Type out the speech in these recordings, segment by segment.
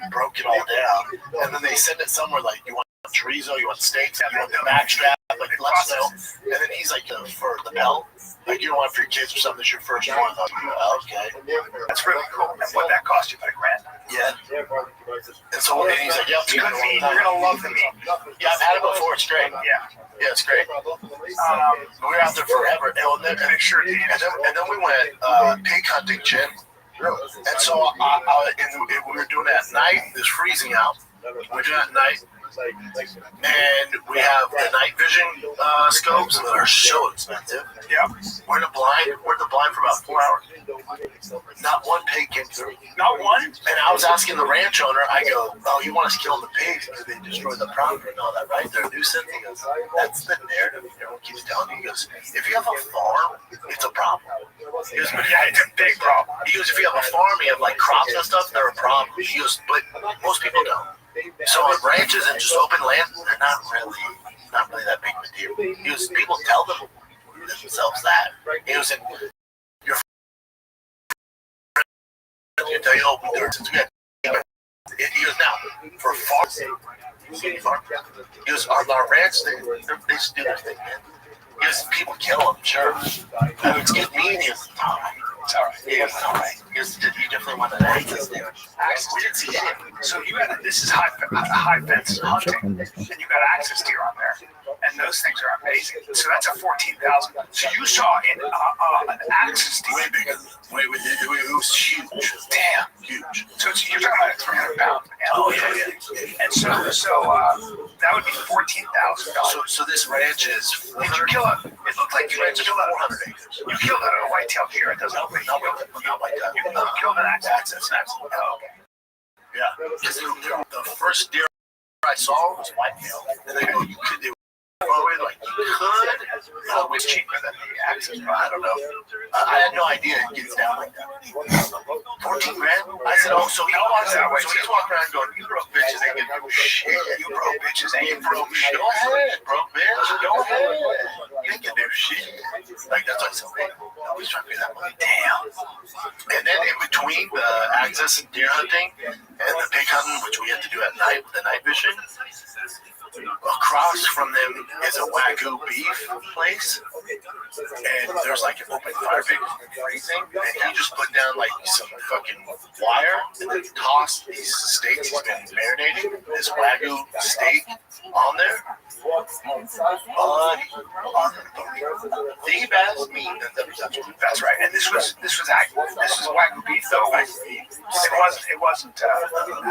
and broke it all down. And then they send it somewhere like, you want chorizo, you want steaks, you want the backstrap, like let us know. And then he's like, for the bell, like you don't want it for your kids or something, it's your first one. Okay. That's really cool. And what that cost you, like $1,000? Yeah. And so and he's like, yeah, it's good meat. You're going to love the meat. Yeah, I've had it before. It's great. Yeah, it's great. We were out there forever. And then we went pig hunting, Jim. And so we were doing it at night. It was freezing out. We're doing it at night. And we have the night vision scopes that are so expensive. Yeah. We're in the blind for about 4 hours. Not one pig came through. Not one? And I was asking the ranch owner, I go, oh, you want us to kill the pigs because they destroy the property and all that, right? They're a nuisance. He goes, that's the narrative everyone keeps telling you. He goes, if you have a farm, it's a problem. He goes, but yeah, it's a big problem. He goes, if you have a farm, you have like crops and stuff, they're a problem. He goes, but most people don't. So on ranches and just open land, they're not really that big of a deal. He goes, people tell themselves that. He goes, and your friends tell you, oh, we do it since we had. He goes, now, for farms, he goes, our ranch, they just do their thing, man. He goes, people kill them, sure. It's good meat. He goes, all right. It's all right. Yeah, it's all right. You definitely want an access there. We didn't see shit. So you had this is high fence hunting, and you got access deer on there, and those things are amazing. So that's a 14,000. So you saw an access deer. Way bigger. It was huge. Damn, huge. So you're talking about a 300-pound animal. Oh yeah. And so that would be $14,000. So this ranch is. Did you kill it? It looked like you killed 400 acres. You killed a white-tailed deer. It doesn't. Not like that. You killed an access. Oh, okay. Yeah. Because the first deer I saw was white-tailed, and they go, you could do. Like you could, it's cheaper than the access. I don't know. I had no idea it gets down like that. 14 grand? I said, oh, so he walks that way. So he's walking around going, you broke bitches ain't gonna do shit. You broke bitches ain't broke shit. Go ahead, broke bitch. Go ahead. You ain't gonna do shit. Like that's what I said. Nobody's trying to pay that money. Damn. And then in between the access and deer hunting and the pig hunting, which we had to do at night with the night vision. Across from them is a Wagyu beef place, and there's like an open fire pit freezing, and he just put down like some fucking wire and then tossed these steaks he's been marinating, this Wagyu steak on there. The best meat that's right. And this was Wagyu beef though. It wasn't.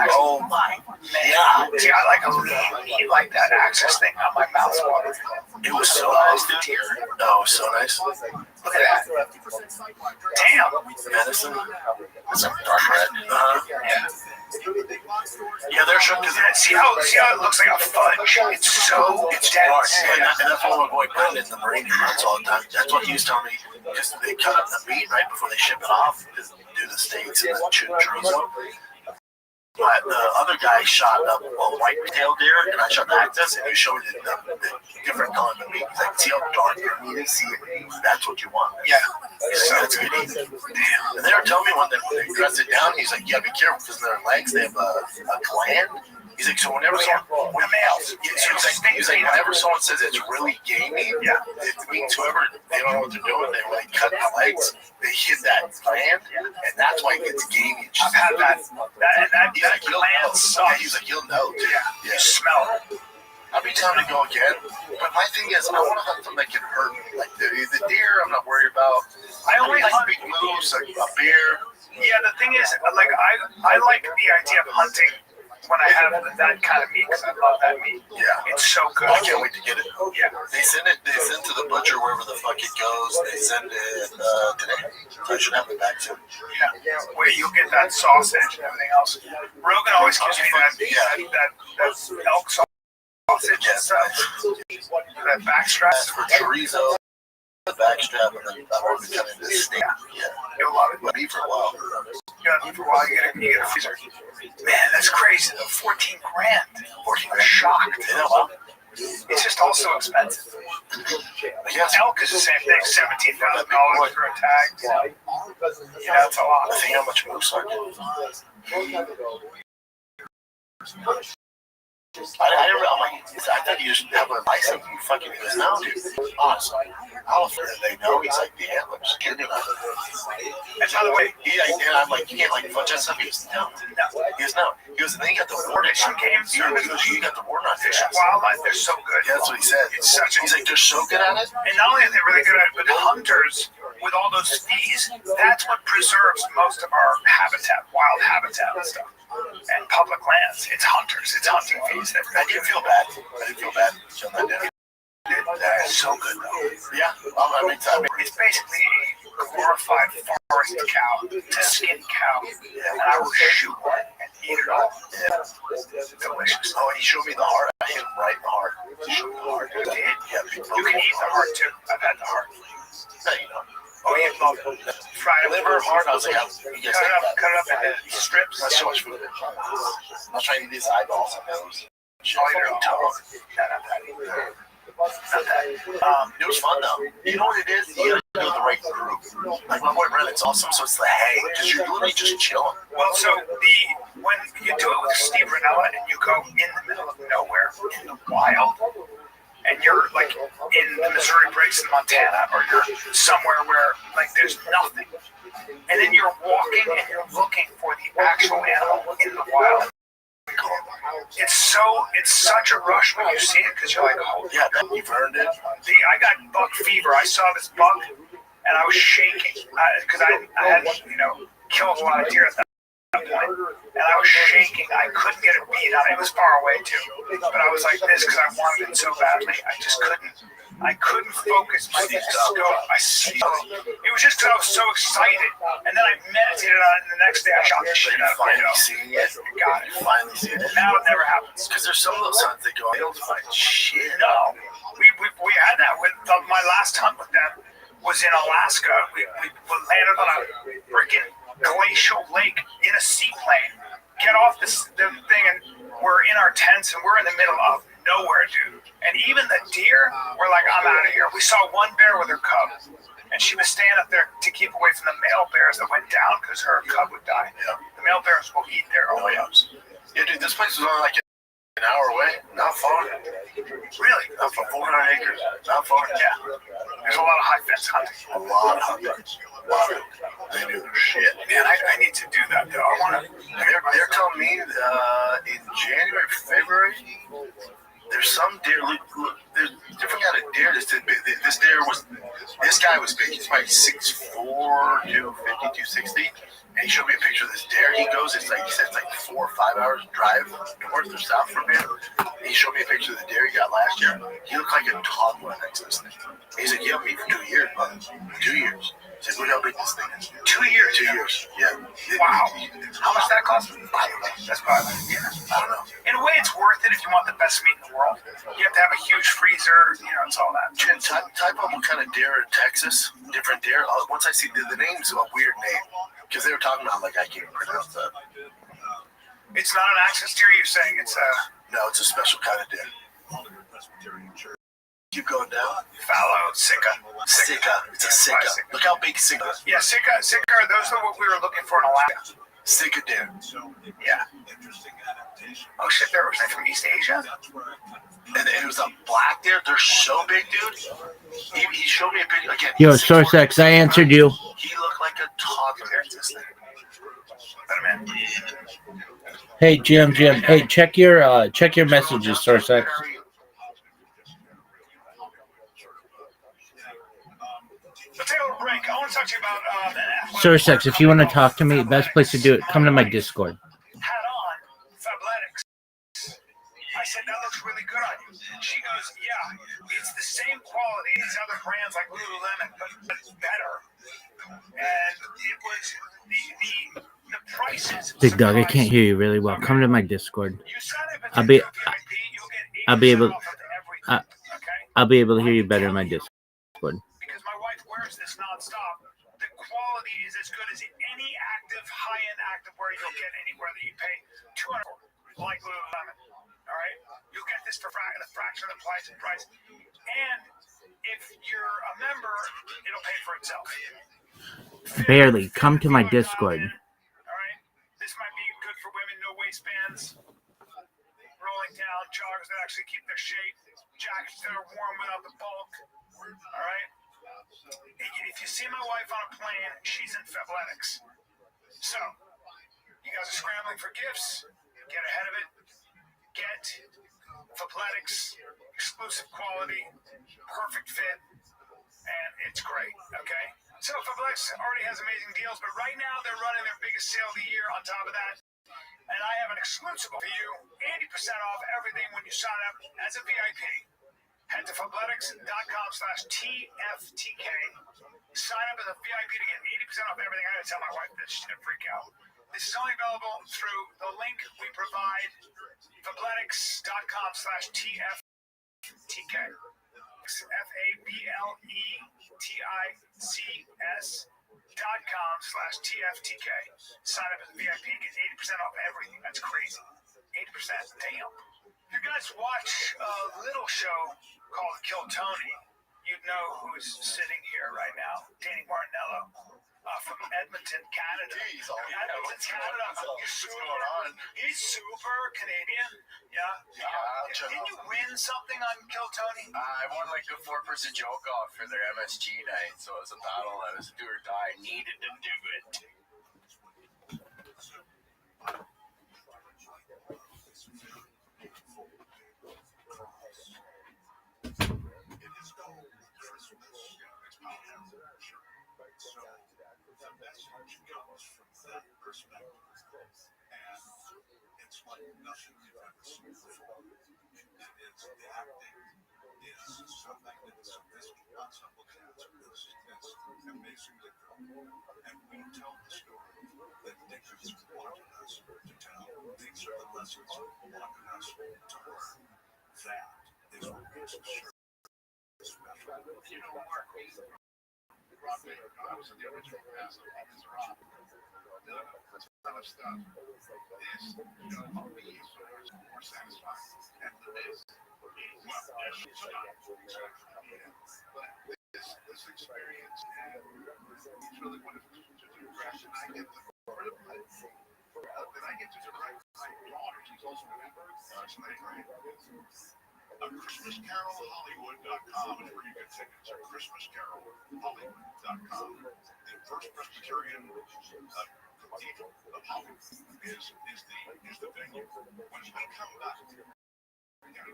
Oh my man! See, I like a lean meat like that access thing on my mouth water. It was so nice to hear. Oh, it was so nice. Look at that. Damn. Medicine. It's a dark red. Yeah, they're shook to that. See how it looks like a fudge. It's dense. And that's what my boy Brandon in the Marine runs all the time. That's what he was telling me. Because they cut up the meat right before they ship it off to do the steaks and the chorizo. But the other guy shot a white-tailed deer, and I shot the access, and he showed me the different color of the meat. He's like, see how dark your meat is? See, that's what you want. Yeah. So that's good eating. Damn. And they were telling me when they press it down, he's like, yeah, be careful, because in their legs, they have a gland. He's like, so whenever whenever someone says it's really gamey, it means whoever, they don't know what they're doing, they really cut the legs, they hit that gland, and that's why it gets gamey. I've had that gland sucks. He's like, you'll know. Yeah. You smell it. I'll be telling him to go again, but my thing is, I want to hunt something that can hurt me. Like the deer, I'm not worried about. I only like big moves, like a bear. Yeah, the thing is, like I like the idea of hunting when I have that kind of meat, because I love that meat. Yeah. It's so good. I can't wait to get it. Yeah. They send to the butcher wherever the fuck it goes. They send it today. So I should have it back soon. Yeah. Where you'll get that sausage and everything else. Rogan always gives me that elk sausage and stuff. That backstrap. For chorizo, the backstrap, and then I want to cut into steak. Yeah. You'll love it. Beef for a while. You got it for a while, you get a freezer. Man, that's crazy. 14 grand. 14 grand. Shocked. It's just also expensive. Elk is the same thing. $17,000 for a tag. Yeah, that's a lot. I think how much moose are getting. I'm like, I thought you just have a license. You fucking do this now, dude. Honestly, how they know? He's like, damn, I'm just kidding. And by the way, And I'm like, you can't like fudge that stuff. He goes, no. He goes, no. He goes, and then you got the warden on game service. He goes, you got the warden on Fish and Wildlife, they're so good. Yeah, that's what he said. He's like, they're so good at it. And not only are they really good at it, but hunters, with all those fees, that's what preserves most of our habitat, wild habitat and stuff. And public lands, it's hunters, it's hunting fees. I did feel bad. Killing that down. That is so good, though. Yeah, I'm excited. It's basically a glorified forest cow, a skin cow, and I will shoot one and eat it all. Yeah. Delicious. Oh, and he showed me the heart. I hit him right in the heart. He showed me the heart. You did? Yeah, you can eat the heart, too. I've had the heart. No, you don't. Oh, yeah, fried liver, heart. I was like, cut it up into strips. That's so much food. I was trying to eat these eyeballs and those. I'll eat their toes. It was fun though. You know what it is? You gotta do the right group. Like my boy Brent, it's awesome. So it's the hang, because you're literally just chilling. Well, so when you do it with Steve Ranella and you go in the middle of nowhere in the wild, and you're like in the Missouri Breaks in Montana, or you're somewhere where like there's nothing, and then you're walking and you're looking for the actual animal in the wild. It's such a rush when you see it, because you're like, oh yeah, you've earned it. I got buck fever. I saw this buck and I was shaking because I had killed a lot of deer at that point, and I was shaking. I couldn't get a beat on it. It was far away too, but I was like this because I wanted it so badly. I just couldn't. I couldn't focus my scope. It was just because I was so excited, and then I meditated on it, and the next day I shot the shit out of it. Finally seen it. Got it. Finally seen it. Now it never happens. Because there's some of those hunts that go, I don't find shit. No, we had that with my last hunt with them was in Alaska. We landed on a freaking glacial lake in a seaplane. Get off the thing, and we're in our tents, and we're in the middle of nowhere, dude. And even the deer were like, I'm out of here. We saw one bear with her cub, and she was staying up there to keep away from the male bears that went down because her cub would die. Yeah. The male bears will eat their own cubs. Yeah, dude, this place was only like an hour away. Not far. Really? Not for 400 acres. Not far. Yeah. There's a lot of high fence hunting. A lot of hunting. They do their shit. Man, I need to do that, though. I want to. They're telling me in January, February, there's some deer. There's different kind of deer. This guy was big. He's probably 6'4", 250, 260. And he showed me a picture of this deer. He goes, he said it's like 4 or 5 hours drive north or south from here. And he showed me a picture of the deer he got last year. He looked like a toddler next to this thing. He said, you have me for 2 years, brother. 2 years. He said, look how big this thing is. 2 years? 2 years, yeah. Wow. How much that cost? I don't know. That's probably, I don't know. In a way, it's worth it if you want the best meat in the world. You have to have a huge freezer, it's all that. Chin, type on what kind of deer in Texas, different deer. Once I see the name's a weird name. Because they were talking about, like, I can't pronounce that. It's not an axis deer, you're saying it's a... No, it's a special kind of deer. Keep going down. Fallow, Sika. It's a Sika. Look how big Sika is. Yeah, Sika, those are what we were looking for in Alaska. Sika deer. Yeah. Oh, shit, there was from East Asia? And it was a black deer. They're so big, dude. He showed me a picture. Again, Yo, SourceX, I answered you. He looked like a toddler at this thing. Better man. Hey, Jim. Hey, check your messages, SourceX. Let's take a little break. I want to talk to you about... SourceX, if you want to talk to me, best place to do it, come to my Discord. Hat on, Fabletics. I said, that looks really good on you. She goes, yeah, it's the same quality as other brands like Lululemon, but better. And it was the prices. Big Dog, I can't hear you really well. Come to my Discord. I'll be able to hear you better in my Discord. Because my wife wears this nonstop. The quality is as good as any high-end active wear you'll get anywhere that you pay $200 like Lululemon. All right, you'll get this for a fraction of the price. And if you're a member, it'll pay for itself. Barely. Come to my Discord. All right, this might be good for women. No waistbands. rolling down, joggers that actually keep their shape, jackets that are warm without the bulk. All right. If you see my wife on a plane, she's in Fabletics. So, you guys are scrambling for gifts. Get ahead of it. Get Fabletics, exclusive quality, perfect fit, and it's great. Okay. So Fabletics already has amazing deals, but right now they're running their biggest sale of the year. On top of that, and I have an exclusive for you, 80% off everything when you sign up as a VIP. Head to fabletics.com/TFTK. Sign up as a VIP to get 80% off everything. I gotta tell my wife this, she's gonna freak out. This is only available through the link we provide, fabletics.com/TFTK. FABLETICS.com/TFTK. Sign up as a VIP, get 80% off everything. That's crazy. 80%, damn. If you guys watch a little show called Kill Tony, you'd know who's sitting here right now. Danny Martinello from Edmonton, Canada. Jeez, all Edmonton, Canada. He's super Canadian. Yeah. Didn't you win something on Kill Tony? I won like a 4-person joke off for their MSG night, so it was a battle. I was do or die. I needed to do it. The message comes from that perspective, and it's like nothing you've ever seen before. It's the acting is something that's not simple cats. It's amazingly good, and we tell the story that Dickens wanted us to tell. These are the lessons he wanted us to learn. That is what makes us special. You know, Mark, Broadway, I was in the original cast of Les Miserables. That's kind of stuff is, more satisfying. And this, well, it's not exactly. But this experience, and it's really wonderful to do. And I get the privilege that I get to direct my daughter. She's also a member of ChristmasCarolHollywood.com is where you get tickets. ChristmasCarolHollywood.com. The First Presbyterian Cathedral of Hollywood is the venue. When we come back, it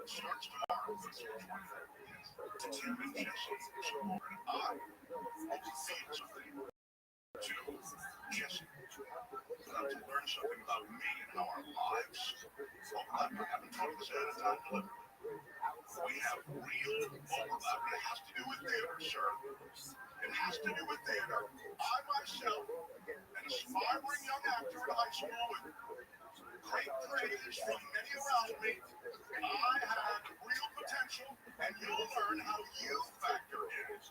starts tomorrow. Tim and Jesse and I will feed something to Jesse. To learn something about me and how our lives overlap. I haven't told this ahead of time deliberately. We have real overlap. It has to do with theater, sir. It has to do with theater. I myself, an aspiring young actor in high school with great praise from many around me, I had real potential, and you'll learn how you factor in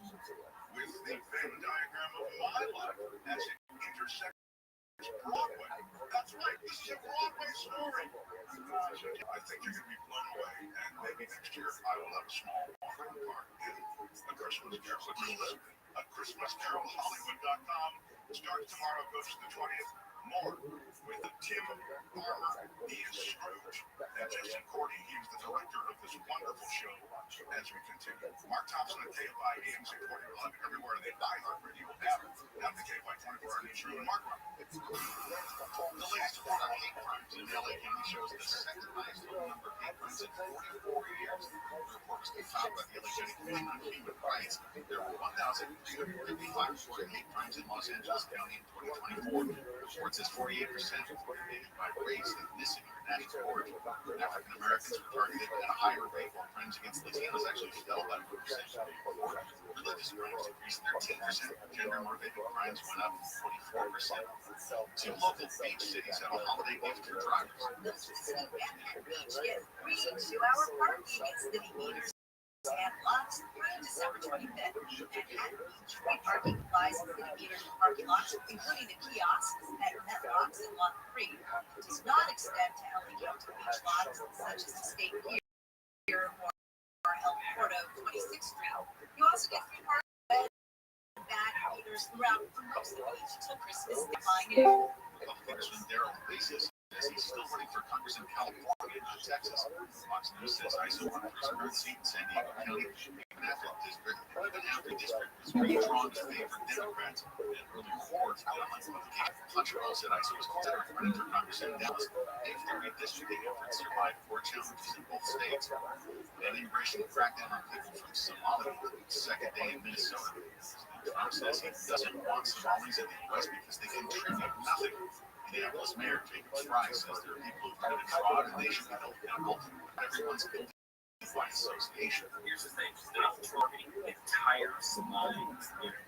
with the Venn diagram of my life as it intersects Broadway. That's right, this is a Broadway story. I think you're going to be blown away, and maybe next year I will have a small part in A Christmas Carol. So just listen, A ChristmasCarolHollywood.com starts tomorrow, goes to the 20th. More with Tim Farmer. He is Scrooge. And Jason Cordy, he is the director of this wonderful show as we continue. Mark Thompson at KFI, AMC 40 will have it everywhere. They iHeartRadio have the KFI 24-hour newsroom. And Mark, the latest report on hate crimes in LA County shows the second highest number of hate crimes in 44 years. The report was found by the LA County Commission on Human Rights. There were 1,355 reported hate crimes in Los Angeles County in 2024. The report says 48% were committed by race, ethnicity, or national origin. African Americans were targeted at a higher rate, while crimes against Latinos actually fell by 4%. Religious crimes increased 13%. Gender-motivated crimes went up 24%. Two local beach cities have a holiday gift for drivers. Get free 2-hour parking at city meters and lots through December 25th. At Beach, free parking applies at city meters and parking lots, including the kiosks at Netlocks and Lot 3. It does not extend to LA County beach lots such as the State Pier or El Porto 26th Street. You also get free parking at back meters throughout most of the beach until Christmas. Congressman Darrell Basis says he's still running for Congress in California. Texas. Fox News says ISO on his current seat in San Diego County, even after the district was redrawn to favor Democrats. And earlier reports that online publication Rothschild said ISO was considering running for Congress in Dallas if the redistricting efforts survived court challenges in both states. An immigration crackdown on people from Somalia, second day in Minnesota. Trump says he doesn't want Somalis in the U.S. because they contribute nothing. Minneapolis Mayor Jacob Fry says there are people who committed fraud and they should be held accountable. Everyone's guilty by association. Here's the thing, they're not targeting the entire Somali community.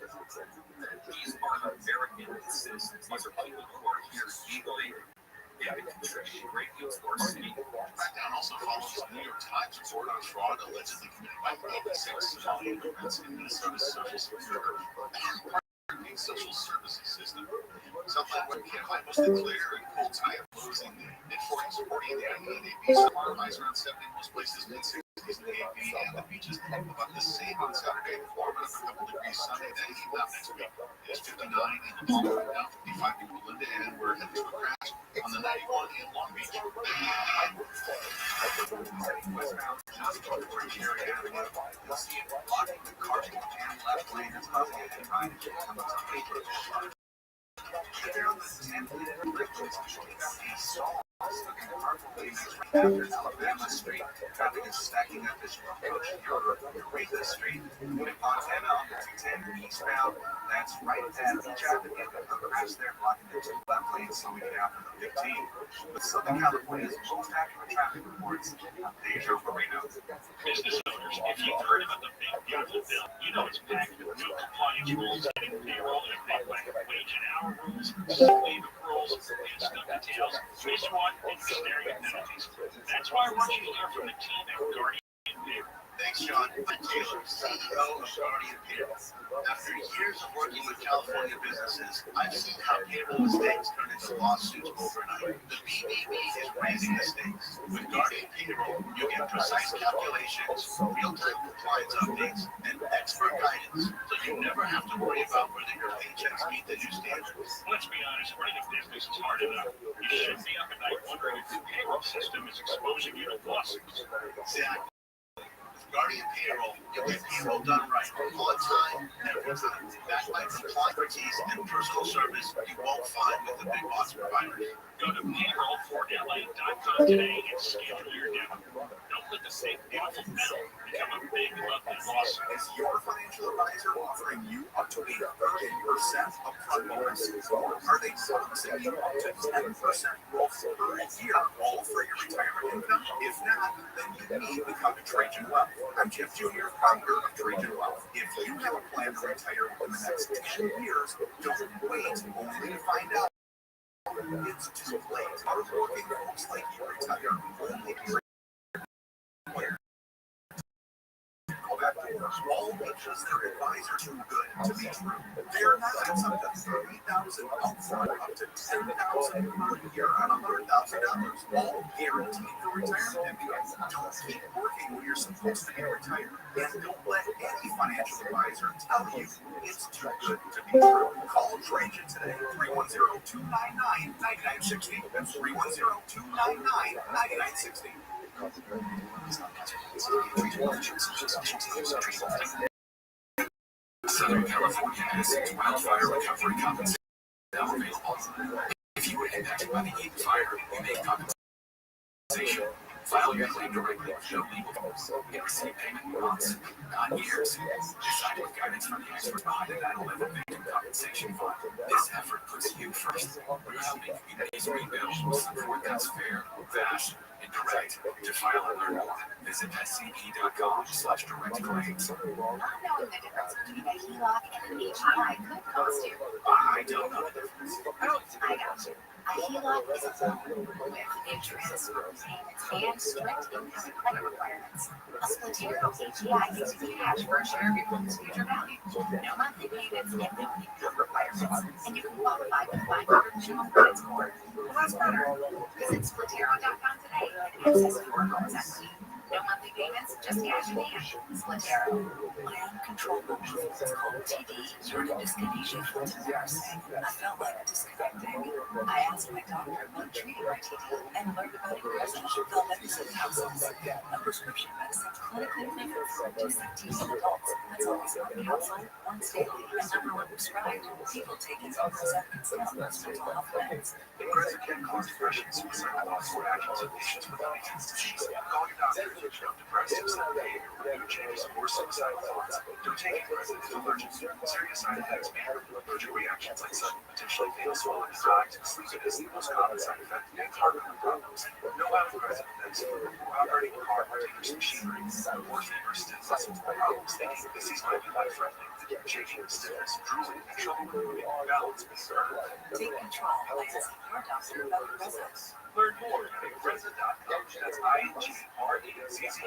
These are American citizens. These are people who are here legally. They have contributed a great deal to our city. Crackdown also follows the New York Times report on fraud allegedly committed by 86 Somali immigrants in Minnesota's social services system. Southland Web Campaign was declared and cold tie of losing the mid-40s, 40 in the IE and AB. Highs around 70 in most places, mid-60s in the AB and the beaches. About the same on Saturday, warm up a couple degrees Sunday, then heat up next week. It's 59 in the Palm right now, 55 in Belinda, and we're headed to a crash on the 91 in Long Beach. Westbound, just before Cherry Avenue, you'll see it blocking the Cardinal and left lane that's causing it to try to get on the Paper Boulevard. They're on the 10th and Bridge, actually got these stalls stuck in the carpool lane after Alabama Street. Traffic is stacking up as you approach Europe. Eureka Street, Montana on the 210 eastbound. That's right at Beach Avenue. A crash there blocking the two left lanes, slowing it down from the 15. But Southern California's most accurate traffic reports. Deja Farina. Business owners, if you've heard about the big beautiful bill, you know it's packed with new compliance rules, getting payroll and pay like wage and hour rules, leave rules, and stuff details. Miss one, and you're staring at penalties. That's why I want you to hear from the team at Guardian Payroll. Thanks, John. I'm Taylor, CEO of Guardian Payroll. After years of working with California businesses, I've seen how payroll mistakes turn into lawsuits overnight. The BBB is raising the stakes. With Guardian Payroll, you get precise calculations, real-time compliance updates, and expert guidance, so you never have to worry about whether your paychecks meet the new standards. Let's be honest, running a business is hard enough. You shouldn't be up at night wondering if the payroll system is exposing you to lawsuits. Exactly. Guardian Payroll, you'll get payroll done right, all the time, every time. Backed by compliance expertise and personal service you won't find with the big box providers. Go to payroll4la.com today and schedule your demo. Don't let the big beautiful bill become a big lovely lawsuit. Is your financial advisor offering you up to 13% upfront bonus? Or are they promising you up to 10% growth per year, all for your retirement income? If not, then you need to come to Trajan Wealth. I'm Jeff Jr., founder of Trajan Wealth. If you have a plan to retire within the next 10 years, don't wait only to find out it's too late. Hardworking folks like you retire only all because their advisor too good to be true. They're not up to $30,000 upfront, up to $10,000 per year on $100,000, all guaranteed for retirement. Don't keep working when you're supposed to be retired, and don't let any financial advisor tell you it's too good to be true. Call Trajan today, 310-299-9960. That's 310-299-9960. Southern California has its wildfire recovery compensation now available. If you were impacted by the Eden fire, you may compensation. File your claim directly with no legal fees. Get receipt payment in months, not years. Decide with guidance from the experts behind the 9/11 Victim Compensation Fund. This effort puts you first. We're helping communities rebuild with support that's fair, fast, and direct. To file and learn more, visit scp.com/direct claims. Not knowing the difference between a HELOC and an HEI could cost you. I don't know the difference. Oh, I got you. A HELOC is a loan with interest, payments, and strict income and credit requirements. A Splatero HEI gives you cash for a share of your home's future value. No monthly payments and no income requirements. And you can qualify with 500 minimum credit score. What's better? Visit Splatero.com today and access your home's equity. No monthly payments, just cash in hand. Splatero. My uncontrollable movements called TD turned into dyskinesia from embarrassing. I felt like disconnecting. I asked my doctor about treating my TD and learned about it. Felt better A prescription medicine clinically proven for reducing TB in adults. That's always one capsule, once daily, and number one prescribed. People take it over 7 months mental health plans. Present can cause depression, suicidal thoughts, or actions in patients with Huntington's disease. Call your doctor if you have depressive behavior, mood changes, or suicidal thoughts. Don't take it as an emergency. Serious side effects may have allergic reactions like sudden, potentially fatal swelling, hives, and sleepiness, the most common side effect, and heart problems. No antidepressant events, operating a car or dangerous machinery, or fever, stiffness, problems thinking disease might be life-threatening. Shaking, stiffness, drooling, and trouble moving, balance, and occur. Take control by asking your doctor about Afrezza. Learn more at Afrezza.com. That's INGREZZA.com.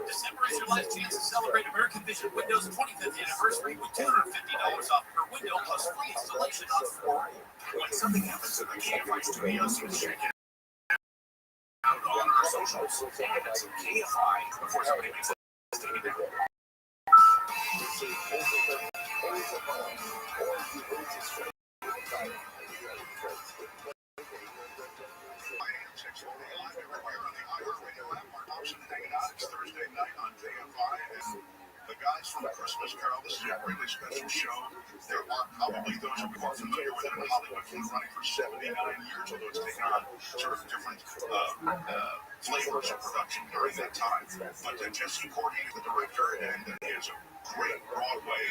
December is your last chance to celebrate American Vision Windows' 25th anniversary with $250 off per window plus free installation on 4. When something happens in the KFI studios, you check it out on our socials. And it's KFI before somebody makes a mistake. It's Thursday night on KFI, and the guys from Christmas Carol, this is a really special show. There are probably those who are familiar with it in Hollywood. It's been running for 79 years, although it's taken on sort of different flavors of production during that time. But Jesse Courtney is the director, and he has a great Broadway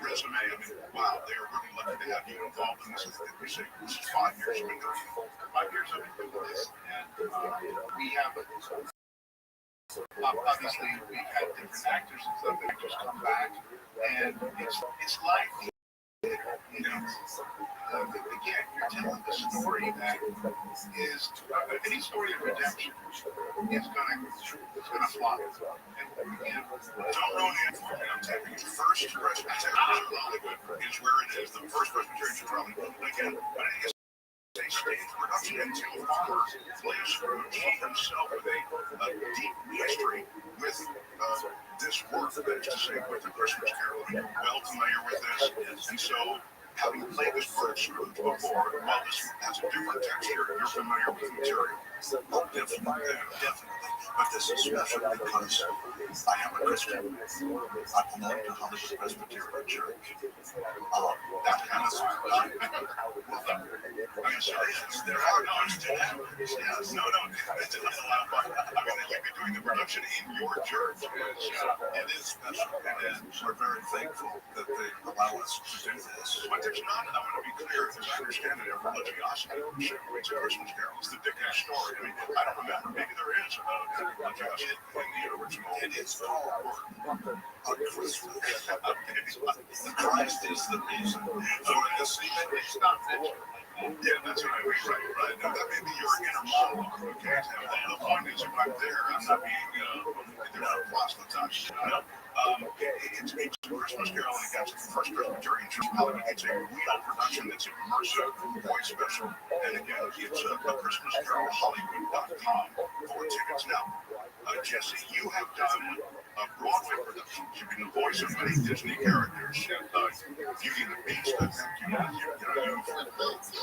resume. I mean, wow, they are really lucky to have you involved in this. This is 5 years you've been doing it. 5 years I've been doing this, and we have obviously we've had different actors and stuff that just come back, and it's like, you know, again, you're telling the story that is any story of redemption is gonna flop. And don't ruin it. And I'm telling you, First Presbyterian Hollywood is where it is. The First Presbyterian Hollywood again, but it is a stage production until Farmer plays Scrooge. He himself with a deep history with this work, that is to say, with the Christmas Carol. You're well familiar with this, and so having played this part of Scrooge before, while this has a different texture, you're familiar with the material. Oh, definitely. But this is special because I am a Christian. I belong to Hollywood Presbyterian Church. That kind of stuff. Congratulations. There are no, yes, no. It's allowed by, I mean, you've been doing the production in your church. It is special, and we're very thankful that they allow us to do this. But there's not, I want to be clear, as I understand it, religiosity. It's a Christmas Carol. It's the Dickens story. I mean, I don't remember. Maybe there is religiosity in the original. It is called Christmas. Christ is the reason. So it's not fiction. Yeah, that's what I mean. Right. Now, that may be your inner monologue, okay? The point is, if I'm there, I'm not being, they're not proselytized. It's a Christmas Carol, and it got to the First Presbyterian Church of Hollywood. It's a real production that's immersive, quite special. And again, it's a Christmas Carol Hollywood.com for tickets. Now, Jesse, you have done Broadway productions. You've been the voice of many Disney characters. Beauty and the Beast, I think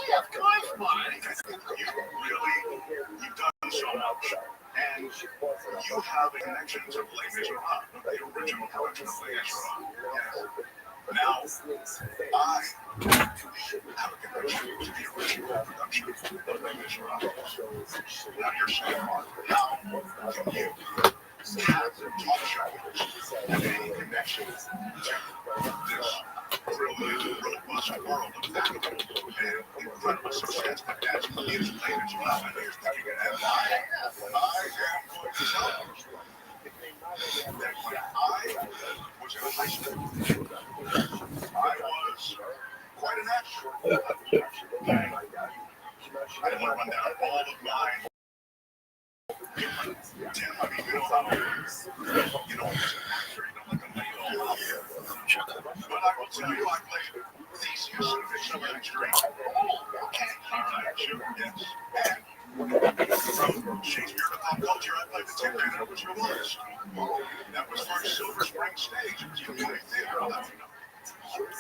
yeah, of course, Mike. You've done so much. And you have a connection to Les Miserables, the original production of Les Miserables. Now, I have a connection to the original production of Les Miserables. Now you're saying, Mark, how can you have talk shows have any connection to this really robust world of that and incredible success that has is Les Miserables? And you're thinking, and I am going to tell you that when I was in high school, I was quite an actor. I didn't want to run down all of mine. Tim, I mean, you know, as an actor, you don't let them lay it all out. But I will tell you, I played Theseus in Fiction Ministry. Okay, sure, yes. And from Shakespeare to pop culture, I played the Tin Man, which was. That was for Silver Spring Stage at Community Theater.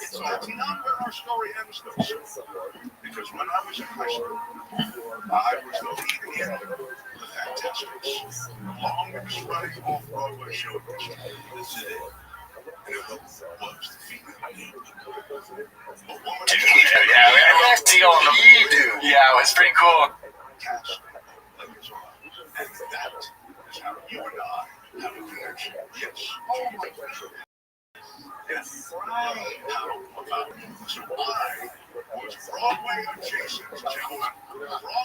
It's not where our story ends, though, sir. Because when I was in high school, I was the lead in the Fantastics, along with the running off-Broadway show. This is it. And it was the female lead. Dude, yeah, man, dude. Yeah, it was pretty cool. And that is how you and I have a connection. Yes. Oh my God. Yes. How about it? So I was Broadway adjacent, gentlemen.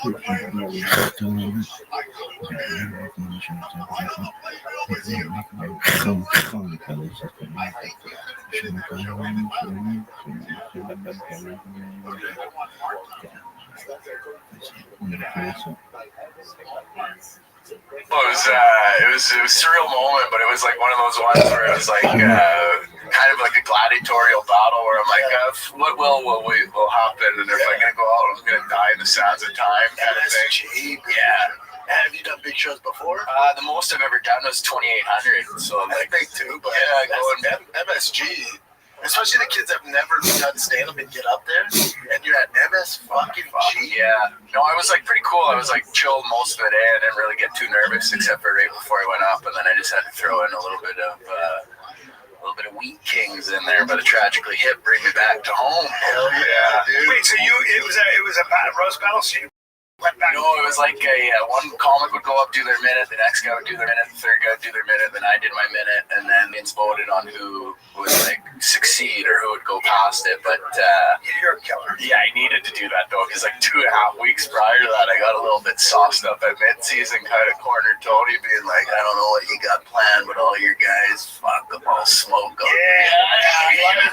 Broadway adjacent. I couldn't be right on the playbill with you. I hate that shit never show anybody. It was a surreal moment, but it was like one of those ones where it was like kind of like a gladiatorial battle where I'm like, what will happen? And if I'm gonna go out, I'm gonna die in the sands of time, kind of thing. Yeah. Have you done big shows before? The most I've ever done was 2,800. So like, big too, but yeah, going MSG. Especially the kids that have never done stand-up and get up there, and you're at MS fucking G. Yeah. No, I was like pretty cool. I was like chilled most of the day. I didn't really get too nervous except for right before I went up, and then I just had to throw in a little bit of Wheat Kings in there, but it tragically hit bring me back to home. Hell yeah, dude. Wait, so it was a roast battle, so you went back? No, it was like one comic would go up, do their minute, the next guy would do their minute, the third guy would do their minute, then I did my minute, and then it's voted on who would like succeed or who would go past it. But You're a killer. yeah, I needed to do that though, because like 2.5 weeks prior to that, I got a little bit sauced up at mid-season, kind of cornered Tony, being like, I don't know what you got planned, but all your guys fuck them all smoke them. Yeah.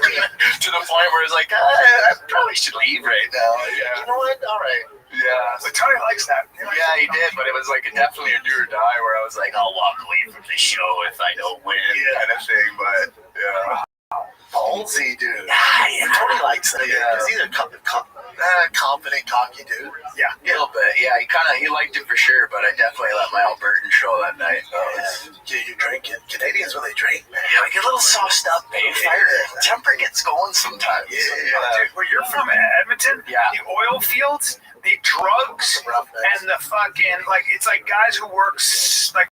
To the point where it's like, I probably should leave right now. Yeah. You know what? All right. Yeah. But Tony likes that. Yeah, he did, but it was like definitely a do or die where I was like, I'll walk away from the show if I don't win, kind of thing. But yeah, Ballsy, dude. yeah. Tony likes that. Yeah. He's either confident, cocky dude. Yeah, a little bit. Yeah, he liked it for sure, but I definitely let my Albertan show that night. Yeah, you drinking. Canadians, when they drink, man. Yeah, I get a little sauced up, babe. Fire temper gets going sometimes. Yeah. Dude, where you're from, Edmonton, Yeah. the oil fields, the drugs, and the fucking, like, it's like guys who work, like,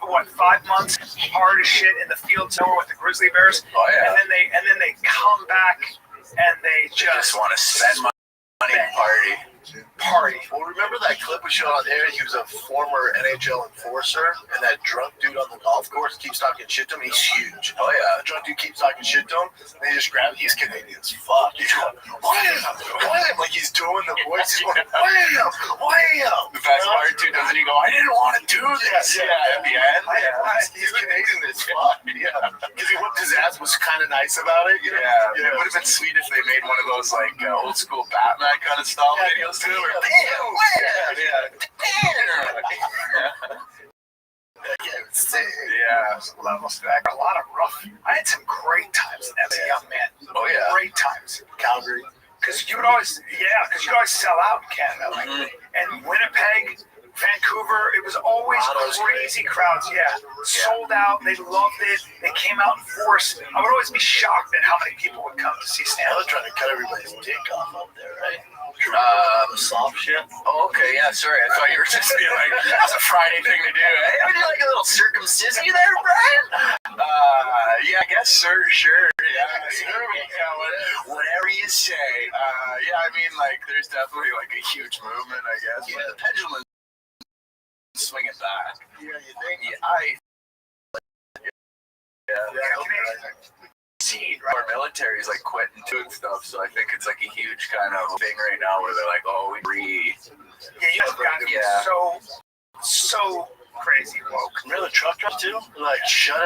5 months hard as shit in the field somewhere with the grizzly bears. Oh yeah. And then they come back and they Just want to spend money and party. Well, remember that clip we showed on there? He was a former NHL enforcer, and that drunk dude on the golf course keeps talking shit to him. He's huge. Oh yeah. The drunk dude keeps talking shit to him. They just grab him. He's Canadian as fuck. He's going, wham! Like he's doing the voice. He's going, wham! The best part too, doesn't he go, I didn't want to do this. Yeah, at the end. He's Canadian as fuck. Yeah. Because he whooped his ass, was kind of nice about it. You know? Yeah, it would have been sweet if they made one of those like old school Batman kind of style videos too. Where Yeah, levels. I got a lot of rough. I had some great times as a young man. Oh yeah, great times. Calgary. Because you'd always sell out in Canada, like, and Winnipeg, Vancouver. It was always crazy crowds. Yeah, sold out. They loved it. They came out in force. I would always be shocked at how many people would come to see I stand-up. was trying to cut everybody's dick off up there, right? Soft shit. Oh, okay, yeah, sorry. I thought you were just being like, that's a Friday thing to do. Hey, would you like a little circumcision there, Brian? Yeah, I guess, sir, sure. Yeah, whatever you say. Yeah, I mean, like, there's definitely, like, a huge movement, I guess. Yeah. But the pendulum is swinging back. Yeah, you think? Our military is like quitting too and stuff, so I think it's like a huge kind of thing right now where they're like, oh, we breathe. Yeah, you guys got to be so crazy woke. Remember the truck drop too? Like shut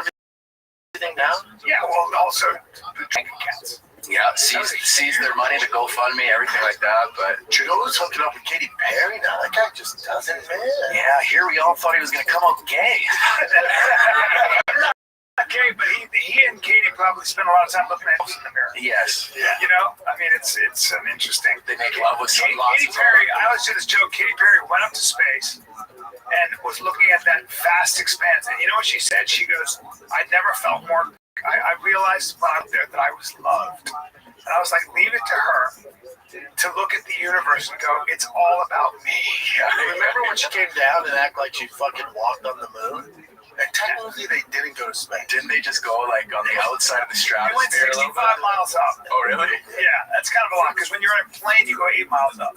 everything down? Yeah, well, also the bank accounts. Yeah, seize their money to GoFundMe, everything like that. But Trudeau's hooking up with Katy Perry now. That guy just doesn't, man. Yeah, here we all thought he was gonna come out gay. Okay, but he and Katie probably spend a lot of time looking at us in the mirror. Yes. Yeah. You know, I mean, it's an interesting. They make love with some Katy Perry. I always do this joke. Katy Perry went up to space, and was looking at that vast expanse. And you know what she said? She goes, I never felt more. I realized when I'm there that I was loved. And I was like, leave it to her to look at the universe and go, it's all about me. Remember when she came down and acted like she fucking walked on the moon? And technically they didn't go to space. Didn't they just go like on the outside of the We went stratosphere? 65 miles up. Oh, really? Yeah, that's kind of a lot because when you're in a plane, you go 8 miles up.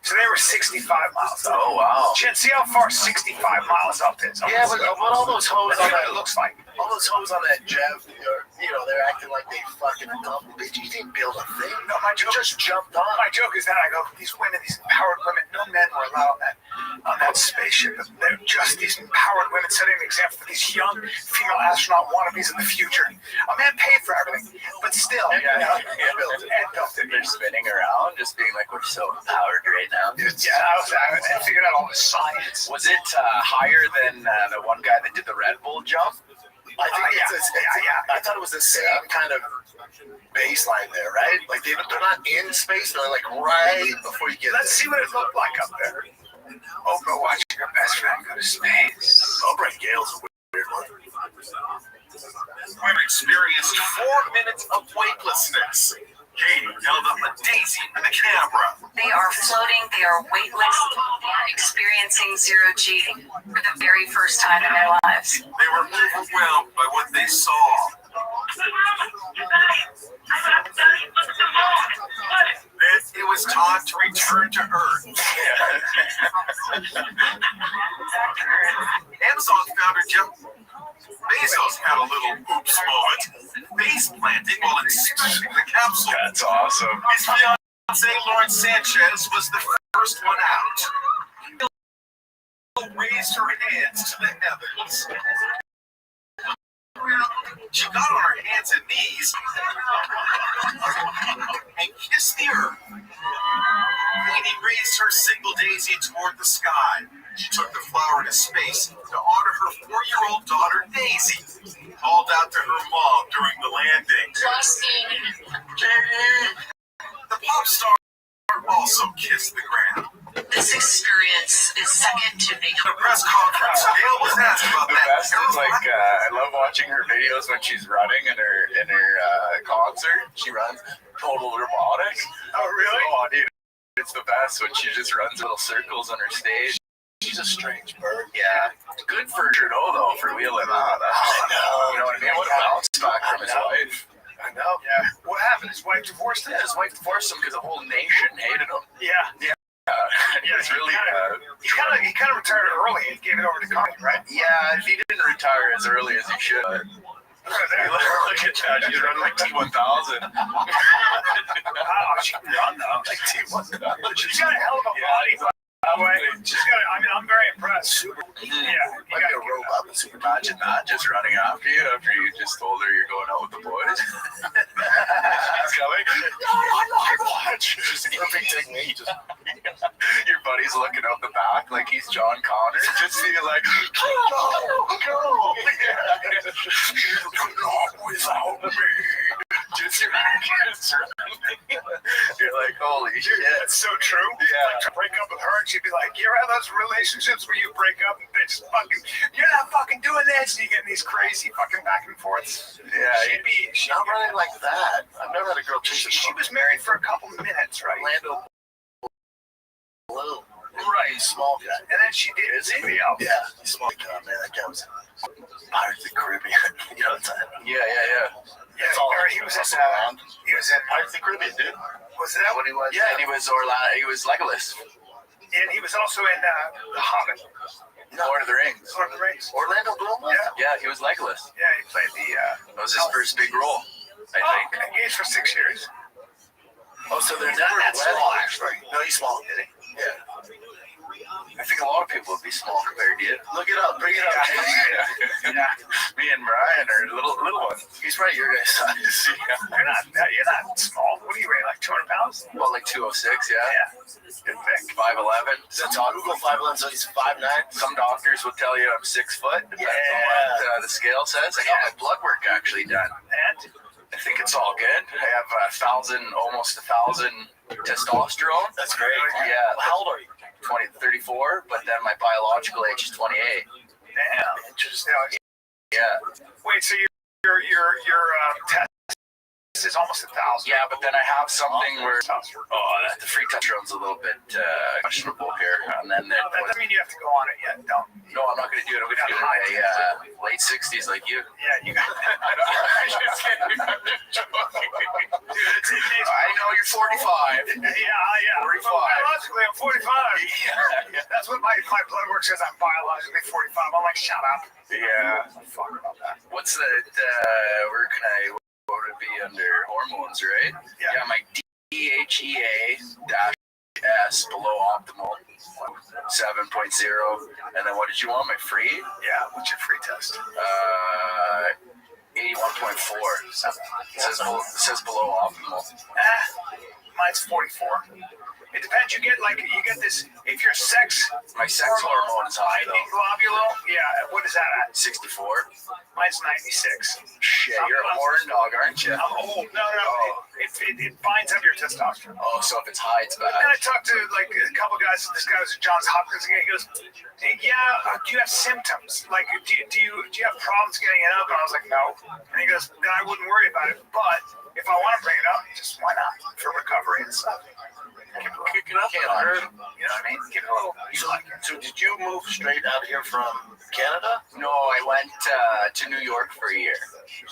So they were 65 miles up. Oh, wow. Jen, see how far 65 miles up is? Yeah, but all those hoes That's on what that it looks like. all those hoes on that Jeff, they're acting like they fucking accomplished. Bitch, you didn't build a thing. No, my You joke, just jumped on. my joke is that I go, these women, these empowered women, no men were allowed on that spaceship. They're just these empowered women setting an example for these young female astronaut wannabes in the future. A man paid for everything, but still, They're spinning around, just being like, we're so empowered right now. I figured out all the science. Was it higher than the one guy that did the Red Bull jump? I think I thought it was the same kind of baseline there, right? Like they're not in space, they're like right before you get Let's see what it looked like up there. Oprah watching her best friend go to space. Oprah and Gail's a weird one. We've experienced 4 minutes of weightlessness. Katie held up a daisy for the camera. They are floating, they are weightless, they are experiencing zero G for the very first time in their lives. They were overwhelmed by what they saw. Then it was time to return to Earth. Amazon founder Jeff Bezos had a little oops moment, face planting while installing the capsule. That's awesome. His fiancée Lauren Sanchez was the first one out. She raised her hands to the heavens. She got on her hands and knees and kissed the earth. Katie raised her single daisy toward the sky. She took the flower to space to honor her 4-year-old daughter, Daisy, called out to her mom during the landing. The pop star also kissed the ground. This experience is second to In a press conference, Gail was asked about The that. best is like I love watching her videos when she's running in her concert. She runs total robotics. Oh, really? Oh, dude, it's the best when she just runs little circles on her stage. She's a strange bird. Yeah, good for Trudeau though for wheeling that. You know what I mean? What a bounce back from his wife. I know. Yeah. What happened? His wife divorced him? Yeah, his wife divorced him because the whole nation hated him. Yeah. He was really. He kind of retired early and gave it over to Carney, right? Yeah, he didn't retire as early as he should. Look at that. She's running like T1000. Wow, she can run though. Like T1000. She's got a hell of a body, by the way. I'm very impressed. Yeah. Like a robot with super Imagine that, just running after you just told her you're going out with the boys. She's coming. Watch. Just perfect technique. Just Your buddy's looking out the back like he's John Connor. Just feeling like, go. Not without me. Just running. You're like, holy shit. That's so true. Yeah. Like, to break up with her and she'd be like, you ever have those relationships where you break up and they just fucking, you're not fucking doing this, and you get these crazy fucking back and forths. Yeah, She'd not running like that. I've never had a girl chase a she was married for a couple minutes, right? Orlando Bloom. Right. Small guy. And then she did video. Yeah, he's small guy, man. That guy was Pirates of the Caribbean. You know what I'm saying? Yeah. Yeah, It's all he was Russell in, Brand. he was in, Pirates of the Caribbean, dude. was that what he was? Yeah, and he was Legolas. And he was also in The Hobbit, Lord of the Rings. Lord of the Rings. Orlando Bloom? Yeah. Yeah, he was Legolas. Yeah, he played the, That was his first big role, I think. engaged for 6 years. Oh, so they're Not never that small, actually. No, he's small. Did he? Yeah. I think a lot of people would be small compared to you. Look it up. Bring it up. Yeah. Me and Brian are little ones. He's right your guys' size. You're not small. What do you weigh, like 200 pounds? Well, like 206, yeah. Good pick. 5'11". That's on Google 5'11", so he's 5'9". Some doctors would tell you I'm 6 foot. Depends on what the scale says. I got my blood work actually done. And I think it's all good. I have almost 1,000 testosterone. That's great. Yeah. How old are you? 34, but then my biological age is 28. Damn. Interesting. Yeah. Wait, so your test is almost 1,000. Yeah, but then I have something where the free testosterone's a little bit questionable here, and then That doesn't mean you have to go on it yet. Don't. no, I'm not going to do it. I'm going to do it in my late 60s, like you. Yeah, you got it. I'm just kidding. I'm just joking. I know you're 45. Yeah. 45. Biologically, I'm 45. Yeah. That's what my blood work says. I'm biologically 45. I'm like, shut up. Yeah. Fuck about that. What's that? Where can I? What would it be under hormones, right? Yeah, my DHEA-S below optimal 7.0, and then what did you want? My free? Yeah, what's your free test? 81.4. It says below optimal. Mine's 44. It depends. You get this. If your sex, My sex hormone is high though. globulo, yeah. What is that at? 64. Mine's 96. Shit, you're a horn dog, aren't you? I'm old. No. It binds up your testosterone. Oh, so if it's high, it's bad. Then I talked to like a couple guys. This guy was at Johns Hopkins again. He goes, "Yeah, do you have symptoms? Like, do you have problems getting it up?" And I was like, "No." And he goes, "Then I wouldn't worry about it. But if I want to bring it up, just why not for recovery and stuff." Kick it up. You know what I mean? Give it a little. So did you move straight out here from Canada? No, I went to New York for a year.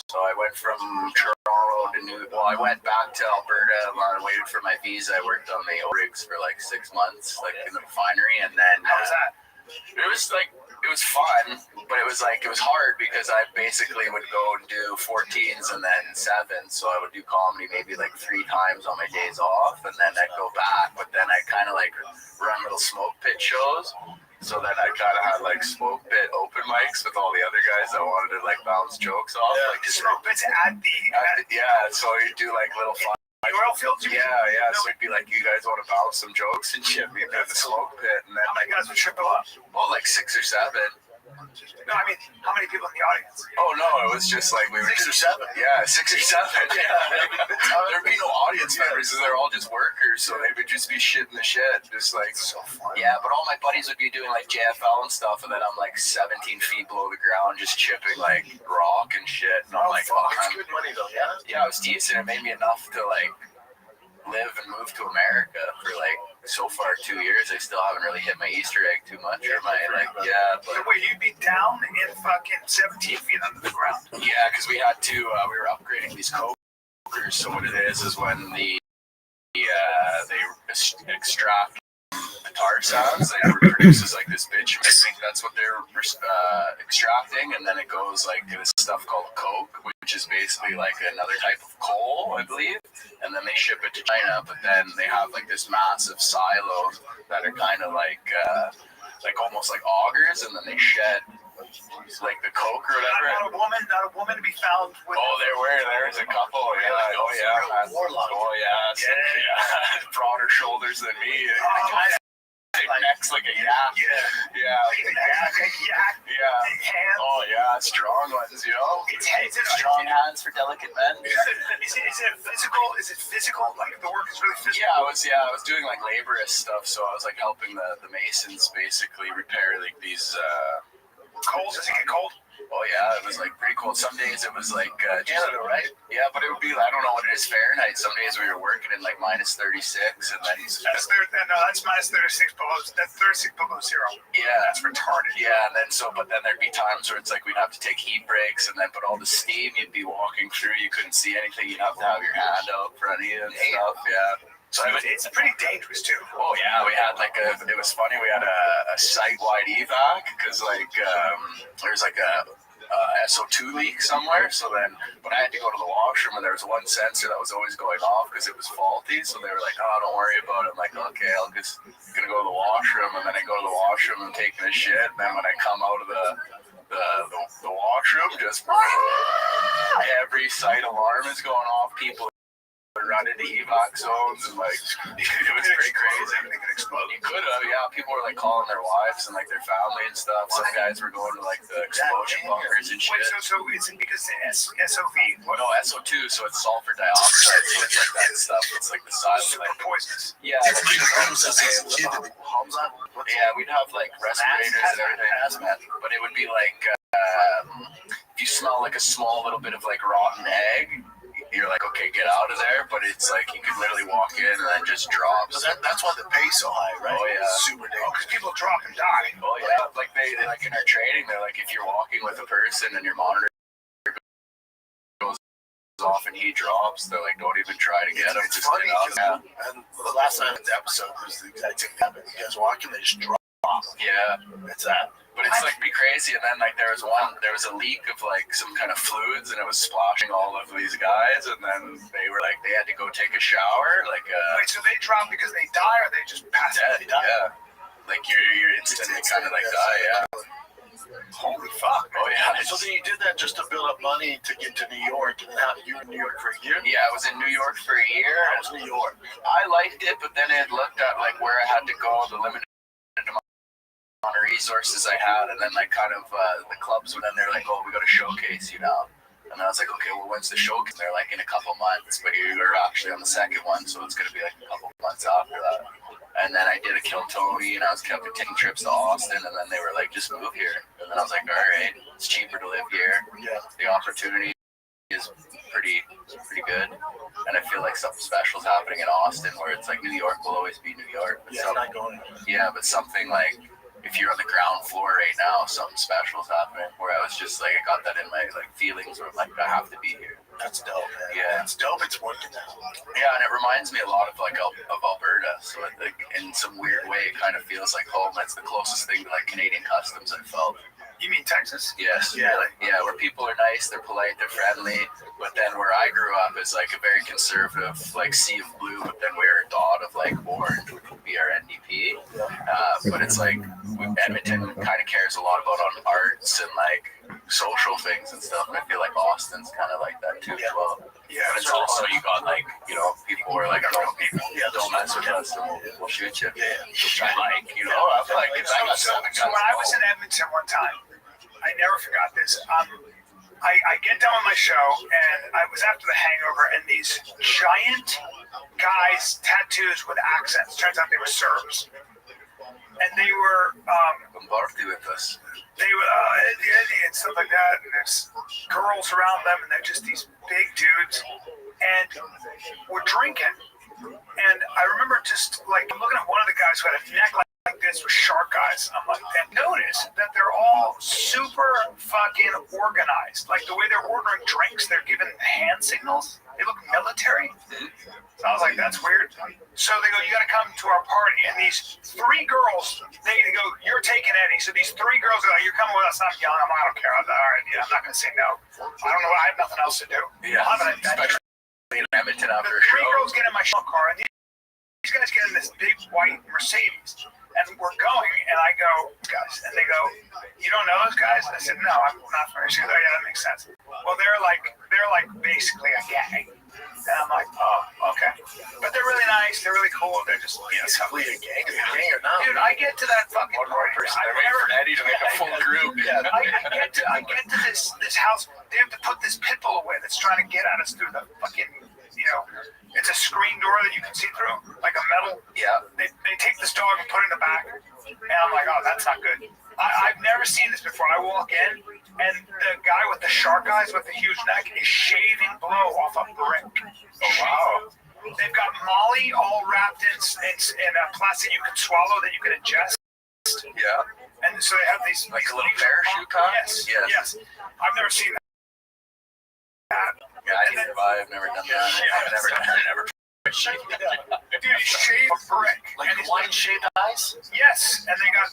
So I went from Toronto to I went back to Alberta. I waited for my visa. I worked on the rigs for like 6 months, like in the refinery, and then How was that? it was fun, but it was hard because I basically would go and do 14s and then 7s. So I would do comedy maybe like 3 times on my days off, and then I'd go back. But then I kind of like run little smoke pit shows. So then I kind of had like smoke pit open mics with all the other guys that wanted to like bounce jokes off. Yeah, Like just smoke pits at the so you do like little fun. oil fields. Yeah. So it'd be like, you guys want to bounce some jokes and shit? We did the smoke pit, and then How many guys would triple up? like 6 or 7. No, I mean, how many people in the audience? Oh no, it was just like we were 6 or 7. Yeah, 6 or 7. Yeah, there'd be no audience members, they're all just workers, so they would just be shitting the shit, just like So fun. yeah. But all my buddies would be doing like JFL and stuff, and then I'm like 17 feet below the ground, just chipping like rock and shit. And I'm like, It's good money though, yeah? yeah, it was decent. It made me enough to like live and move to America for like so far 2 years. I still haven't really hit my Easter egg too much, or my like but Wait, you'd be down in fucking 17 feet under the ground. yeah, because we had to we were upgrading these cokers. So what it is when they extract the tar sands, it produces like this bitumen. I think that's what they're extracting, and then it goes like to this stuff called coke, which is basically like another type of coal, I believe. And then they ship it to China, but then they have like this massive silos that are kind of like almost like augers, and then they shed like the coke or whatever. Not a woman to be found with. Oh, there's a couple. Yeah. Oh yeah. Warlock. Oh yeah. Yeah. Broader shoulders than me. Necks like a yak. Yeah. Oh yeah. Strong ones, you know. Strong hands for delicate men. Is it physical? Is it physical? Like the work is really physical. Yeah, I was doing like laborist stuff, so I was like helping the masons basically repair like these. Cold? Does it get cold? Oh yeah, it was like pretty cold. Some days it was like Canada, right? Yeah, but it would be I don't know what it is Fahrenheit. Some days we were working in like minus 36, and then that's minus 36 below. That's 36 below zero. Yeah, That's retarded. yeah, and then but then there'd be times where it's like we'd have to take heat breaks, and then but all the steam you'd be walking through, you couldn't see anything. You'd have to have your hand out in front of you and stuff. Yeah. So it's pretty dangerous too. Oh yeah, we had like it was funny. We had a site-wide evac because like there's like a SO2 leak somewhere. So then, but I had to go to the washroom, and there was one sensor that was always going off because it was faulty. So they were like, "Oh, don't worry about it." I'm like, "Okay, I'm just gonna go to the washroom," and then I go to the washroom and taking a shit. And then when I come out of the washroom, just every site alarm is going off. People are got into evac zones and like it was pretty crazy. Everything could explode. You could have, yeah. People were like calling their wives and like their family and stuff. Some guys were going to like the explosion bunkers and shit. Wait, so is it because the SOV? No, SO2, so it's sulfur dioxide, so it's like that stuff. It's like the size of Super like, poisonous. yeah, like, yeah, we'd have like respirators and everything, but it would be like if you smell like a small little bit of like rotten egg, you're like, okay, get out of there. But it's like you could literally walk in and then just drop. So that's why the pay's so high, right? Oh yeah, Super dangerous. Because people drop and die. oh yeah. Like they like in our training, they're like, if you're walking with a person and your monitor goes off and he drops, they're like, don't even try to get him. It's Just funny get out. because and the last time in the episode was the exact same happened. You guys walking, they just drop. Yeah. It's that. But it's like be crazy, and then like there was a leak of like some kind of fluids, and it was splashing all of these guys, and then they were like they had to go take a shower, like Wait, so they drop because they die, or they just pass dead, out? yeah, like you're instantly kind of like die, yeah. Holy fuck. Oh yeah. So then you did that just to build up money to get to New York, and now you were in New York for a year? Yeah, I was in New York for a year. That was New York. I liked it, but then it looked at like where I had to go, the limited amount of resources I had, and then like kind of the clubs were then they're like, oh, we got a showcase, you know. And I was like, okay, well, when's the showcase? They're like, in a couple months, but you're actually on the second one, so it's gonna be like a couple months after that. And then I did a Kill Tony, and I was kept taking trips to Austin, and then they were like, just move here. And then I was like, all right, it's cheaper to live here. Yeah. The opportunity is pretty good, and I feel like something special is happening in Austin, where it's like New York will always be New York. But Yeah, not going. yeah, but something like if you're on the ground floor right now, something special is happening. Where I was just like, I got that in my like feelings, where I'm like, I have to be here. That's dope, man. Yeah. It's dope. It's working now. Yeah, and it reminds me a lot of like of Alberta. So it, like in some weird way, it kind of feels like home. That's the closest thing to like Canadian customs I felt. You mean Texas? Yes. Yeah. Yeah, where people are nice, they're polite, they're friendly. But then where I grew up is like a very conservative, like sea of blue. But then we're a dot of like orange, which would be our NDP. But it's like Edmonton kind of cares a lot about on arts and like social things and stuff. And I feel like Austin's kind of like that too as well. Yeah. But it's also you got like people who are like don't mess with us and we'll shoot you. Yeah. Like I feel like it's So when I was in Edmonton one time, I never forgot this. I get done with my show, and I was after the hangover, and these giant guys, tattoos with accents. Turns out they were Serbs, and they were bombarded with us. they were and stuff like that. And there's girls around them, and they're just these big dudes, and we're drinking. And I remember just like looking at one of the guys who had a neck like this with shark eyes. I'm like, and notice that they're all super fucking organized. Like the way they're ordering drinks, they're giving hand signals. They look military. So I was like, that's weird. So they go, you got to come to our party. And these three girls, they go, you're taking Eddie. So these three girls are like, you're coming with us. I'm young. I don't care. I'm like, all right, yeah, I'm not going to say no. I don't know. I have nothing else to do. Yeah, especially in Edmonton after a Three show. girls get in my show car, and these guys get in this big white Mercedes. And we're going, and I go, guys, and they go, you don't know those guys? I said, no, I'm not familiar. She goes, oh, yeah, that makes sense. Well, they're like basically a gang. And I'm like, oh, okay. But they're really nice. They're really cool. They're just, Technically a gang. Is a gang or not? dude, I get to that fucking party. They're waiting for Eddie to make a full group. I get to this house. They have to put this pit bull away that's trying to get at us through the fucking, it's a screen door that you can see through, like a metal. Yeah. They take this dog and put it in the back, and I'm like, oh, that's not good. I've never seen this before. I walk in, and the guy with the shark eyes with the huge neck is shaving blow off a brick. Oh, wow. They've got Molly all wrapped in a plastic you can swallow that you can ingest. Yeah. And so they have these Like a little parachute cup? Yes. I've never seen that. Yeah, I neither have I. I've never done that. I've never done it. Dude, he shaved a brick. Like wine-shaped eyes? Yes, and they got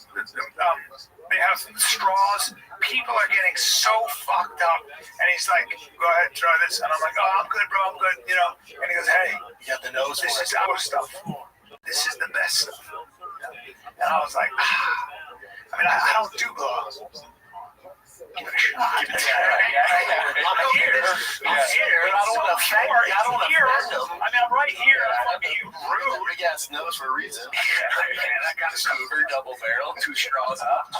they have straws. People are getting so fucked up, and he's like, "Go ahead, try this," and I'm like, "Oh, I'm good, bro, I'm good," And he goes, "Hey, You got the nose this for is it. our stuff. This is the best stuff." And I was like, I don't do blow. give it a shot. I'm here. I don't want to offend you. I don't want to offend them. I mean, I'm right here. I'm being rude. Big ass nose for a reason. Man, that kind of stuff. Cougar, double barrel, 2 straws up.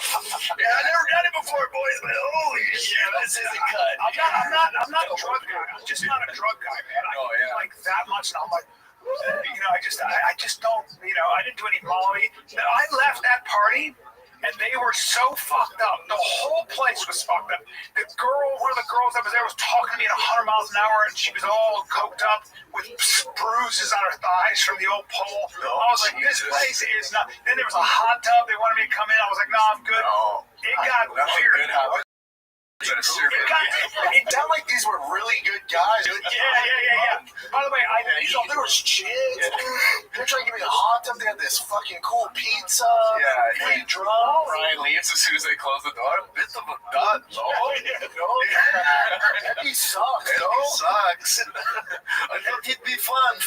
Yeah, I never done it before, boys, but holy shit, this isn't cut. I'm not a drug guy. I'm just not a drug guy, man. I Oh, yeah. like that much, and I'm like, I just don't, I didn't do any Molly. I left that party, and they were so fucked up. The whole place was fucked up. One of the girls that was there was talking to me at 100 miles an hour, and she was all coked up with bruises on her thighs from the old pole. I was like, this place is not. Then there was a hot tub. They wanted me to come in. I was like, no, I'm good. It got weird. It sounded like these were really good guys. Yeah. By the way, there was chicks. They're trying to give me a hot tub. They had this fucking cool pizza. Free drum. Ryan leaves as soon as they close the door. Bit of a dot. He sucks. Sucks. Let it be fun.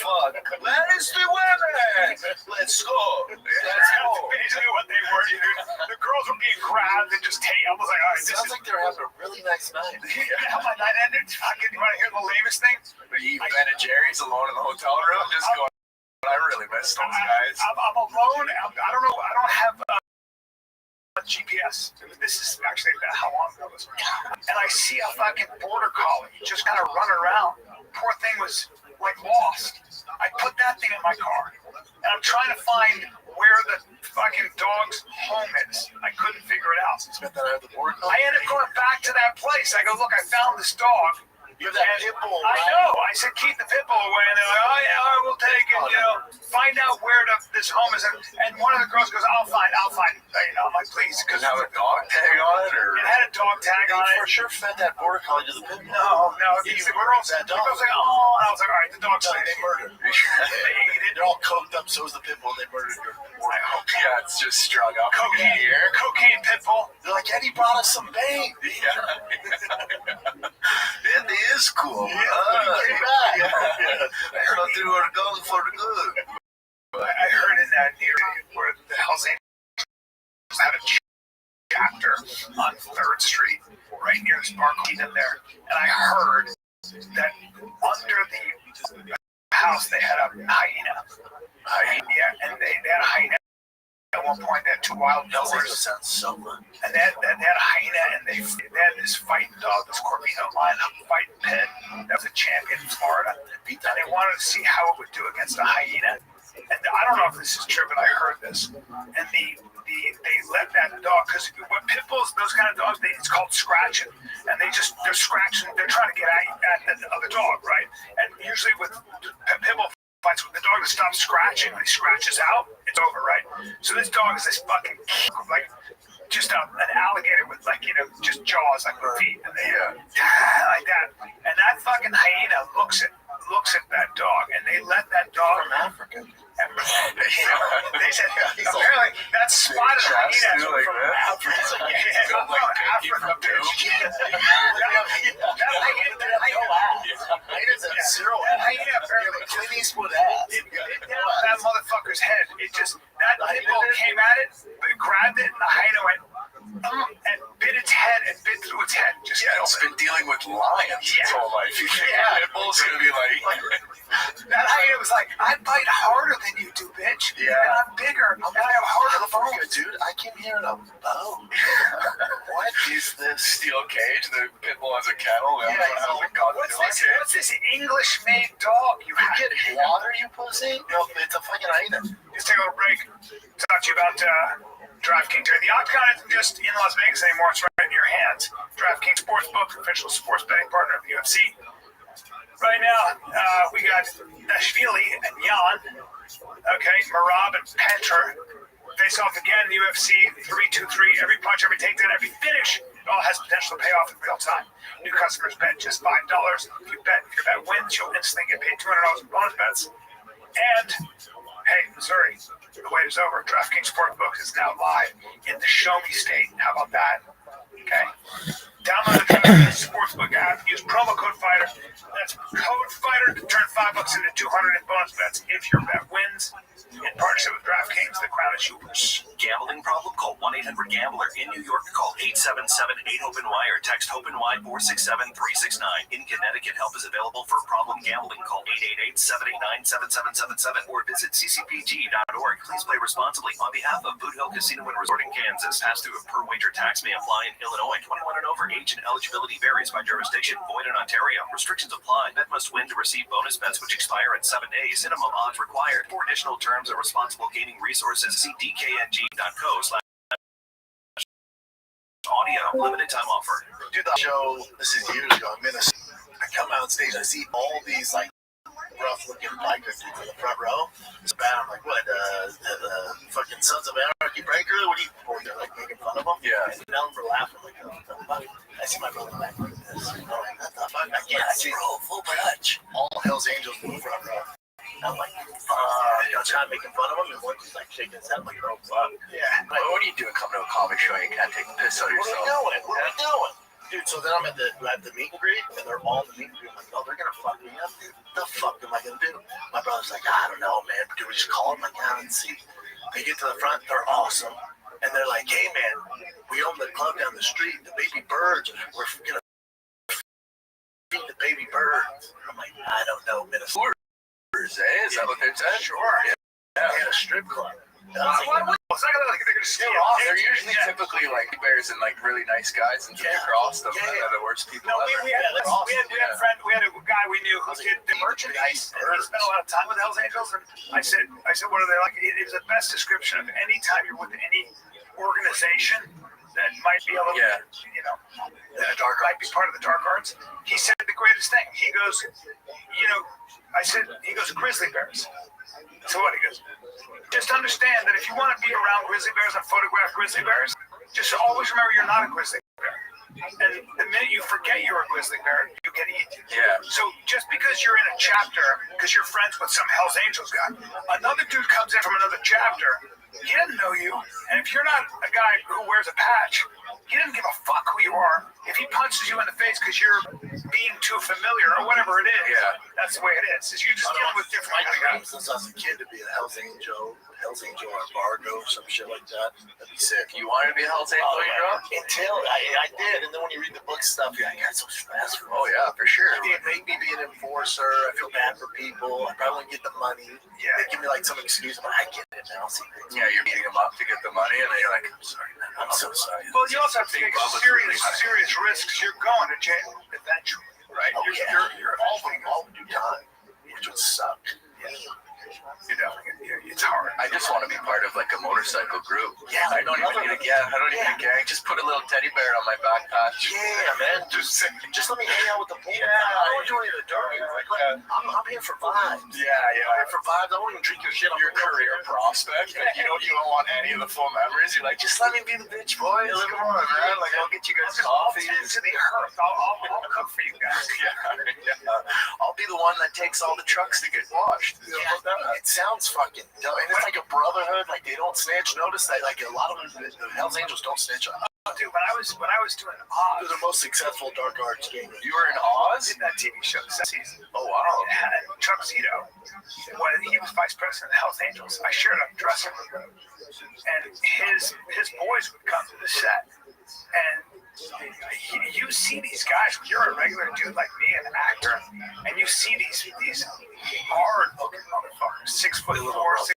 Where is the women? Let's go. basically what they were. The girls were being grabbed and just taken. I was like, all right, this Sounds like they're having a really nice night. how my night ended. Fucking, you want to hear the lamest thing? You eat Ben and Jerry's alone in the hotel room, just going, I really miss those guys. I'm alone. I don't know. I don't have a GPS. This is actually how long ago this was. And I see a fucking border collie just kind of running around. Poor thing was like lost. I put that thing in my car, and I'm trying to find where the fucking dog's home is. I couldn't figure it out. I ended up going back to that place. I go, look, I found this dog. You have that pit bull, I know. I said, keep the pit bull away. And they're like, oh, yeah, I will take it. Find out where this home is. And one of the girls goes, I'll find it. I'm like, please. Does it have a dog tag on it? Or? It had a dog tag on it. For sure fed that border collie to the pit bull. No. The girls like, oh. And I was like, all right, the dog's No, they murdered. They ate it. They're all coked up, so is the pit bull. They murdered your border collie. Yeah, it's just strung up. Cocaine pit bull. They're like, Eddie brought us some bait. It is cool. I thought they were going for the good. I heard in that area where the Hells Angels had a chapter on 3rd Street, right near this bar in there, and I heard that under the house they had a hyena. Yeah, and they had a hyena. At one point, they had 2 wild boars. Sounds so good. And they had a hyena, and they had this fighting dog, this Corvino line fighting pit that was a champion in Florida. And they wanted to see how it would do against a hyena. And I don't know if this is true, but I heard this. And they let that dog, because what pit bulls, those kind of dogs, it's called scratching. And they're scratching, they're trying to get at the other dog, right? And usually with pit bull fights, when the dog stops scratching, when he scratches out, it's over, right? So this dog is this fucking, like, just an alligator with, like, just jaws like feet, and they like that. And that fucking hyena looks at that dog, and they let that dog From Africa. They said apparently that spotted hyena from Africa. Africa, bitch. That hyena apparently Clint Eastwood ass. it bit down on that motherfucker's head. That pit came at it, but it grabbed it, and the hyena went and bit its head and bit through its head. Just It's been dealing with lions its whole life. You think a pit bull's going to be like... That hyena was like, I bite harder than you do, bitch. Yeah. And I'm bigger, and I have harder bones. Dude, I came here in a boat. What is this steel cage? The pit bull has a kettle. What's this English-made dog? You You get water, you pussy? No, it's a fucking hyena. Let's take a little break. Talk to you about DraftKings. The Octagon isn't just in Las Vegas anymore. It's right in your hands. DraftKings Sportsbook, official sports betting partner of the UFC. Right now, we got Dashvili and Jan. Okay, Marab and Panther face off again in the UFC 3-2-3. Every punch, every takedown, every finish, it all has potential to pay off in real time. New customers bet just $5. If your bet wins, you'll instantly get paid $200 in bonus bets. And hey, Missouri, the wait is over. DraftKings Sportsbook is now live in the Show Me State. How about that? Okay. Download the DraftKings Sportsbook app. Use promo code FIGHTER. That's code FIGHTER to turn $5 into $200 in bonus bets if your bet wins. In partnership with DraftKings, the crown is yours. Gambling problem? Call 1-800-GAMBLER. In New York, call Hope and Y or text Hope and Y 467-369. In Connecticut, help is available for problem gambling. Call 888-789-7777 or visit ccpg.org. Please play responsibly. On behalf of Boot Hill Casino and Resort in Kansas, pass-through of per wager tax may apply in Illinois. 21 and over. Age and eligibility varies by jurisdiction. Void in Ontario. Restrictions apply. Bet must win to receive bonus bets which expire in 7 days. Minimum odds required. For additional terms and responsible gaming resources, see dkng.co/audio. Limited time offer. Do the show. This is years ago in Minnesota. I come out on stage. I see all these like rough-looking bikers dudes in the front row. It's bad. I'm like, what? The fucking Sons of Anarchy breaker? What are you? They're like making fun of them. Yeah. And now for laughing. Like, oh, the fuck? I see my brother back like this. I'm like, what the fuck? I can't see. Full touch. All Hell's Angels in the front row. I'm like, I'm trying making fun of him, and one just like shaking his head like, oh fuck. Yeah. Well, what do you do coming to a comedy show? You can't take the piss out of What are yourself. we doing? What are we doing? Dude, so then I'm at the meet and greet, and they're all in the meet and greet. I'm like, oh, they're gonna fuck me up, dude. What the fuck am I gonna do? My brother's like, I don't know, man. But do we just call them? Like, yeah, let's see. They get to the front, they're awesome. And they're like, hey, man, we own the club down the street, the Baby Birds. We're gonna feed the baby birds. I'm like, I don't know, Minnesota. Is that what they're saying? Sure. Yeah. They had a strip club. It's not gonna like they're gonna steal off. They're usually typically like bears and like really nice guys, and you cross them, and they're the worst people ever. We had a friend, we had a guy we knew who did the merchandise, and he spent a lot of time with Hell's Angels. And I said, what are they like? It was the best description of any time you're with any organization that might be a little, might be part of the dark arts. He said the greatest thing. He goes, he goes, grizzly bears. So what? He goes, just understand that if you want to be around grizzly bears and photograph grizzly bears, just always remember you're not a grizzly bear. And the minute you forget you're a grizzly bear, you get eaten. Yeah. So just because you're in a chapter, because you're friends with some Hell's Angels guy, another dude comes in from another chapter, he doesn't know you. And if you're not a guy who wears a patch, he doesn't give a fuck who you are. If he punches you in the face because you're being too familiar or whatever it is, that's the way it is. You're just dealing with different My dream guys. since I was a kid to be a Hell's Angel or a Bargo, some shit like that. That'd be sick. You wanted to be a Hell's Angel when you grew up? Until I did, and then when you read the book stuff, you're like, that's so stressful. Oh yeah, for sure. It made me be an enforcer. I feel bad for people. I probably wouldn't get the money. Yeah. They give me like some excuse, but I get it now. See, Yeah, you're beating them up to get the money, and then you're like, I'm sorry, man. I'm so sorry. Well, you also have to take serious risks. You're going to jail eventually, right? Oh, You're all in due time, which would suck. It's hard. I just want to be part of like a motorcycle group. Yeah, I don't even need a gang. I don't need a gang. Just put a little teddy bear on my back patch. Yeah, man. Just let me hang out with the boys. Yeah. I don't want to do any of the dirty. I'm here for vibes. Yeah. I'm here for vibes. I won't even drink your shit. Your career prospect. Like, you don't want any of the full memories. You're like, just let me be the bitch, boys. Come on, man. Like, I'll get you guys coffee. I'll tend to the hearth. I'll cook for you guys. I'll be the one that takes all the trucks to get washed. It sounds fucking dumb. And it's like a brotherhood. Like, they don't snitch. Notice that, like, a lot of them, the Hells Angels don't snitch on. Dude, when I was doing Oz, They're the most successful dark arts game. You were in Oz? did that TV show this season. Oh, wow. And Chuck Zito, he was vice president of the Hells Angels. I shared a dressing room with him, and his boys would come to the set, and you see these guys when you're a regular dude like me, an actor, and you see these hard-looking motherfuckers, 6'4", 6'5",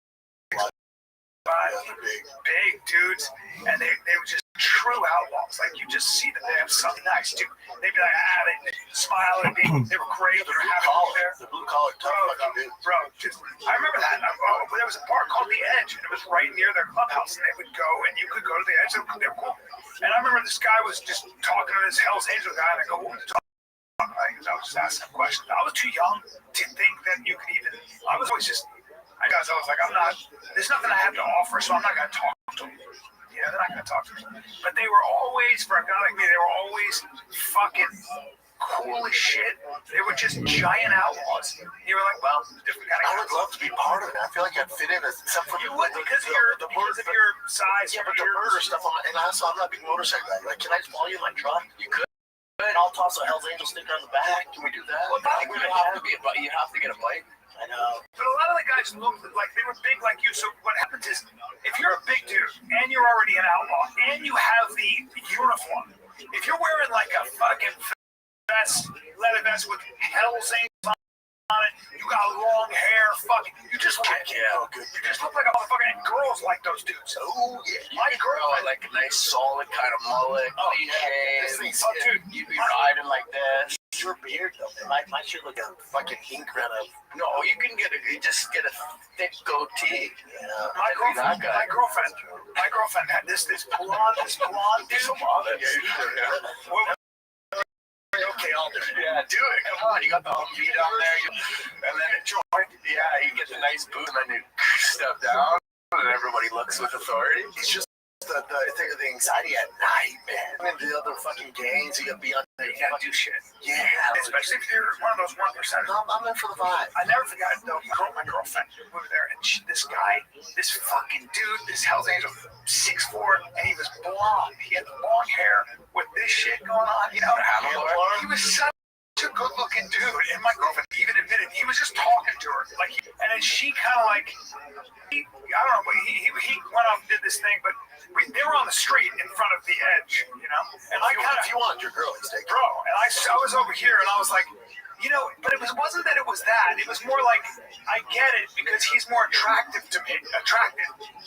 big dudes, and they were just true outlaws. Like, you just see that they have something nice, dude. They'd be like, they smile, they were great, they were happy there. The blue collar tough fucking dude. Bro, I remember that. There was a bar called The Edge, and it was right near their clubhouse, and they would go, and you could go to The Edge. They were cool. And I remember this guy was just talking to this Hell's Angel guy, and I go, what was he talking about? I was just asking him questions. I was too young to think that you could even, I was always just, I was like, there's nothing I have to offer, so I'm not going to talk to them. Yeah, they're not going to talk to me. But they were always, for a guy like me, they were always fucking cool as shit. They were just giant outlaws. You were like, well, different kind of I would love to be part of it. I feel like I'd fit in, except for You would because of your size. Yeah, but the murder stuff, and also I'm not a big motorcycle guy. Like, can I just follow you in my truck? You could. And I'll toss a Hell's Angel sticker on the back. Can we do that? Well, you have to get a bike. I know. But a lot of the guys looked like they were big like you. So what happens is, if you're a big dude and you're already an outlaw and you have the uniform, if you're wearing like a fucking vest, leather vest with Hell's Angels on it, you got long hair, fucking, you just look like a motherfucker. And girls like those dudes. Oh yeah, My girl, like a nice solid kind of mullet, clean shave. You'd be riding like this. Your beard though, man. My shit look a fucking ink red of. No, you can get just get a thick goatee. Yeah. my girlfriend had this blonde dude. Okay, I'll do it. Yeah, do it. Come on, you got the Humvee down there, and then enjoy. Yeah, you get the nice boot, and then you step down, and everybody looks with authority. It's just the thing of the anxiety at night, man. I mean, the other fucking gangs, you gotta be on there. You can't do shit. Yeah. Especially if you're one of those 1%. I'm in for the vibe. I never forgot, though, my girlfriend over there, and this guy, this fucking dude, this Hell's Angel, 6'4", and he was blonde. He had long hair with this shit going on, you know? He was such a good-looking dude, and my girlfriend even admitted he was just talking to her, like, and then she kind of like, I don't know, but he went off and did this thing, but they were on the street in front of the edge, you know? And I kind of, if you want your girl, you stay. bro, and I was over here, and I was like, you know, but it wasn't that it was that. It was more like, I get it because he's more attractive to me.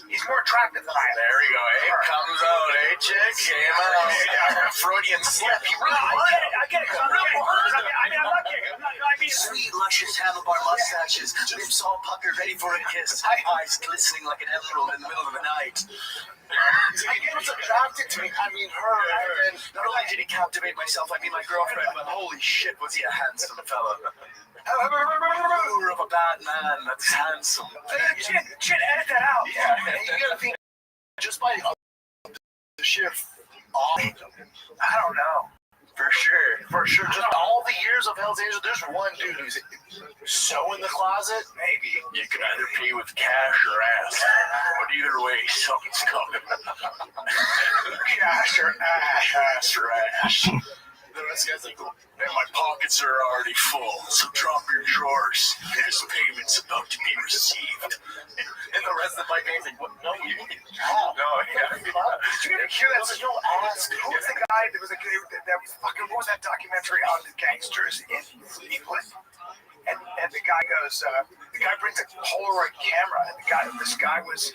He's more attractive than I am. There we go. It comes out, chick? Came out. Yeah, Freudian slip. He really I get it. I'm not kidding. I mean, Sweet, luscious handlebar mustaches, lips all puckered, ready for a kiss, eyes glistening like an emerald in the middle of the night. I get what's attracted to me. I mean, her. And not only did he captivate myself, I mean my girlfriend, but holy shit, was he a handsome fella. Lure of a bad man that's handsome. Chin, edit that out. Yeah, and you gotta think, just by the sheer awe. I don't know. For sure. Just all the years of Hell's Angels, there's one dude who's so in the closet. Maybe. You can either pay with cash or ass. But either way, something's coming. Cash or ass. Ass or ass. The rest of the guys like, man, my pockets are already full, so drop your drawers. This payment's about to be received. And the rest of my gang's like, what? No, you didn't. No, yeah. Did you hear that? There's no ask. Who was the guy that was that fucking, what was that documentary on the gangsters in England? And the guy goes, the guy brings a Polaroid camera, and this guy was.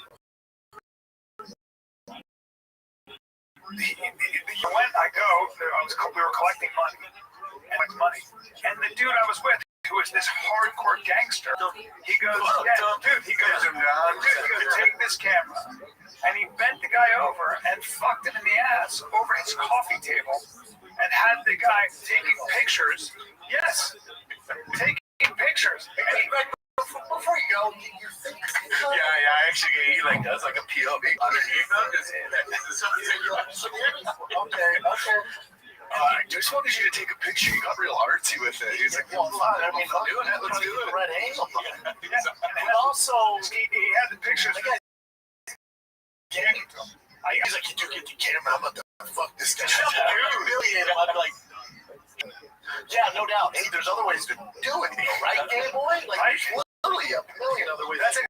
We were collecting money, and the dude I was with, who was this hardcore gangster, he goes, take this camera, and he bent the guy over and fucked him in the ass over his coffee table, and had the guy taking pictures. Yes, taking pictures. And he, before you go, you think. Yeah, actually, he like does like a POV underneath them. Okay. I just wanted you to take a picture. You got real artsy with it. He's like, well, fine. I mean, I'm doing it. Let's do it. Red angle. and also, he had the pictures. He's like, you do get the camera. I'm about to fuck this guy. You're humiliated. I'm like, yeah, no doubt. Hey, there's other ways to do it, right, gay boy? Like, there's literally a million other ways. That's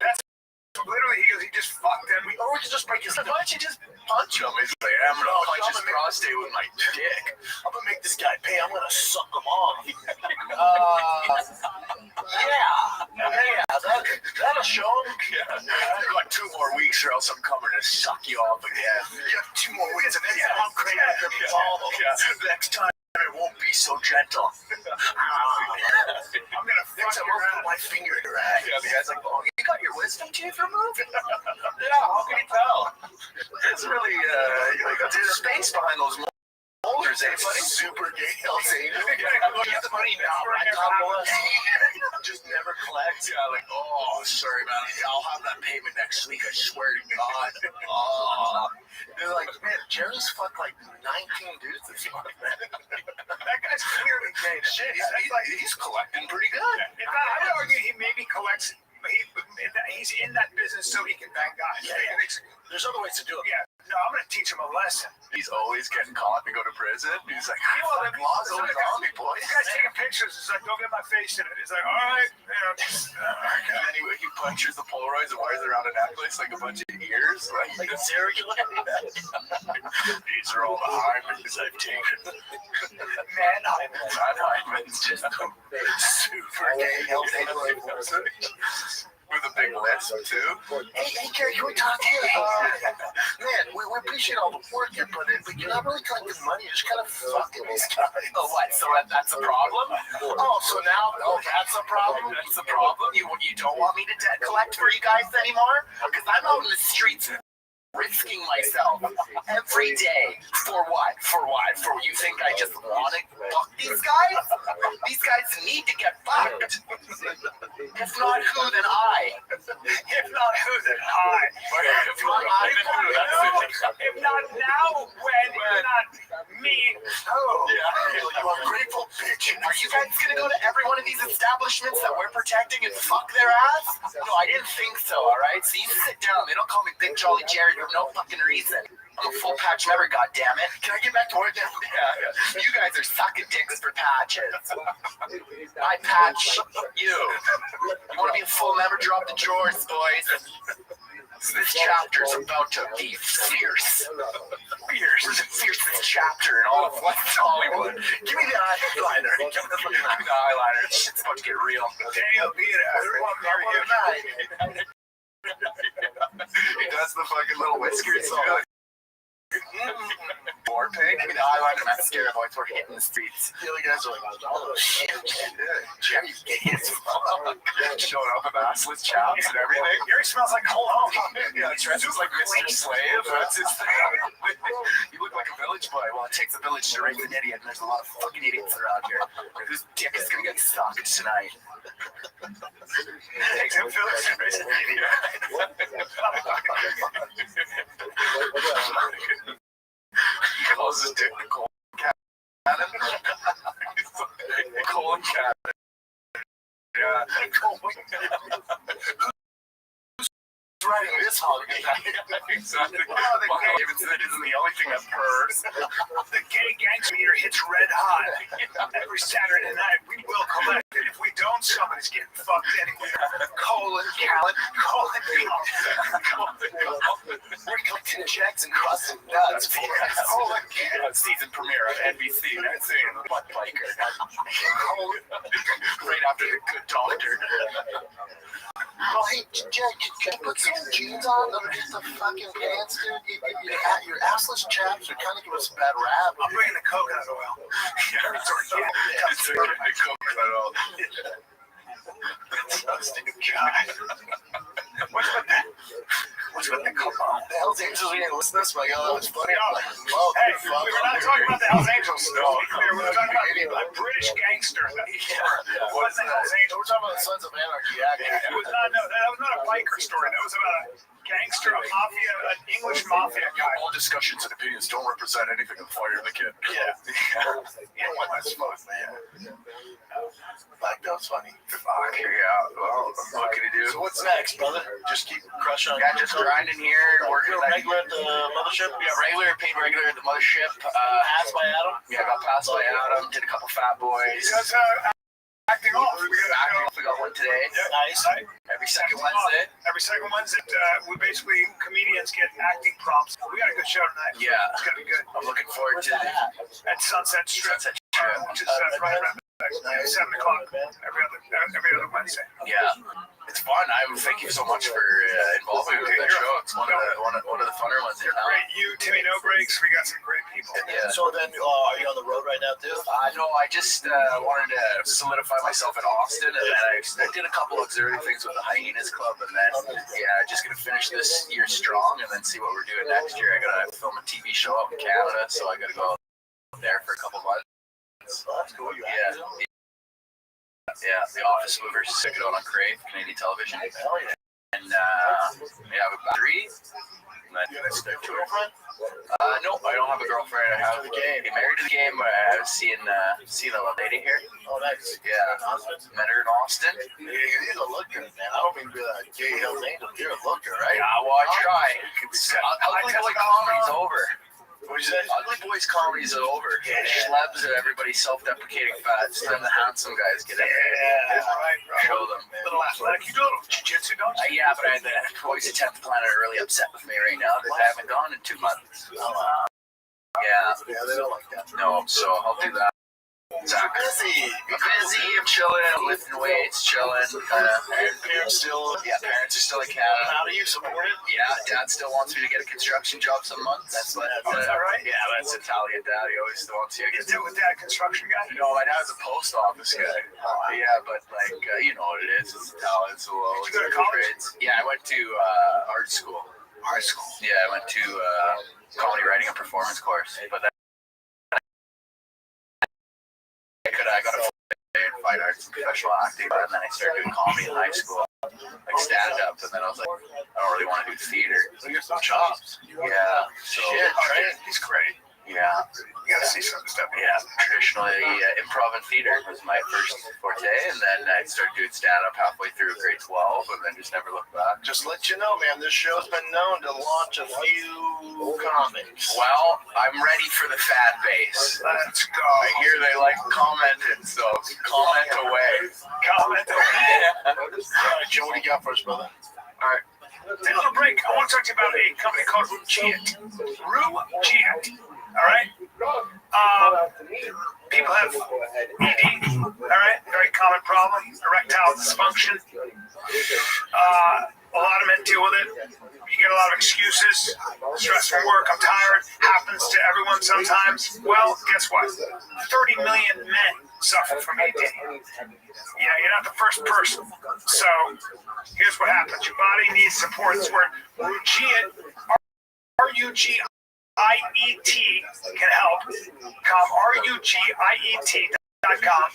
literally, he just fucked him. Or we could just break his. Why don't you just punch him? He's like, I'm gonna punch his prostate with my dick. I'm gonna make this guy pay. I'm gonna suck him off. That'll show him. Yeah. You got 2 more weeks, or else I'm coming to suck you off again. You have 2 more weeks, and then I'm crazy. Next time it won't be so gentle. I'm gonna Next time I'll put my finger in your ass. Yeah, the guy's like, oh, you got your wisdom teeth removed? Yeah, how can you tell? It's really, there's space behind those molars, buddy? Super gay. I'll say, get the money now. Just never collect. Yeah, like, oh, sorry, man. I'll have that payment next week. I swear to God. Oh. They're like, man, Jerry's fucked like 19 dudes this month, man. That guy's clearly gay. Shit, he's collecting pretty good. In fact, I would argue he maybe collects. He's in that business so he can bang guys. Yeah. There's other ways to do it. Yeah. No, I'm gonna teach him a lesson. he's always getting caught and go to prison. He's like, law's always on me, boys. This guy's taking pictures. He's like, don't get my face in it. He's like, all right. And then he punctures the Polaroids and wires around a necklace like a bunch of ears. Like a serial killer. These are all the Hymens I've taken. Hymens. Just super gay. With a big list, too. Hey, Gary, can we talk to you? Man, we appreciate all the work you put in, but you're not really collecting money. You're just kind of fucking these guys. Oh, what? So that's a problem? So now, that's a problem? That's a problem? You don't want me to debt collect for you guys anymore? Because I'm out in the streets risking myself every day. For what? For you think I just want to fuck these guys? These guys need to get fucked. If not who, then I. If not who, then I. If not I, then who? If not now, when? If not me, who? Yeah. You ungrateful bitch. Are you guys gonna go to every one of these establishments that we're protecting and fuck their ass? No, I didn't think so, alright? So you sit down. They don't call me Big Jolly Jared for no fucking reason. I'm a full patch member, goddammit. Can I get back to work now? Yeah. You guys are sucking dicks for patches. I patch you. You wanna be a full member? Drop the drawers, boys. This chapter's about to be fierce. The fiercest chapter in all of West Hollywood. Give me the eyeliner. Give me the eyeliner. This shit's about to get real. Daniel, be it. Everyone near you. He does the fucking little whiskers. War pig. Give me the eyeliner mascara, boys. We're hitting the streets. The other guys are like, oh, shit. Jerry's gay as fuck. Showing up with assless chaps and everything. Gary smells like cologne. Yeah, dresses like Mr. Slave. That's his thing. You look like a village boy. Well, it takes a village to raise an idiot, and there's a lot of fucking idiots around here. Whose dick is gonna get sucked tonight? Takes a village to raise an idiot. He calls his dick Nicole Cannon. Nicole Cannon. Yeah. Who's writing this holiday? Exactly. Davidson isn't the only thing that purrs. The gay gangster meter hits red hot every Saturday night. We will collect it. If we don't, somebody's getting fucked anyway. Colon, We're collecting checks and crossing nuts. Season premiere of NBC. That's it. Butt biker. Right after The Good Doctor. Oh, hey, Jack, can you put some jeans on underneath the fucking pants, dude? Your assless chaps are kind of giving us a bad rap. I'm bringing the coconut oil. It's a coconut oil. What's with the coconut? The Hells Angels are going to listen to this, my God, that was funny. I'm like, Hey, we were not talking about the Hells Angels. No, we were talking about a British gangster. It wasn't the Hells Angels. We're talking about the Sons of Anarchy. It was not. No, that was not a biker story. That was about a gangster, a mafia, an English mafia guy. All discussions and opinions don't represent anything of the fire of the kid. Yeah. That's fun, man. Like, that was funny. Fuck, yeah. Well, what can you do? So what's next, brother? Just keep crushing on. Yeah, just grinding here, working You're regular at the mothership? Yeah, paid regular at the mothership. Passed by Adam? Yeah, got passed by Adam, did a couple fat boys. Because acting off. We got one today. Nice. Every second Wednesday. Every second Wednesday, we basically, comedians get acting prompts. We got a good show tonight. Yeah. It's going to be good. I'm looking forward to it. At Sunset Strip, which is right around 7 o'clock every other Wednesday. Yeah. It's fun. I thank you so much for involving me with that show. It's one of the funner ones here now. Great. You, Timmy No Breaks, we got some great people. Yeah. So then, are you on the road right now, too? No, I just wanted to solidify myself in Austin, and then I did a couple auxiliary things with the Hyenas Club, and then, just going to finish this year strong, and then see what we're doing next year. I got to film a TV show up in Canada, so I got to go there for a couple months. Oh, that's cool. Yeah, The Office Movers, check it out on Crave, Canadian television. And we have a battery. Girlfriend? No, I don't have a girlfriend. I have get married to the game. I was seeing a lady here. Oh, nice. Yeah, met her in Austin. Yeah, you're a looker, man. I don't mean to be like gay Hells Angel. You're a looker, right? Yeah, well, I try. I'll think like comedy's over. What'd you say? Ugly Boys comedy's over. Yeah. Schlebs and everybody self-deprecating fat. It's time the handsome guys get in there. Yeah, right, bro. Show them. Little athletic. You do a little jiu-jitsu, don't you? Yeah, but the Boys of 10th Planet are really upset with me right now because I haven't gone in 2 months. Yeah. Yeah, they don't like that. No, so I'll do that. Exactly. I'm busy, I'm chilling, I'm lifting weights, chilling. Parents still. Parents are still in Canada. How do you support it? Yeah, Dad still wants me to get a construction job some months. That's what. Oh, is that right? Yeah, that's Italian Dad. He always still wants you to Is get. it with that construction guy? No, my dad's a post office guy. Yeah, but you know what it is. It's Italian, so Did you go to college? Yeah, I went to art school. Art school. Yeah, I went to comedy writing and performance course. But then I got a in fine arts and professional acting, and then I started doing comedy in high school, like stand-up, and then I was like, I don't really want to do theater. So you get some chops. Yeah. So, Shit, right? He's great. Yeah. You gotta see some of the stuff. Yeah, traditionally improv and theater was my first forte, and then I started doing stand-up halfway through grade 12, and then just never looked back. Just let you know, man, this show's been known to launch a few comics. Well, I'm ready for the fan base. Let's go. I hear they like commenting, so comment away. Comment away. All right, Joe, what do you got for us, brother? All right. Take a little break. I want to talk to you about a company called Rothschild. All right. People have ED. All right. Very common problem. Erectile dysfunction. A lot of men deal with it. You get a lot of excuses. Stress from work. I'm tired. Happens to everyone sometimes. Well, guess what? 30 million men suffer from ED. Yeah, you're not the first person. So here's what happens. Your body needs support. This word Rugiet, RUGIET can help. RUGIET.com.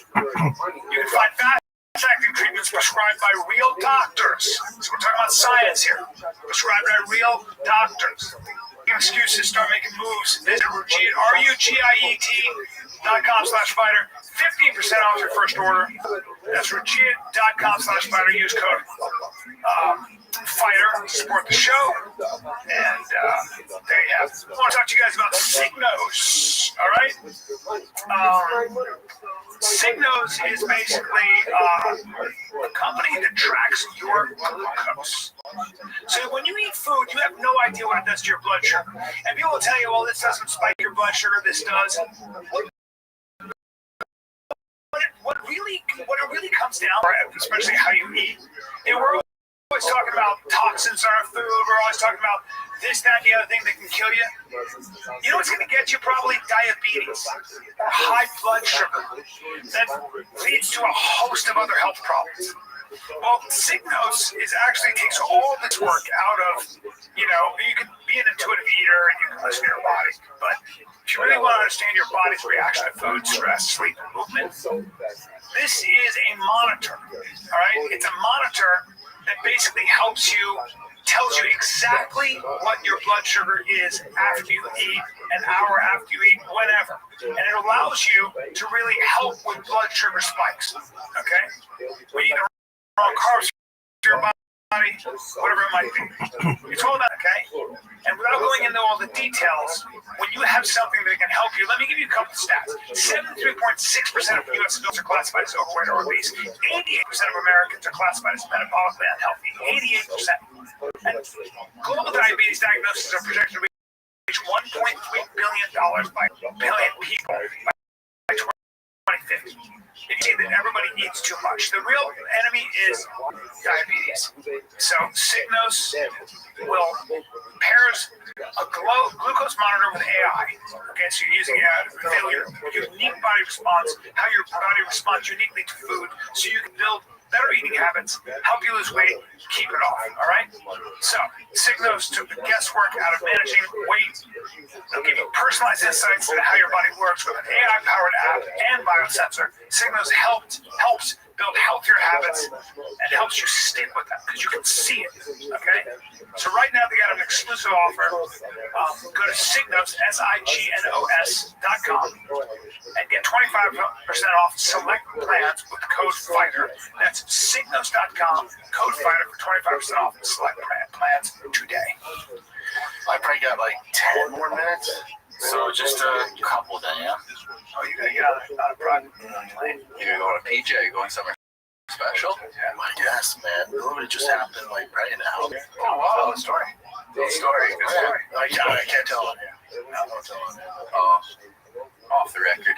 You can find fast-acting treatments prescribed by real doctors. So we're talking about science here. Prescribed by real doctors. Excuses, start making moves. Visit RUGIET.com/fighter. 15% off your first order. That's Rugiet.com/fighter. Use code fighter to support the show. And there you have it. I want to talk to you guys about Signos. All right? Signos is basically a company that tracks your glucose. So when you eat food, you have no idea what it does to your blood sugar. And people will tell you, well, this doesn't spike your blood sugar, this does. What it really comes down to, especially how you eat, we're always talking about toxins in our food. We're always talking about this, that, and the other thing that can kill you. You know what's going to get you? Probably diabetes or high blood sugar. That leads to a host of other health problems. Well, Signos actually takes all this work out of, you can be an intuitive eater and you can listen to your body, but if you really want to understand your body's reaction to food, stress, sleep, and movement, this is a monitor, all right? It's a monitor that basically tells you exactly what your blood sugar is after you eat, an hour after you eat, whenever. And it allows you to really help with blood sugar spikes, okay? When you eat the wrong carbs for your body, whatever it might be. It's all about, okay? And without going into all the details, when you have something that can help you, let me give you a couple of stats. 73.6% of U.S. adults are classified as overweight or obese. 88% of Americans are classified as metabolically unhealthy. 88%. And global diabetes diagnoses are projected to reach $1.3 billion by billion people by 2050. You see that everybody eats too much. The real enemy is diabetes. So Signos pairs a glucose monitor with AI. Okay, so you're using AI to reveal your unique body response, how your body responds uniquely to food, so you can build better eating habits, help you lose weight, keep it off, all right? So, Signos took the guesswork out of managing weight. They'll give you personalized insights into how your body works with an AI-powered app and biosensor. Signos helps build healthier habits and helps you stick with them because you can see it, okay? So right now they got an exclusive offer. Go to Signos, SIGNOS.com and get 25% off select plans with code FIGHTER. That's Signos.com, code FIGHTER for 25% off select plans today. I probably got like 10 more minutes. So just a couple then, yeah? Oh, you gotta get on a private plane. You gonna go on a PJ, going somewhere special? Yeah, I guess, man. A little bit just happened like right now. Oh, wow, the story. Good story. I can't tell on here. I won't tell on here. Oh, off the record.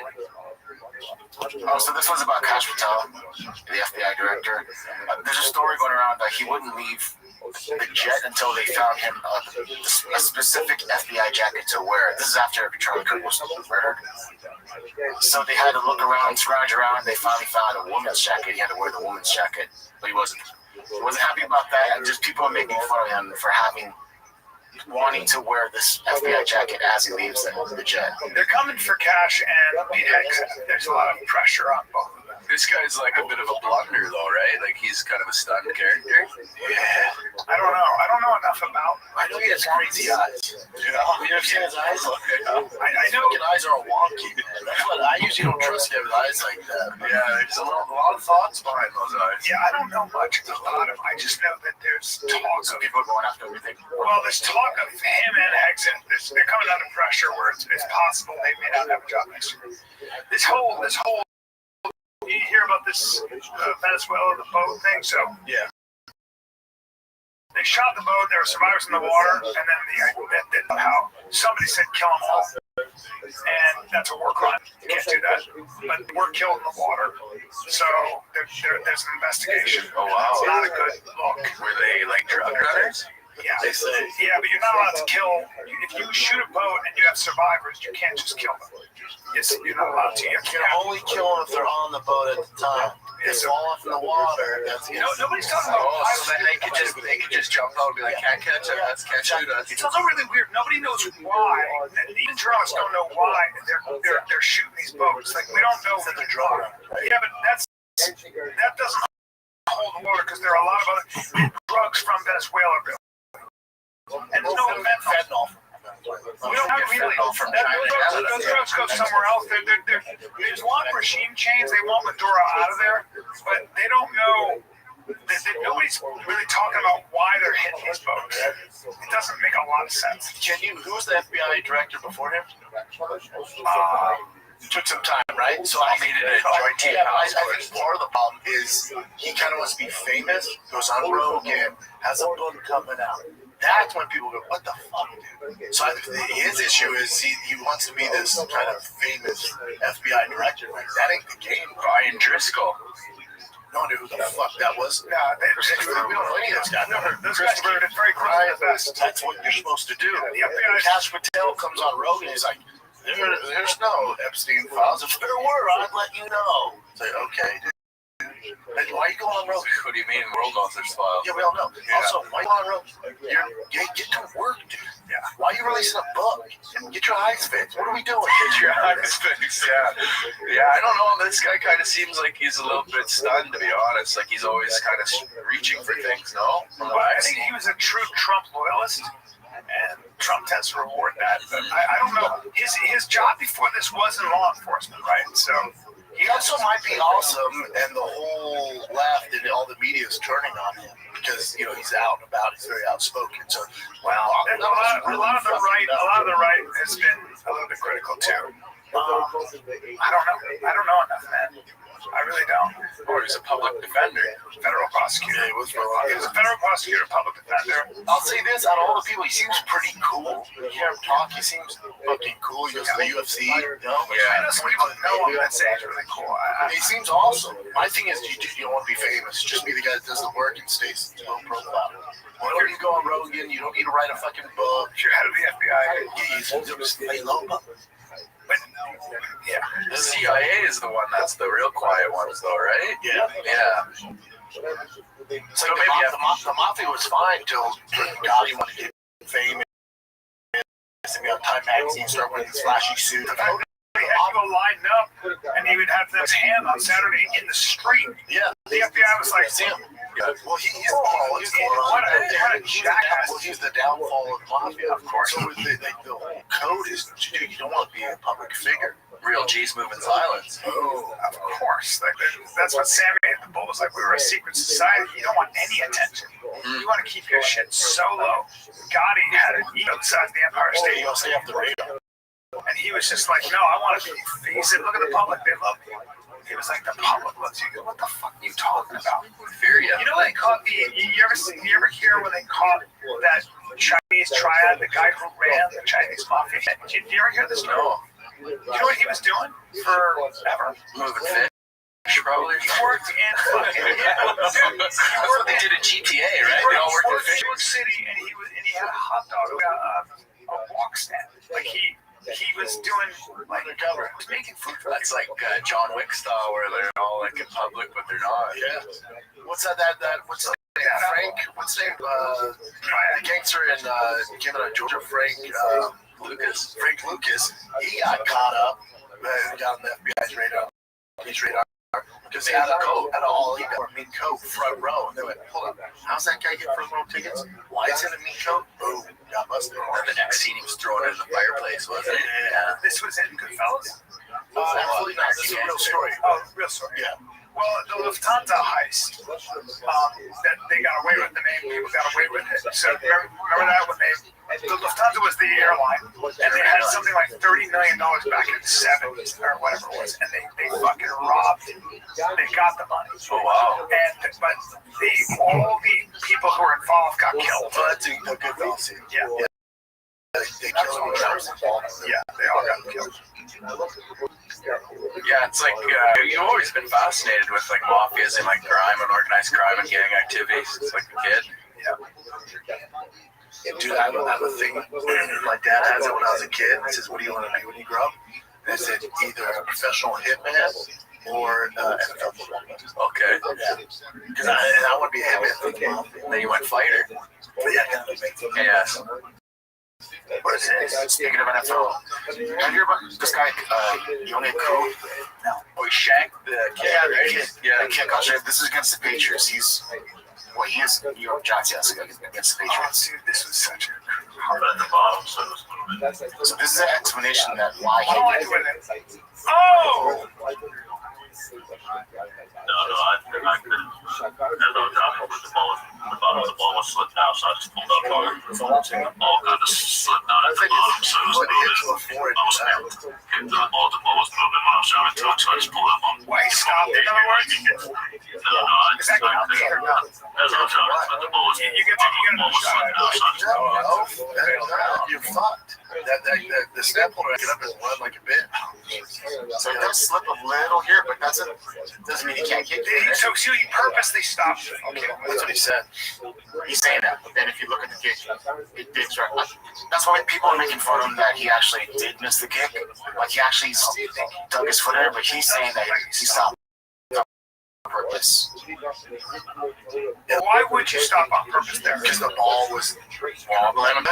Oh, so this was about Kash Patel, the FBI director. There's a story going around that he wouldn't leave the jet until they found him a specific FBI jacket to wear. This is after Charlie Kirk was murdered. So they had to look around, scrounge around, and they finally found a woman's jacket. He had to wear the woman's jacket, but he wasn't happy about that, and just people are making fun of him for wanting to wear this FBI jacket as he leaves the jet. They're coming for Cash and Pete Hicks. There's a lot of pressure on both of them. This guy's like a bit of a blunder, though, right? Like he's kind of a stunned character. Yeah, I don't know. I don't know enough about. I know he has crazy eyes. You ever seen his eyes? I know. His eyes are wonky, man. That's what I usually don't trust him with eyes like that. Yeah, there's a lot of thoughts behind those eyes. Yeah, I don't know much about him. I just know that there's talk Some of. people are going after everything. Well, there's talk of him and Hicks. They're coming under pressure where it's possible they may not have a job next year. This whole. You hear about this Venezuela, the boat thing? So Yeah. they shot the boat. There were survivors in the water, and then how somebody said kill them all, and that's a war crime. You can't do that. But we're killed in the water, so there's an investigation. Oh, wow. It's not a good look. Were they like drug runners? Yeah, They say. yeah, but you're not allowed to kill. If you shoot a boat and you have survivors, you can't just kill them. You're not allowed to. You You can only kill them if they're on the boat at the time. If they fall off in the water, that's nobody's talking about. Oh, so then they could just jump out and be like, can't catch it, let's catch it. It's also really weird. Nobody knows why. Even journalists don't know why they're shooting these boats. Like we don't know that they're drunk. Yeah, but that doesn't hold the water because there are a lot of other drugs from Venezuela, really. And there's no fentanyl. We don't have really. Those drugs go somewhere else. There's a lot of regime change. They want Maduro out of there, but they don't know. Nobody's really talking about why they're hitting these boats. It doesn't make a lot of sense. Who was the FBI director before him? It took some time, right? So I needed a joint team. I think part of the problem is he kind of wants to be famous, goes on Rogan, has a book coming out. That's when people go, what the fuck, dude? So his issue is he wants to be this kind of famous FBI director. Like, that ain't the game. Brian Driscoll. No one knew who the fuck that was. No, We don't know any of those guys. those guys are very close to the best. That's what you're supposed to do. The FBI Kash Patel comes on Rogan, he's like, there's no Epstein files. If there were, I'd let you know. It's like, okay, dude. Like, why are you going on Rogan? What do you mean, world knows their files? Yeah, we all know. Yeah. Also, why you on Rogan? Get to work, dude. Yeah. Why are you releasing a book? Get your eyes fixed. What are we doing? Get your eyes fixed. Yeah, I don't know. This guy kind of seems like he's a little bit stunned, to be honest. Like he's always kind of reaching for things, no? Well, I think he was a true Trump loyalist, and Trump tends to reward that. But I don't know. His job before this was in law enforcement, right? So He also might be awesome, and the whole left and all the media is turning on him because he's out and about. He's very outspoken. So, a lot of the right has been a little bit critical too. I don't know enough, man. I really don't. Or he's a public defender. Federal prosecutor. Yeah, he was a federal prosecutor, public defender. I'll say this: out of all the people, he seems pretty cool. You hear him talk, he seems fucking cool. He goes to the UFC. I know some people that know him that say he's really cool. He seems awesome. My thing is, you don't want to be famous. Just be the guy that does the work and stays low profile. You don't need to go on Rogan. You don't need to write a fucking book. If you're head of the FBI, Just lay low. but yeah, The CIA is the one that's the real quiet ones, though, right? Yeah. So maybe the mafia was fine till God, he wanted to get famous. And be on Time Magazine, start wearing these flashy suits. he had people lined up, and he would have his hand on Saturday in the street. Yeah. The FBI was like, That's him. Well, he's the downfall of the mafia, of course. So the whole code is, you don't want to be a public figure. Real G's moving silence. oh, of course. Like, that's what Sammy at the Bull was like. We were a secret society. You don't want any attention. You want to keep your shit so low. Gotti had it the size of the Empire State. You stay off the radar. was just like, no, I want to be. He said, look at the public, they love me. He was like, the public loves you. What the fuck are you talking about? Fear you. You know they caught you ever hear when they caught that Chinese triad, the guy who ran the Chinese mafia? Did you ever hear this story? No. You know what he was doing forever? Moving fish, probably. He worked in fucking They did a GTA, right? They all worked in New fish. York City, and he had a hot dog, a walk stand. Like he was doing like Undercover. he was making food. That's like John Wick style, where they're all like in public, but they're not. Yeah. What's that? What's his name? Frank? What's his name? The gangster in came out of Georgia. Frank Lucas. Frank Lucas. He got caught up. Got on the FBI's radar. Because he had all he got mean coat front row. And they went, hold up, how's that guy get front row tickets? Why is it a mean coat? Boom, got busted. And the next scene, he was throwing it in the fireplace, wasn't it? Yeah. This was in Goodfellas. Absolutely not. This is a real story. Oh, real story. Yeah. Well, the Lufthansa heist, that they got away with, the main people got away with it. So remember that when the Lufthansa was the airline, and they had something like $30 million back in the 70s or whatever it was, and they fucking robbed it. They got the money. Oh, wow. But all the people who were involved got killed. Well, that's a good thing. Yeah. They killed him. Yeah, they all got killed. Yeah, it's like you've always been fascinated with like mafias and like crime and organized crime and gang activities. It's like a kid. Dude, I have a thing. My dad has it when I was a kid. He says, what do you want to be when you grow up? And I said, either a professional hitman or NFL player. Okay. Because I want to be a hitman. Then you went fighter. Yes. What is it? Speaking of NFL, have you heard about this guy, Yone Koo? No. Oh, he shanked the kid, right? The kid. I'll show you. This is against the Patriots. He is New York Giants, yes, against the Patriots. Dude, this was such a Hard at the bottom, so this is an explanation that why what do I do with it? Oh! I couldn't. As I was driving with the bottom of the ball was slipped out, so I just pulled up hard. All kind of slipped out at the bottom, so it was moving. I was hit the ball was moving when I was driving to it, so I just pulled up on. Why he stopped, in other words? No, I Is that going to be or not? as I was driving, but the ball was slipped out, so I just pulled up. You're fucked. The snap holder I get up and run like a bitch. So he'll slip a little here, but that's it. Doesn't mean he can't kick it. So he purposely stopped. Okay, that's what he said. He's saying that, but then if you look at the kick, it digs right. That's why people are making fun of him that he actually did miss the kick. Like he actually dug his foot in, but he's saying that he stopped on purpose. Why would you stop on purpose there? Because the ball was wobbling.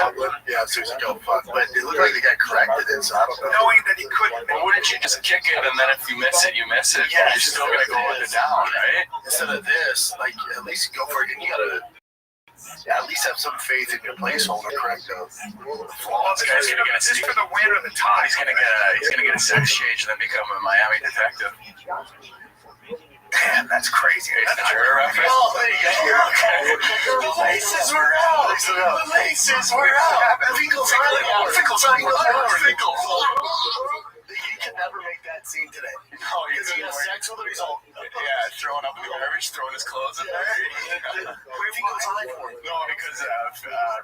Yeah, so he's like, oh fuck. But it looked like the guy corrected it, so I don't know. Knowing that he couldn't. But wouldn't you just kick it, and then if you miss it, you miss it? Yeah, You're still gonna go with it down, right? Instead of this, like at least go for it, and you gotta at least have some faith in your placeholder, correct? This guy's gonna get a Just for the win or the tie. He's gonna get a sex change and then become a Miami detective. Damn, that's crazy. It's not your reference. Oh, there you go. The laces were out. The laces were out. Finkle's on. Finkle's on. Finkle's on. He can never make that scene today. No, Because he has sex with her. He's all, throwing up in the garbage, throwing his clothes in there. Finkle's on for it. No, because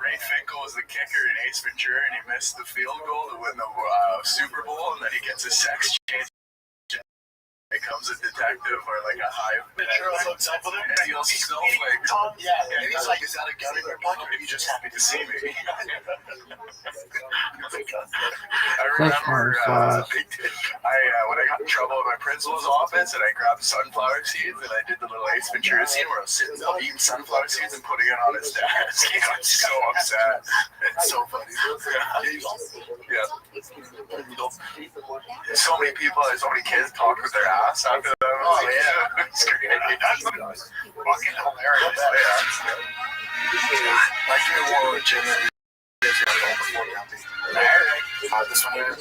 Ray Finkel was the kicker in Ace Ventura, and he missed the field goal to win the Super Bowl, and then he gets a sex change. Becomes a detective or like a hive. Ventura hooks up with him. Deals snowflake. Yeah, and he's like, is that a gun in your pocket, or are you just happy to see me? I remember when I got in trouble in my principal's office and I grabbed sunflower seeds and I did the little Ace Ventura scene where I was sitting up eating sunflower seeds and putting it on his desk. He got so upset. It's so funny. Yeah. So many people, so many kids talked with their ass after that. Oh, yeah. It's great. That's fucking hilarious. Like your watch and then this one here.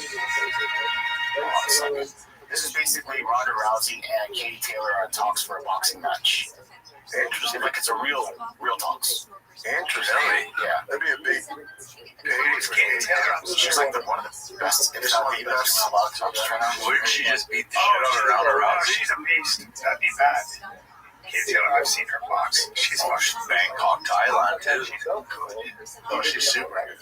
This is basically Ronda Rousey and Katie Taylor on talks for a boxing match. Interesting. Like it's a real talks. Interesting. Really? Yeah. That'd be a big pay for Katie Taylor. She's like one of the best, if not the best female boxer. I'm just trying to. Wouldn't she just beat the shit out of Ronda Rousey? She's a beast. That'd be bad. Katie Taylor, I've seen her box. She's much Bangkok, Thailand, too. Oh, she's super good.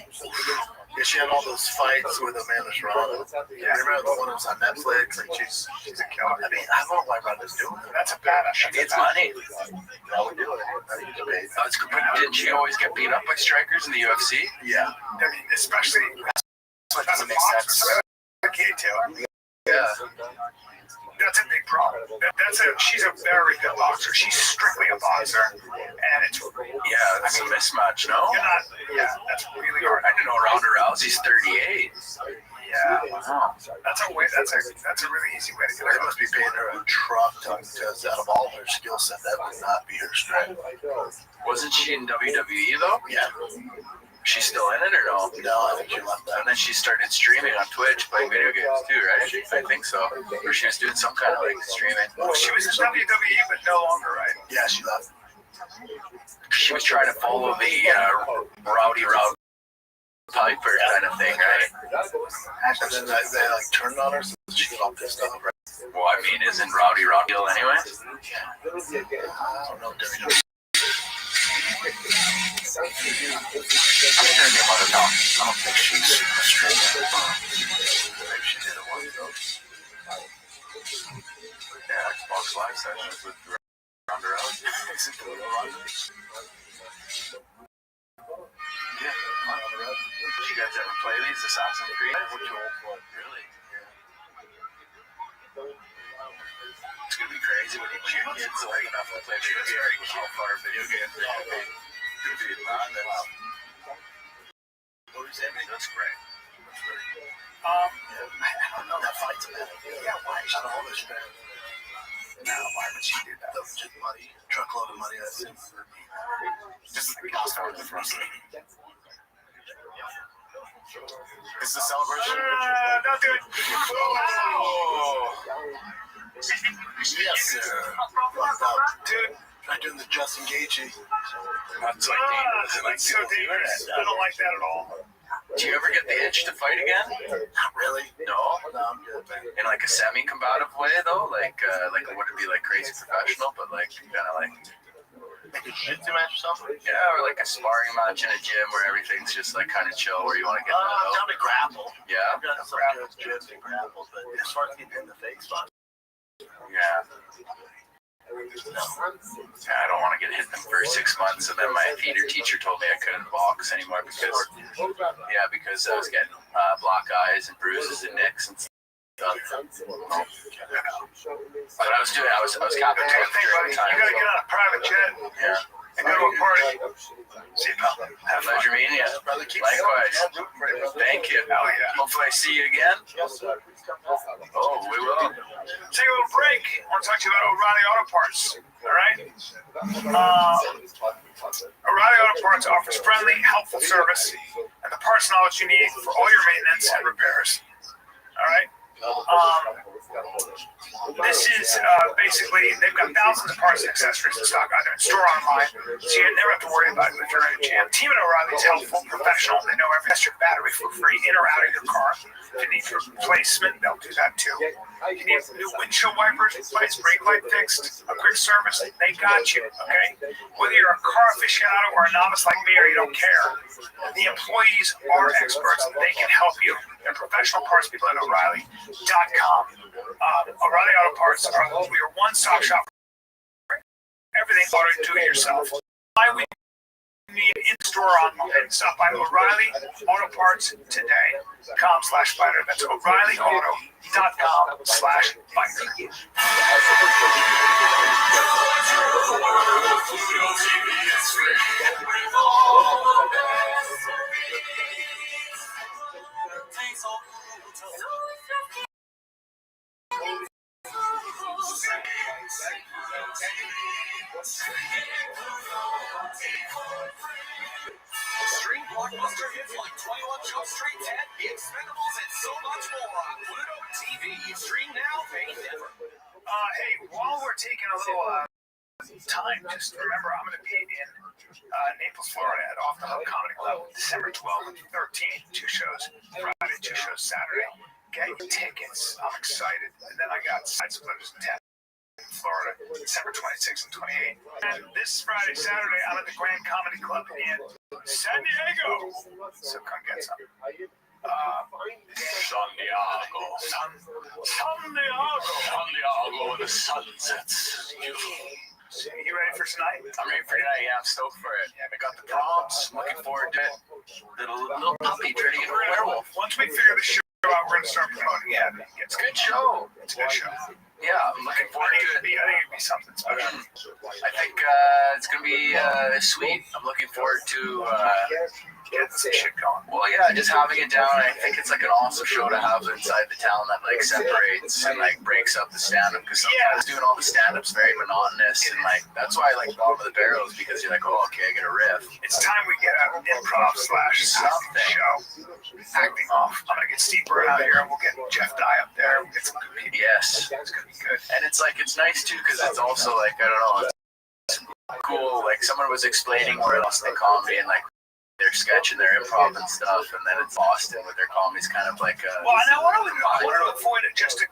Yeah, she had all those fights with Amanda Serrano. Yeah, remember the one that was on Netflix? Like she's a killer. I mean, I don't know why Ronda's doing it. That's a badass. She needs money. I would do it. I think it's amazing. That's good. But didn't she always get beat up by strikers in the UFC? Yeah. I mean, especially That doesn't make sense. Katie Taylor. Yeah. That's a big problem. She's a very good boxer. She's strictly a boxer, and it's It's a mismatch, no? you're not. Yeah, that's really hard. I didn't know Ronda Rousey's 38. Yeah, that's a really easy way to do They it. must be paying her a truck ton because out of all her skill set, that would not be her strength. Wasn't she in WWE, though? Yeah. She's still in it, or no? No, I think she left that. And then she started streaming on Twitch, playing video games, too, right? I think so. Or she was doing some kind of, like, streaming. Well, she was in WWE, but no longer, right? Yeah, she left. She was trying to follow the Rowdy Piper kind of thing, right? And then they like turned on her, so she got all pissed off. Right? Well, I mean, isn't Rowdy Rockhill anyway? I don't know. WWE. I don't think she's super straight. Maybe she did it once though. Yeah, Xbox Live sessions with Ronda Rousey. Yeah. Did you guys ever play these Assassin's Creed? Really? It's gonna be crazy when your kids are old enough to play video games. How far video games are gonna be. It's gonna be madness. That's great. I don't know. That fight's a bad idea. Yeah, why? Out of all this shit. Now, why would she do that? That was just money. Truckload of money. That's it. Just like I'll start with the first thing. It's the celebration. Don't do it. Yes, sir. Dude, I'm doing the Justin Gaethje. That's like dangerous. That's so dangerous. I don't like that at all. Do you ever get the itch to fight again? Not really. No. No, I'm good, man. In like a semi-combative way, though, like it wouldn't be like crazy professional, but like kind of like Like a jiu-jitsu match or something? yeah, or like a sparring match in a gym where everything's just like kind of chill, where you want to get I'm down to grapple. yeah, I've got some good jiu-jitsu grapples, but as far as getting in the face, but yeah. I don't want to get hit in the first 6 months, and then my theater teacher told me I couldn't box anymore because I was getting black eyes and bruises and nicks and stuff. But I was capping Do your thing, buddy. You gotta get on a private jet Yeah. and go to a party. See you, pal. Have pleasure meeting you. Likewise. Thank you. Hell yeah. Hopefully I see you again. Oh, we will. Take a little break. I want to talk to you about O'Reilly Auto Parts. All right? O'Reilly Auto Parts offers friendly, helpful service and the parts knowledge you need for all your maintenance and repairs. All right? This is basically, they've got thousands of parts and accessories in stock either in store or online, so you never have to worry about it if you're in a jam. Team at O'Reilly is helpful, professional. They know every extra battery for free in or out of your car. If you need replacement, they'll do that too. If you need new windshield wipers replaced, brake light fixed, a quick service, they got you, okay? Whether you're a car aficionado or a novice like me or you don't care, the employees are experts and they can help you. They're professional parts people at O'Reilly.com. O'Reilly Auto Parts are your one-stop shop for everything auto do-it-yourself. Why we need in-store online. Stop by O'Reilly Auto Parts today. .com/fighter. That's O'ReillyAuto.com/fighter. Stream blockbuster hits like 21 Jump Street 10, The Expendables, and so much more on Pluto TV. Stream now, pay never. Hey, while we're taking a little time, just remember I'm going to be in Naples, Florida at Off the Hook Comedy Club, December 12th and 13th. 2 shows, Friday, bitches show Saturday. Get your tickets. I'm excited. And then I got Sides Brothers in Florida, December 26th and 28th. And this Friday, Saturday, I'm at the Grand Comedy Club in San Diego. So come get some. Santiago, the sun sets. You ready for tonight? I'm ready for tonight. Yeah, I'm stoked for it. I got the prompts. Looking forward to it. Little puppy turning into a werewolf. Once we figure the show out, we're gonna start promoting it. It's a good show. It's a good show. Yeah, I'm looking forward to it. I think it'd be something special. I think it's gonna be sweet. I'm looking forward to Get some shit going. well, yeah, just having it down. I think it's like an awesome show to have inside the town that like separates and like breaks up the stand-up, because sometimes doing all the stand-up's very monotonous, and like that's why I like Bottom of the Barrel, is because you're like, oh, okay, I get a riff. It's time we get an improv / something show. Acting off. I'm gonna get Steve Burr out here, and we'll get Jeff Dye up there. We'll get some good people. Yes, It's gonna be good. and it's like it's nice too, because it's also like, I don't know, it's cool. Like someone was explaining where Boston comedy and like their sketch and their improv and stuff, and then it's Boston with their comedy's kind of like Well, and I wanted to avoid it just an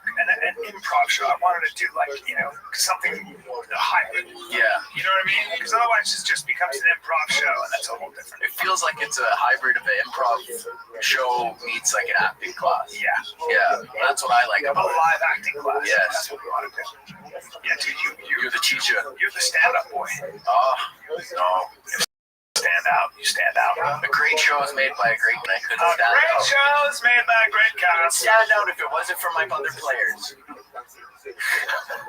improv show. I wanted to do like, something hybrid. yeah. You know what I mean? Because otherwise it just becomes an improv show, and that's a whole different. It feels like it's a hybrid of an improv show meets like an acting class. Yeah. That's what I like A about it. live acting class. Yes. That's what we want to do. Yeah, dude, You're the teacher. you're the stand-up boy. Oh, no. Stand out. You stand out. A great show is made by a great guy. I couldn't A stand great out. show is made by a great I couldn't cast. stand out if it wasn't for my other players.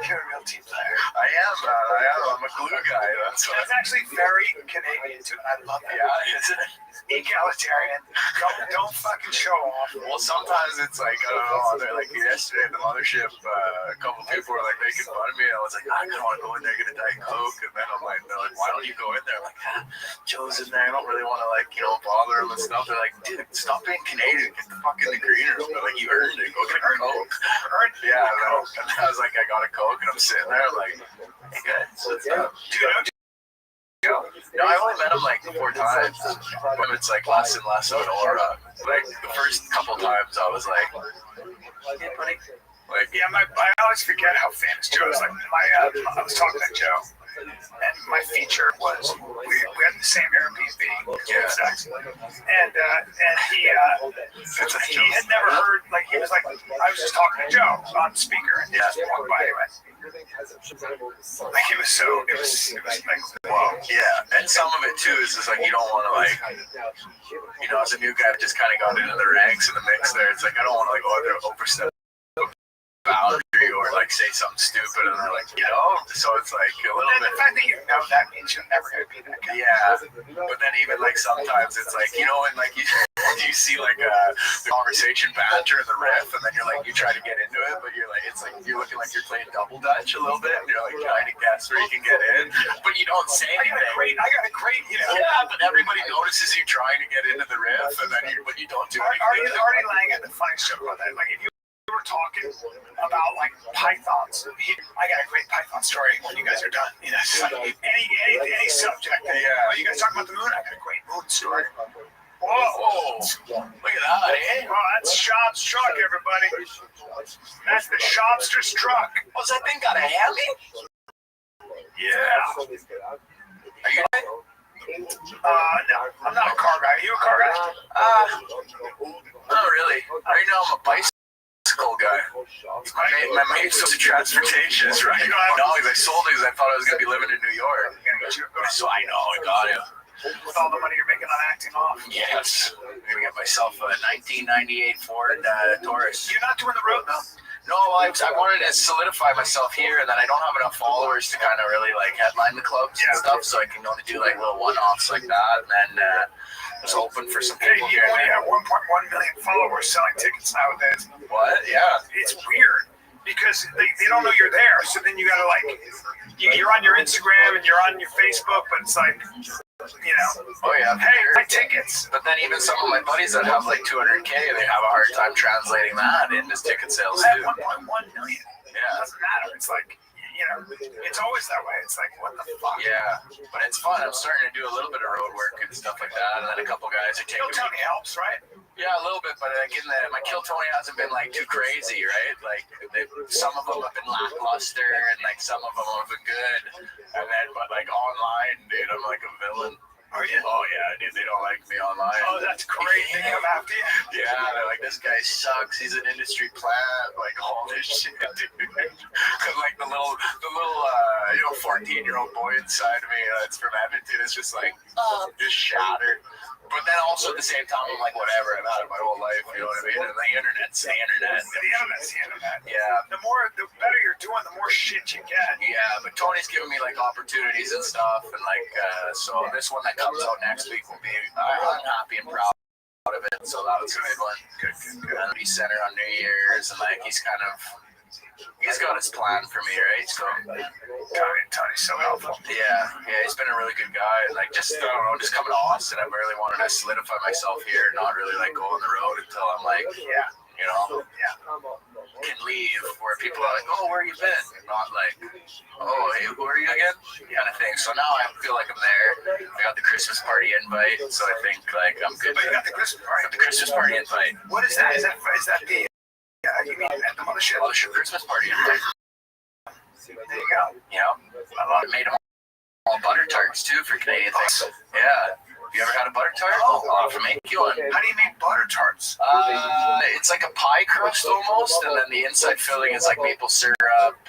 You're a real team player. I am. I'm a glue guy. That's what That's actually very Canadian too. I love it. Yeah, isn't it? Egalitarian. Don't fucking show off. Well, sometimes it's like, I don't know, they're like yesterday at the mothership, a couple people were like making fun of me, and I was like, I don't want to go in there and get a Diet Coke, and then I'm like, they're like, why don't you go in there? I'm like, Joe's in there, I don't really want to like, bother him and stuff. They're like, dude, stop being Canadian, get the fuck in the green room. They're like, you earned it, go get a Coke. Yeah, and I was like, I got a Coke, and I'm sitting there like, hey guys, what's up? No, I only met him like 4 times. But it's like less and less of an aura. Like the first couple times, I was like, "Hey, buddy." Like, Yeah, I always forget how famous Joe is. Like I was talking to Joe, and my feature was we had the same Airbnb. And he had never heard, like, he was like, I was just talking to Joe on speaker, and he just walked by anyway. Like it was like, whoa. yeah, and some of it too is just like you don't want to like, as a new guy just kind of got into the ranks in the mix there. It's like I don't want to like go out there and overstep boundary or like say something stupid, and they're like, so it's like a little And bit. the fact that you know that means you're never gonna be that guy. Yeah, but then even like sometimes it's like, and like you see like the conversation banter in the riff, and then you're like, you try to get into it, but you're like, it's like you're looking like you're playing double dutch a little bit, and you're like trying to guess where you can get in, but you don't say I got a great, Yeah, but everybody notices you trying to get into the riff, and then but you don't do anything. Artie Lang had the funniest joke about that. Like if you were talking about like pythons, I got a great python story when you guys are done. It's like any subject. Yeah. You guys talking about the moon? I got a great moon story. Whoa, look at that, eh? Oh, that's Shop's truck, everybody. That's the Shopster's truck. What's that thing got a heli? Yeah. Are you? No, I'm not a car guy. Are you a car guy? Not really. Right now I'm a bicycle guy. My main source of transportation is right now. No, because I sold it because I thought I was going to be living in New York. So I know, I got it. With all the money you're making on acting off. Yes. I'm going to get myself a 1998 Ford Taurus. You're not doing the road, though. No, I wanted to solidify myself here, and then I don't have enough followers to kind of really like headline the clubs and stuff, so I can only do like little one-offs like that, and then just open for some Hey, people you here. only have 1.1 million followers selling tickets nowadays. What? Yeah. It's weird because they don't know you're there, so then you gotta like, you're on your Instagram and you're on your Facebook, but it's like, Oh yeah. hey, buy tickets. But then even some of my buddies that have like 200K, they have a hard time translating that into ticket sales At too. 1.1 million. Yeah. It doesn't matter. It's like, it's always that way. It's like, what the fuck? Yeah, but it's fun. I'm starting to do a little bit of road work and stuff like that, and then a couple guys are taking. Tony helps, right? Yeah, a little bit, but like my Kill Tony hasn't been like too crazy, right? Like some of them have been lackluster, and like some of them have been good, and then but like online, dude, I'm like a villain. Oh yeah. Oh yeah, dude, they don't like me online. Oh, that's great. They come after you. Yeah, they're like, this guy sucks. He's an industry plant. Like all this shit, dude. Cause like the little 14-year-old boy inside of me that's from Edmonton is just like, just shattered. But then also at the same time, I'm like, whatever. I've had it my whole life. You know what I mean? And the internet's the internet. The internet. Yeah. The better you're doing, the more shit you get. Yeah, but Tony's giving me like opportunities and stuff, and like so this one that comes out next week will be. I'm happy and proud of it. So that was a good one. Good. And he's center on New Year's, and like he's got his plan for me, right? So Tony's so helpful. Yeah, he's been a really good guy. Like just coming to Austin, I've really wanted to solidify myself here, not really like go on the road until I'm like, can leave where people are like, oh, where you been? Not like, oh, hey, who are you again? Kind of thing. So now I feel like I'm there. I got the Christmas party invite, so I think like I'm good. But you got the Christmas party. The Christmas party invite. What is that? Is that the? You mean at the mothership? Mothership Christmas party invite. There you go. I made them all butter tarts too for Canadian things. Yeah. Have you ever had a butter tart? Oh, I'll have to make you one. How do you make butter tarts? It's like a pie crust almost, and then the inside filling is like maple syrup,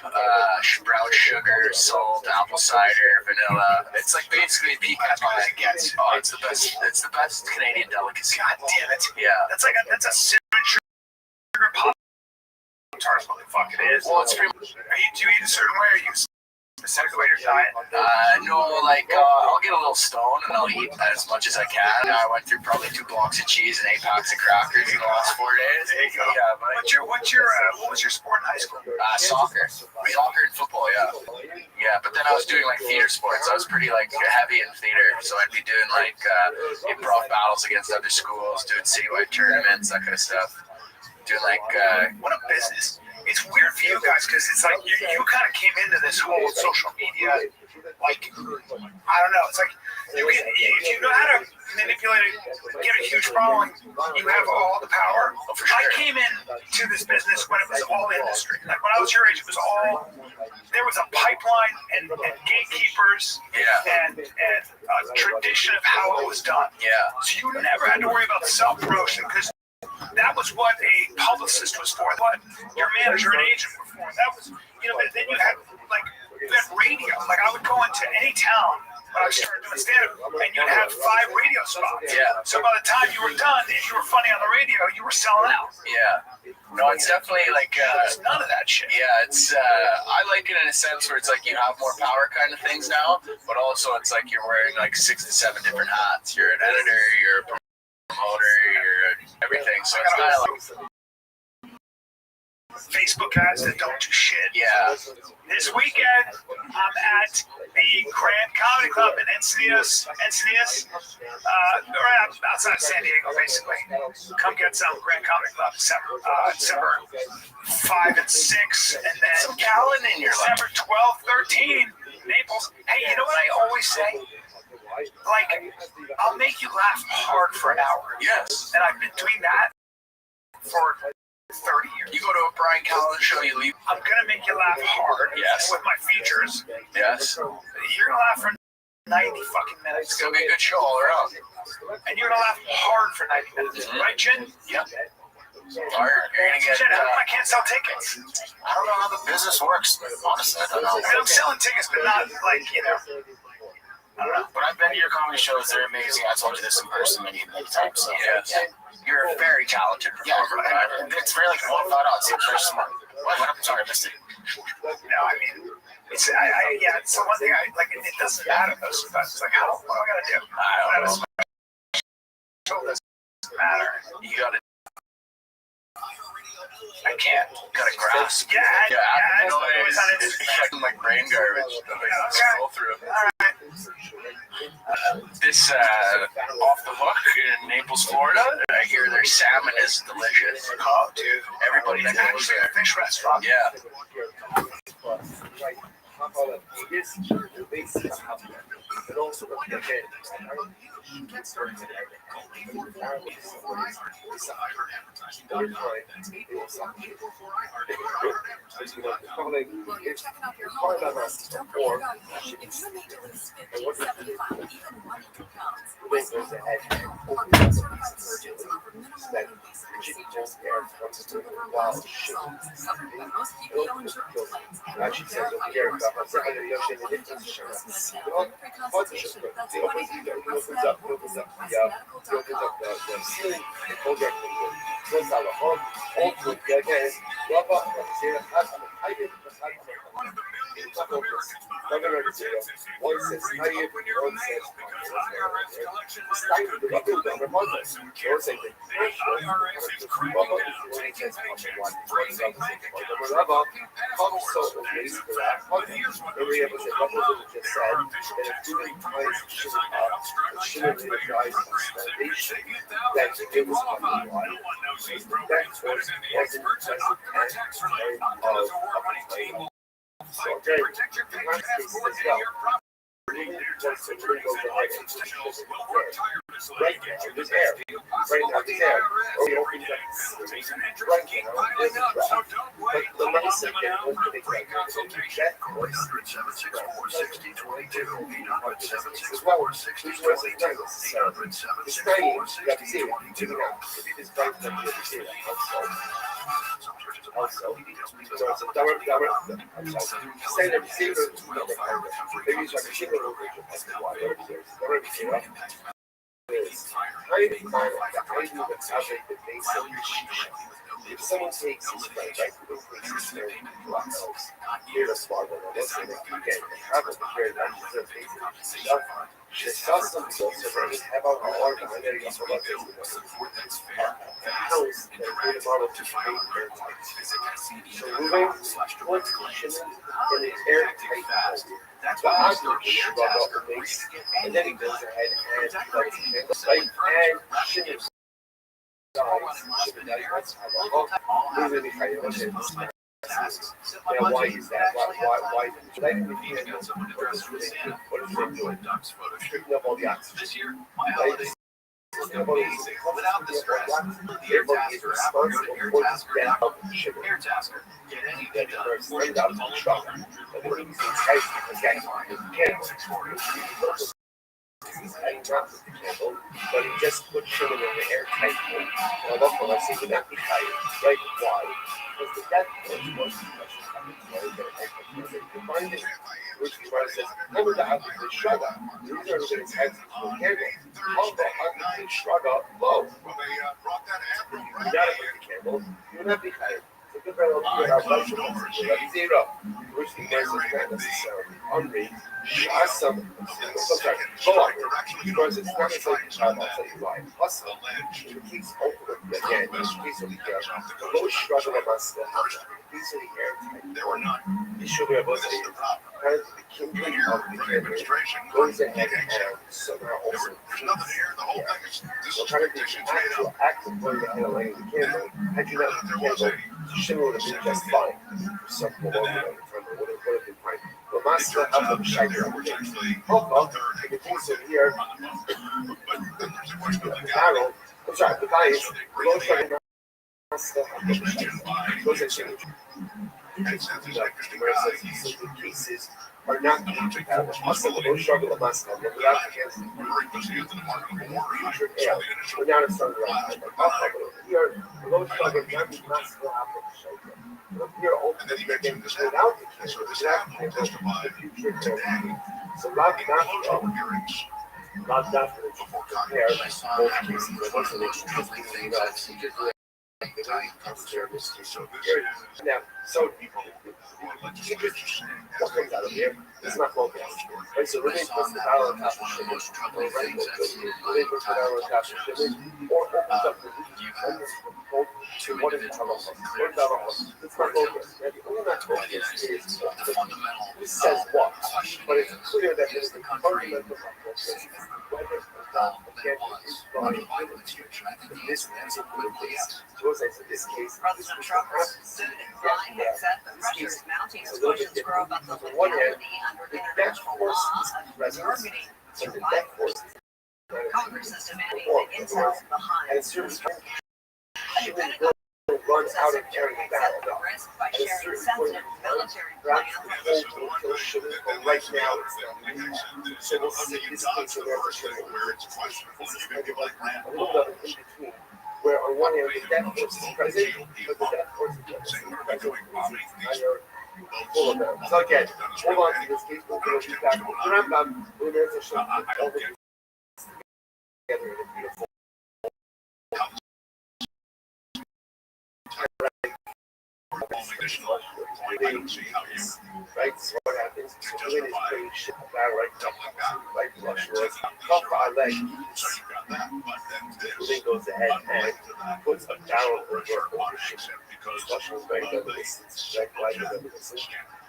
brown sugar, salt, apple cider, vanilla. It's like basically pecan pie. Oh, it's the best. It's the best Canadian delicacy. God damn it! Yeah. That's a cinnamon sugar pop tart. What the fuck it is? Well, it's pretty. Do you eat a certain way, or you specifically your diet? No, like I'll get a little stoned and I'll eat as much as I can. I went through probably 2 blocks of cheese and 8 packs of crackers in the last 4 days. There you go. Yeah, but what was your sport in high school? Soccer and football. Yeah, but then I was doing like theater sports. I was pretty like heavy in theater, so I'd be doing like improv battles against other schools, doing citywide tournaments, that kind of stuff. Doing like what a business. It's weird for you guys because it's like you kind of came into this whole social media, like, I don't know, it's like if you know how to manipulate it, get a huge following, you have all the power. I came into this business when it was all industry. Like when I was your age, it was all, there was a pipeline and gatekeepers and a tradition of how it was done. Yeah. So you never had to worry about self-promotion because that was what a publicist was for, what your manager and agent were for. That was, but then you had radio. Like I would go into any town when I started doing stand-up, and you'd have 5 radio spots. Yeah. So by the time you were done, if you were funny on the radio, you were selling out. Yeah. No, it's definitely like there's none of that shit. Yeah, it's I like it in a sense where it's like you have more power kind of things now, but also it's like you're wearing like 6 to 7 different hats. You're an editor, you're a promoter, you're everything. So it's kind of like Facebook ads that don't do shit. Yeah. This weekend, I'm at the Grand Comedy Club in Encinitas, right outside of San Diego, basically. Come get some Grand Comedy Club, December 5 and 6, and then some gallon in your December 12, 13, Naples. Hey, you know what I always say? Like, I'll make you laugh hard for an hour. Yes. And I've been doing that for 30 years. You go to a Brian Callen show, you leave. I'm gonna make you laugh hard. Yes. With my features. Yes. You're gonna laugh for 90 fucking minutes. It's gonna be a good show all around. And you're gonna laugh hard for 90 minutes, right, Jen? Yep. Hard. You're gonna get. Jen, how come I can't sell tickets? I don't know how the business works. Honestly, I don't know. I mean, I'm selling tickets, but not like I don't know. But I've been to your comedy shows. They're amazing. I told you this in person many times. So. Yes. Yeah. You're a very talented performer. Yeah, it's very like well thought out. It's very smart. What happened? Sorry, I missed it. No, I mean, it's the one thing I like. It doesn't matter most of the time. It's like, what do I gotta do? I don't know. It doesn't matter. You gotta. I can't. Gotta grasp. Yeah. Checking like brain garbage. Scroll through. All right. This off the hook in Naples, Florida. I hear their salmon is delicious. Oh, dude. Everybody that goes there. Fish restaurant. Yeah. This the basic happening. And also the again, get started today. You're checking out your holiday list. Don't forget about you. If you need to lose 50, 75, even 100 pounds, Western certified surgeons offer minimally invasive procedures to deliver lasting results, covered by most PPO insurance plans, and verified insurance. Pre-consultation. That's 'If someone takes his friend, right, who takes his friend to our house, here a small one, let's say that you get have a very large basic stuff. The custom also very have our organ and there is a lot of house that we model to find their types. So moving towards shimmer in the airtight house. The object should up the base, and then he goes ahead and right and shimmers. Now, why is that? Why? What is it doing? Stripping up all the oxygen. Without the stress, the air tasker app or go to air tasker app. Air tasker. Get anything done. But he just put sugar in the airtight hole. Now that's what I see with that higher. Right? Why? Because the death was finding which says, over the opposite shrug up. These are the heads of the candle. How the opposite shrug up low? You gotta put the candle. You would not be higher. So the barrel of our blood sugar is 0, which the gas is not necessarily hungry. Awesome. Sorry. Go on. Because it's not as like I'll tell you why. Hustle. It keeps open again. Easily here. Low struggle amongst the easily airtight. There were none. It should be able to say the kindling of the candle goes ahead and somehow also there's nothing here. The whole thing is this is the active way of handling the candle. Had you not the candle, shimmer would have been just fine. Some people would have been fine. The master of the shaker and the things in here, the barrel, I'm sorry, the guy is low sugar master of the shaker. Goes and change. The cases are not being compatible. Also, the low sugar master of the shaker. We're not a son of here, the low sugar master of the shaker. Here, ultimately, they're getting without the cancer, exactly the future care. So, Rob Daffer is compare both cases. What's the next 15 minutes? Now, so what comes out of here? It's not focused. Right, so when they put the barrel on top of sugar, when they put the barrel on top of sugar, or opens up the to what is the alcohol? What is alcohol? It's not focused. The only not focused is this says what, but it's clear that there's the fundamental focus. Whether President Trump stood by and said the pressure is mounting as questions grow about the legality under international law of targeting survivors. Congress is demanding the intel behind this. A new Pentagon says Secretary accept the risk by sharing sensitive military plans. This is the one right now. So we'll see this case where it's questionable. You can give like land where on one hand the death force is present, but the death force is present. So again, hold on to this case. We'll get back. We're there for some. Together in a beautiful. Right, so what happens? So when it's pretty shit about right, right flush was cup our leg. Then goes ahead and puts a down over flush was right over this right over this.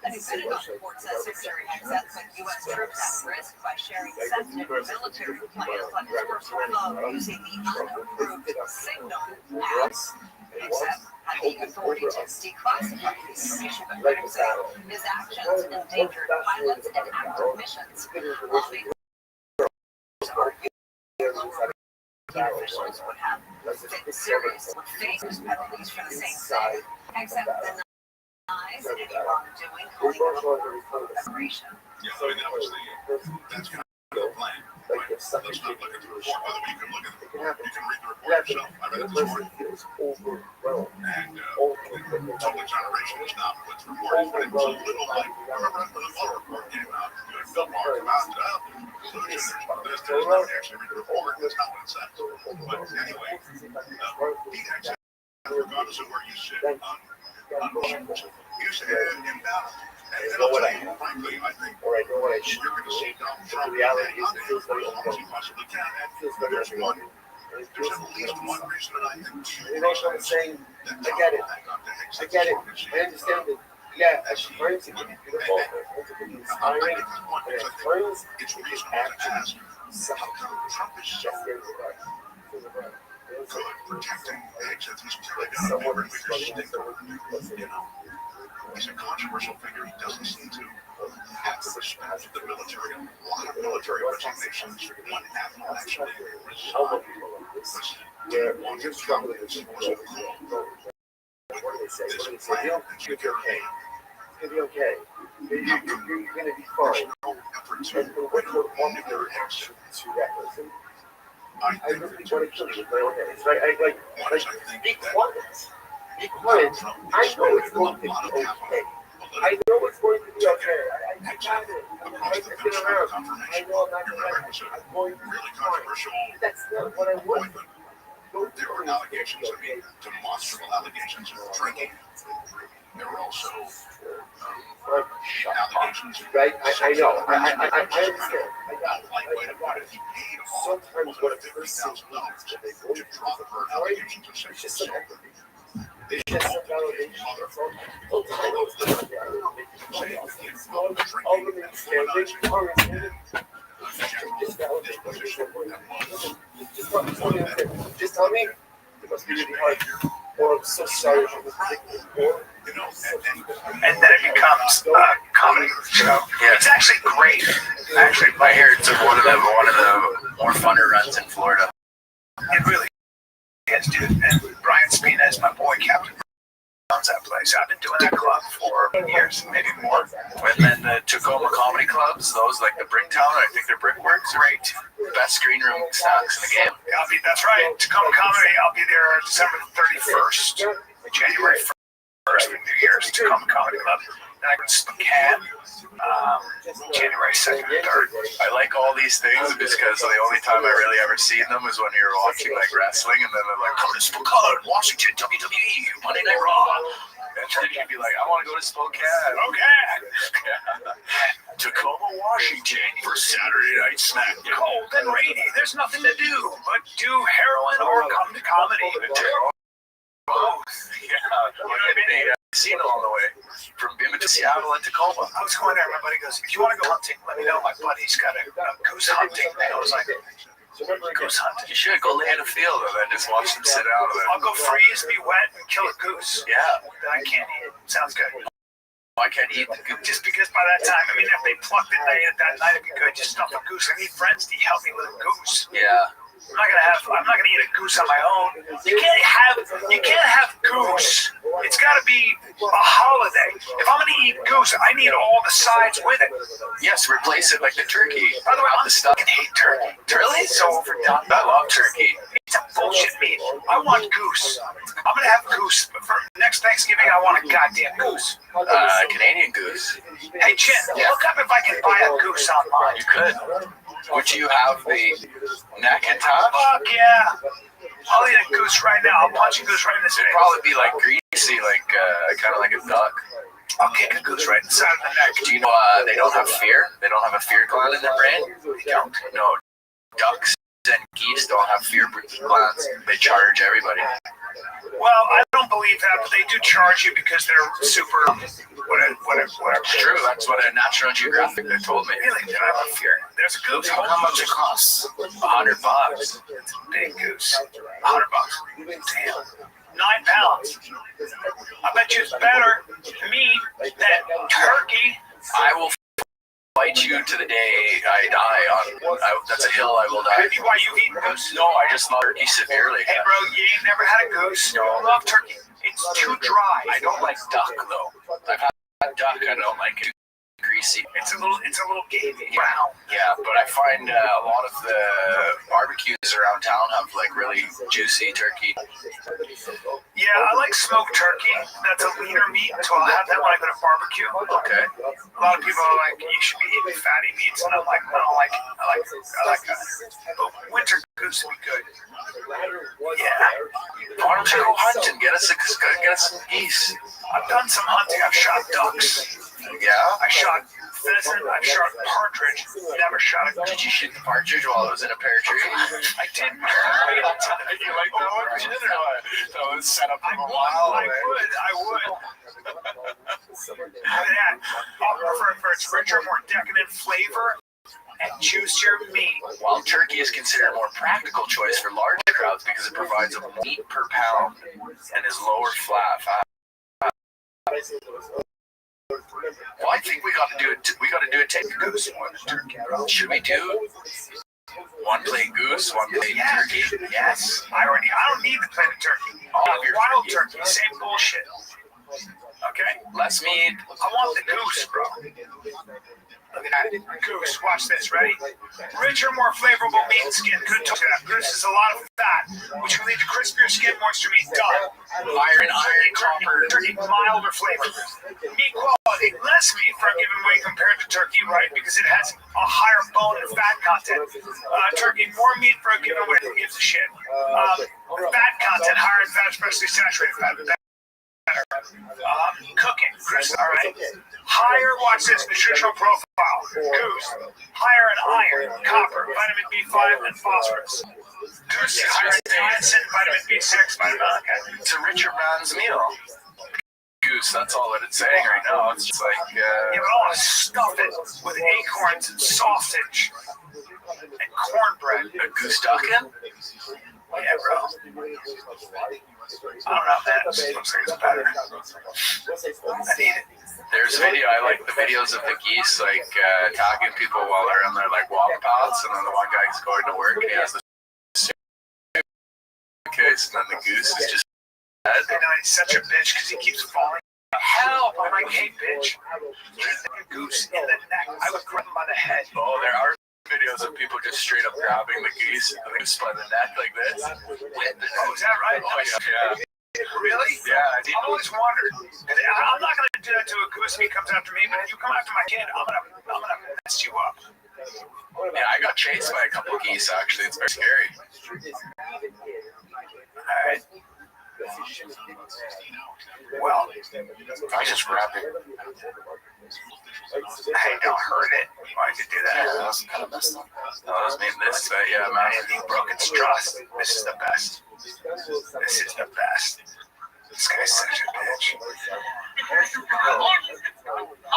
A new Pentagon report says Secretary accepts that U.S. troops at risk by sharing sensitive military plans on his personal phone using the unapproved signal app. Except had the authority to declassify the information, but critics say his actions endangered pilots and active missions. Lawmakers argue officials would have serious face penalties for the same thing, except denies any wrongdoing, calling it a preparation. Yeah, I mean, that's kind of the plan. Right? Let's not look at the report. By the way, you can look at the report. You can read the report yourself. I read it this morning. And total exoneration is not what's reported, but it was a little like, remember when the Mueller report came out, Phil Mark about there's not actually read the report. That's not what it says. But anyway, he actually, regardless of where you sit on you sit imbalance. And I'll tell you, frankly, I think you're going to see Donald Trump reality is it feels very almost you possibly can. There's at least one reason that I think you know what I'm saying? I get it. I understand that. Yeah, at times it can be beautiful, at times it can be inspiring, and at times it can actually suck. Trump is just getting right. Good protecting eggs that he's clearly done a favor with his stick over the new, you know. He's a controversial figure. He doesn't seem to have the respect of the military. A lot of military organizations, one admiral actually resigned because on his trouble is also cool. This plan is going to be okay. It's going to be okay. You're going to be fine. No effort to And what you're nuclear action to that person, I really want to kill you with my own hands. Right? Be quiet. Be quiet. I know it's going to be okay. I know it's going to be okay. I got it. I'm going to get around. I know I'm not going to. I'm going to be fine. That's not what I want. There were allegations, demonstrable allegations of drinking. There were also allegations. Right? I know. I understand. Sometimes what a person needs when they go to drop her allegations of sex is some empathy. It's just some validation. Just tell me. It must be really hard. Or I'm so sorry for this particular. And then it becomes a comedy show. Yeah. It's actually great. Actually, my hair took one of the more funner runs in Florida. It really is, dude. And Brian Spina is my boy, Captain. Owns that place. I've been doing that club for years, maybe more. And then the Tacoma Comedy Clubs, those like the Bricktown, I think they're Brickworks, right? Best screen room stocks in the game. That's right. Tacoma Comedy, I'll be there December 31st, January 1st for New Year's, Tacoma Comedy Club. Then I go to Spokane, January 2nd and 3rd. I like all these things just because the only time I really ever seen them is when you're watching like wrestling, and then they're like, come to Spokane, Washington, WWE, Monday Night Raw. And then you'd be like, I want to go to Spokane. Tacoma, Washington for Saturday Night SmackDown. Cold and rainy. There's nothing to do but do heroin or come to comedy. Both. Yeah. They casino on the way from Bima to Seattle and Tacoma. I was going there, my buddy goes, if you want to go hunting, let me know. My buddy's got a goose hunting thing. I was like, goose hunt. You should go lay in a field and then just watch them sit out of it. I'll go freeze, be wet, and kill a goose. Yeah. Then I can't eat it. Sounds good. I can't eat the goose. Just because by that time, I mean, if they plucked it and I ate it that night, it'd be good. Just stuff a goose. I need friends to help me with a goose. Yeah. I'm not gonna eat a goose on my own. You can't have goose. It's gotta be a holiday. If I'm gonna eat goose, I need all the sides with it. Yes, replace it like the turkey. By the way, Not I the stuff. fucking hate turkey. Really? It's so overdone. I love turkey. It's a bullshit meat. I want goose. I'm gonna have goose. But for next Thanksgiving, I want a goddamn goose. Canadian goose. Hey, Chin, look up if I can buy a goose online. You could. Would you have the neck attached? Fuck yeah. I'll eat a goose right now. I'll punch a goose right in the face. It'd probably be like greasy, like kind of like a duck. I'll kick a goose right inside of the neck. Do you know they don't have fear? They don't have a fear gland in their brain? They don't. No. Ducks and geese don't have fear glands. They charge everybody. Well, I don't believe that, but they do charge you because they're super. Whatever. It's true. That's what a National Geographic they told me. Really? Then I have fear. There's a goose. How much it costs? $100. It's a big goose. $100. Damn. 9 pounds. I bet you it's better meat than turkey. I will fight you to the day I die. That's a hill I will die. Why you eating goose? No, I just love turkey severely. Hey, bro, you ain't never had a goose. You don't love turkey. It's too dry. I don't like duck though. I've had duck. I don't like it. Greasy. It's a little gamey. Wow. Yeah, but I find a lot of the barbecues around town have like really juicy turkey. Yeah, I like smoked turkey. That's a leaner meat, so I'll have that when I go to barbecue. Okay. A lot of people are like, you should be eating fatty meats, and I'm like, I don't like it. I like that. But winter goose would be good. Yeah. Why don't you go hunt and get us some geese? I've done some hunting. I've shot ducks. Yeah? I shot pheasant. I've shot partridge. Never shot a goose. Did you shoot the partridge while it was in a pear tree? I did. You like that one? That was set up from a while. I would. I'll prefer for its richer, more decadent flavor and juicier meat. While turkey is considered a more practical choice for large crowds because it provides a meat per pound and is lower fat. Well, I think we got to do it. We got to do a take goose more than turkey. Should we do one plate goose, one plate turkey? Yes. I don't need the plate of turkey. All of your wild turkey, same bullshit. Okay. Less meat. I want the goose, bro. Look at that. Goose, watch this, ready? Richer, more flavorful meat and skin. Good talk to that. Goose is a lot of fat, which can lead to crispier skin, moisture meat. Done. Iron, copper. Turkey, milder flavor. Meat quality, less meat for a given weight compared to turkey, right? Because it has a higher bone and fat content. Turkey, more meat for a given weight. Who gives a shit? Fat content, higher in fat, especially saturated fat. Cooking, Chris, all right. Higher, watch this, nutritional profile. Goose, higher in iron, copper, vitamin B5, and phosphorus. Goose is higher in niacin, vitamin B6, vitamin okay. It's a richer man's meal. Goose, that's all that it's saying right now. It's just like, Yeah, but I want to stuff it with acorns and sausage and cornbread. A goose ducking? Yeah, bro. I don't know if that looks like it's better. I need it. There's I like the videos of the geese like tagging people while they're on their like walk paths, and then the one guy's going to work and he has the suitcase, and then the goose is just dead. I know he's such a bitch because he keeps falling. Help! I'm like, hey, bitch. There's a goose in the neck. I would grab him by the head. Oh, there are videos of people just straight up grabbing the geese by the neck like this. Oh, is that right? Oh, yeah. Really? Yeah. I've always wondered. I'm not going to do that to a goose if he comes after me, but if you come after my kid, I'm gonna mess you up. Yeah, I got chased by a couple of geese, actually. It's very scary. All right. Well, I just grabbed it. Hey, don't hurt it. Why'd you do that? Yeah, that was kind of messed up. That was me and this, yeah, man. You broke its trust. This is the best. This is the best. This guy's such a bitch. Oh,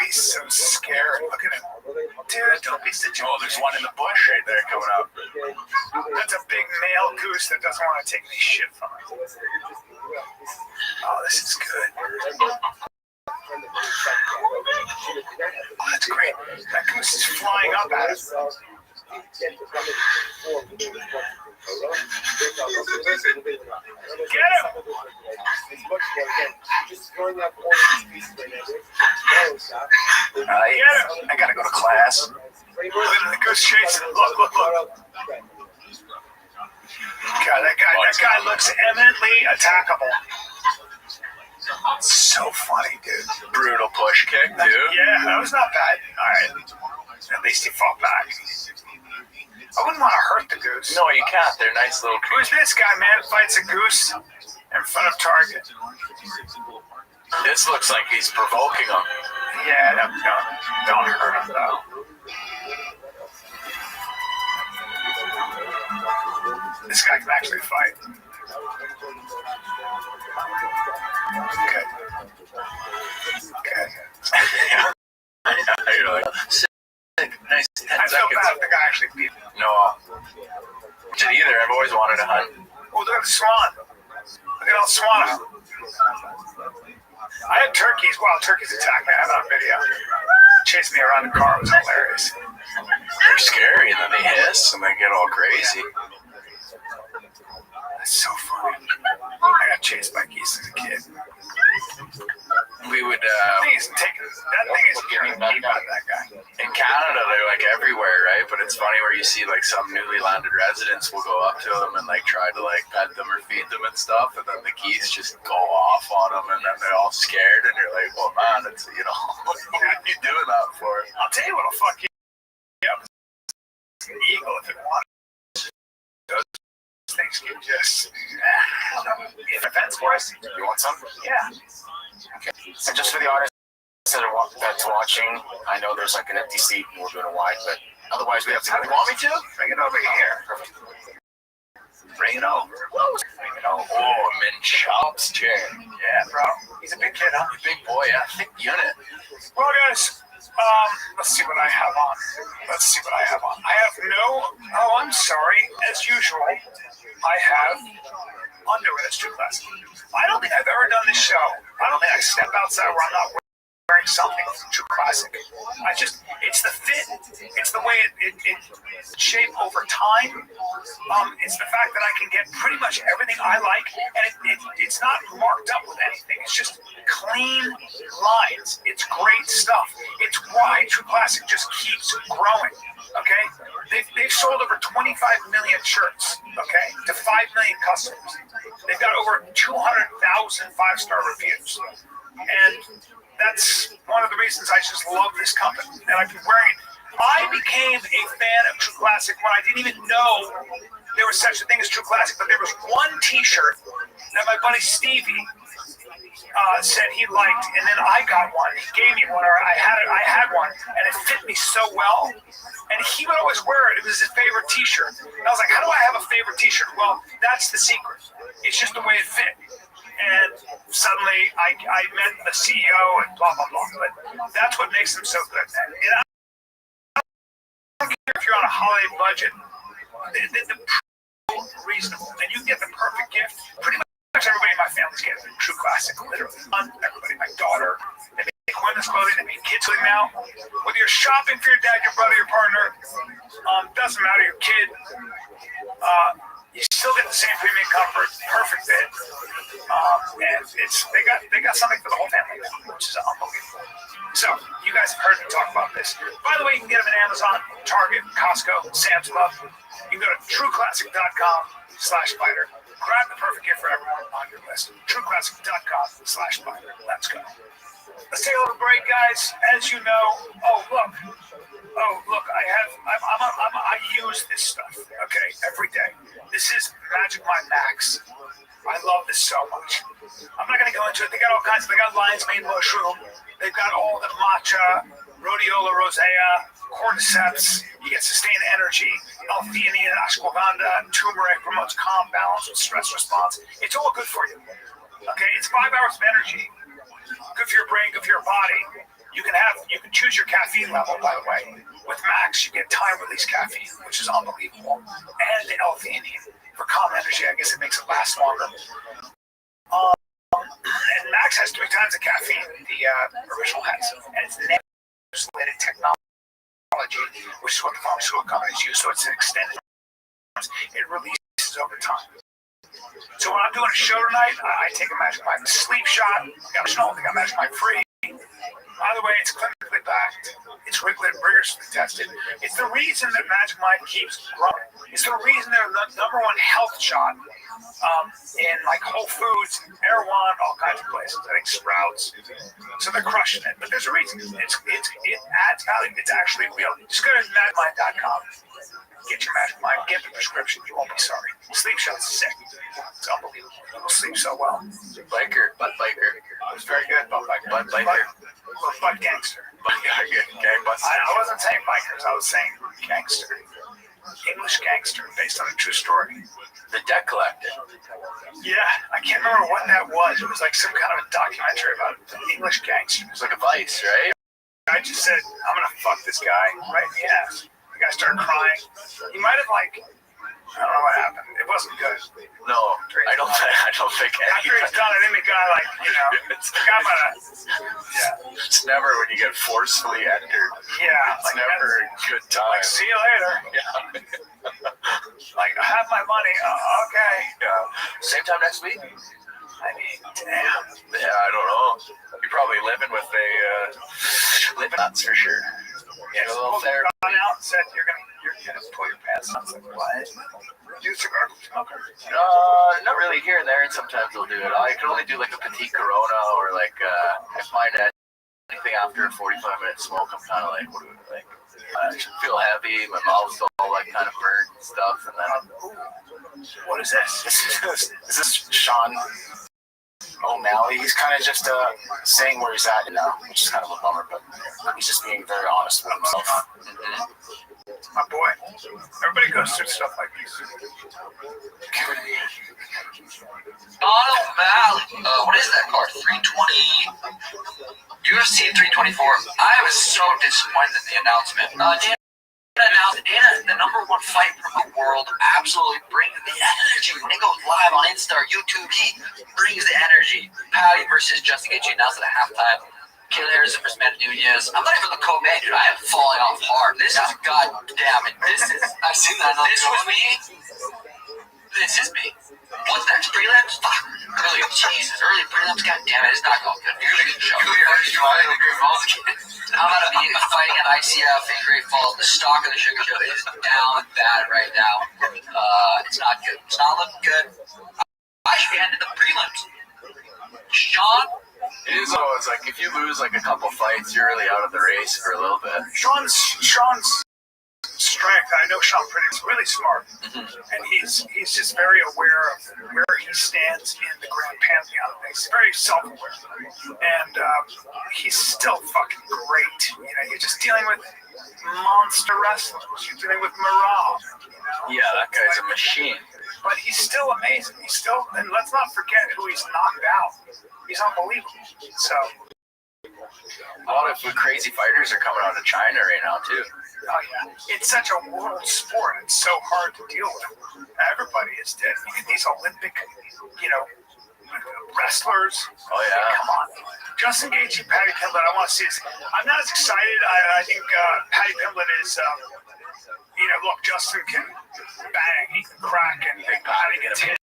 he's I take any shit from it. Oh, this is good. Oh, that's great. That goose is flying up at us. Get him! I gotta go to class. Look at the goose chasing. Look. God, that guy looks eminently attackable. So funny, dude. Brutal push kick, too. Yeah, that was not bad. All right. At least he fought back. I wouldn't want to hurt the goose. No, you can't. They're nice little Who's creatures. this guy, man? Fights a goose in front of Target. This looks like he's provoking him. Yeah, don't hurt him, though. This guy can actually fight. Good. You're like, nice 10 I feel seconds. bad if the guy actually beat him. No. Did either. I've always wanted to hunt. Oh, look at the swan. Look at all the swan. I had turkeys. Wild turkeys attack me. I have it on video. Chased me around the car. It was hilarious. They're scary, and then they hiss, and they get all crazy. That's so funny. I got chased by geese as a kid. We would, That thing is getting deep out of that guy. in Canada, they're like everywhere, right? But it's funny where you see like some newly landed residents will go up to them and like try to like pet them or feed them and stuff, and then the geese just go off on them, and then they're all scared, and you're like, well, man, it's, you know, what are you doing that for? I'll tell you what'll fuck you up. It's an eagle if it wants. Those things can just events for us. You want some? Yeah. Okay. And just for the audience that's watching, I know there's like an empty seat and we're doing a wide, but otherwise we have to. You want me to? Bring it over here. Bring it over. Bring it over. Oh, Min Chop's chair. Yeah, bro. He's a big kid, huh? Big boy, yeah, thick unit. Well, guys, let's see what I have on. I have I'm sorry. As usual, I have underwear that's too classic. I don't think I've ever done this show. I don't think I step outside where I'm not wearing something too classic. It's the fit. It's the way it shape over time. It's the fact that I can get pretty much everything I like, and it's not marked up with anything. It's just clean lines. It's great stuff. It's why True Classic just keeps growing. Okay, they've sold over 25 million shirts. Okay, to 5 million customers. They've got over 200,000 5-star reviews, and that's one of the reasons I just love this company, and I've been wearing it. I became a fan of True Classic when I didn't even know there was such a thing as True Classic, but there was one T-shirt that my buddy Stevie said he liked, and then I got one. He gave me one, or I had one, and it fit me so well. And he would always wear it. It was his favorite T-shirt. And I was like, how do I have a favorite T-shirt? Well, that's the secret. It's just the way it fit. And suddenly I met the CEO and blah, blah, blah. But that's what makes them so good. And I don't care if you're on a holiday budget. The reasonable. And you get the perfect gift. Pretty much everybody in my family's getting a True Classic. Literally. Everybody, my daughter. They make women's clothing. They make kids clothing now. Whether you're shopping for your dad, your brother, your partner, doesn't matter, your kid. You still get the same premium comfort, perfect fit, and they got something for the whole family, which is unbelievable. So you guys have heard me talk about this. By the way, you can get them at Amazon, Target, Costco, Sam's Club. You can go to trueclassic.com/fighter. Grab the perfect gift for everyone on your list. trueclassic.com/fighter. Let's go. Let's take a little break, guys. As you know, I use this stuff, okay, every day. This is Magic Mind Max. I love this so much. I'm not going to go into it. They got all kinds. They got lion's mane mushroom. They've got all the matcha, rhodiola rosea, cordyceps. You get sustained energy. L-theanine and ashwagandha. Turmeric promotes calm, balance, and stress response. It's all good for you. Okay, it's 5 hours of energy. Good for your brain, good for your body. You can choose your caffeine level, by the way. With Max, you get time-release caffeine, which is unbelievable, and L-theanine. for calm energy. I guess it makes it last longer. And Max has 3 times the caffeine the original has, and it's nano-insulated technology, which is what the pharmaceutical companies use. So it's an extended. It releases over time. So when I'm doing a show tonight, I take a Magic Mind sleep shot. I got Magic Mind free. By the way, it's clinically backed. It's rigorously tested. It's the reason that Magic Mind keeps growing. It's the reason they're the #1 health shot in like Whole Foods, Erewhon, all kinds of places. I think Sprouts. So they're crushing it. But there's a reason. It adds value. It's actually real. Just go to magicmind.com. Get your Magic Mind. Get the prescription. You won't be sorry. Sleep shot's sick. It's unbelievable. You'll sleep so well. Butt biker. It was very good, Butt Biker. Butt biker. Butt gangster. Gangbusters. I wasn't saying bikers. I was saying gangster. English gangster, based on a true story. The debt collector. Yeah, I can't remember what that was. It was like some kind of a documentary about English gangsters. It's like a vice, right? I just said, I'm gonna fuck this guy right in the ass. The guy started crying. He might have I don't know what happened. It wasn't good. No, I don't think After he's done, I think the guy It's never when you get forcefully entered. Yeah. It's never a good time. Like, see you later. Yeah. Like, I have my money. Okay. Yeah. Same time next week? I mean, damn. Yeah, I don't know. You're probably living with living nuts for sure. Yeah, a little therapy. Gone out and said you're gonna pull your pants down. I was like, what? You a cigar smoker? Not really here and there, and sometimes I'll do it. I can only do like a petite Corona or like I find that anything after a 45-minute smoke, I'm kind of like, what do I think? I feel heavy, my mouth's all like kind of burnt and stuff, and then what is this? Is this Sean O'Malley? He's kind of just saying where he's at now, which is kind of a bummer, but he's just being very honest with himself. My boy. Everybody goes through stuff like this. Sean O'Malley. What is that card? 320. UFC 324. I was so disappointed in the announcement. Dana announced the #1 fight from the world. Absolutely brings the energy. When he goes live on Insta or YouTube, he brings the energy. Paddy versus Justin Gaethje announced at halftime. Kayla Harrison versus Amanda Nunes. I'm not even the co-main, dude. I am falling off hard. This is goddamn it. I've seen that. This was me. This is me. What's that? Prelims? Fuck. Early prelims. God damn it. It's not going good. You're gonna get shot. I'm gonna be fighting at ICF in Great Falls. The stock of the sugar show is down bad right now. It's not good. It's not looking good. I should be ended the prelims. Sean. it is always like if you lose like a couple fights, you're really out of the race for a little bit. Sean's strength. I know Sean Pretty's really smart, and he's just very aware of where he stands in the grand pantheon. He's very self-aware, and he's still fucking great. You know, you're just dealing with monster wrestlers. You're dealing with morale. Yeah, that guy's a machine. But he's still amazing. And let's not forget who he's knocked out. He's unbelievable. So. A lot of crazy fighters are coming out of China right now too. Oh yeah, it's such a world sport. It's so hard to deal with. Everybody is dead. You get these Olympic, wrestlers. Oh yeah. Come on, Justin Gaethje, Paddy Pimblett. I want to see this. I'm not as excited. I think Paddy Pimblett is. Look, Justin can bang, he can crack, and Paddy gets hit.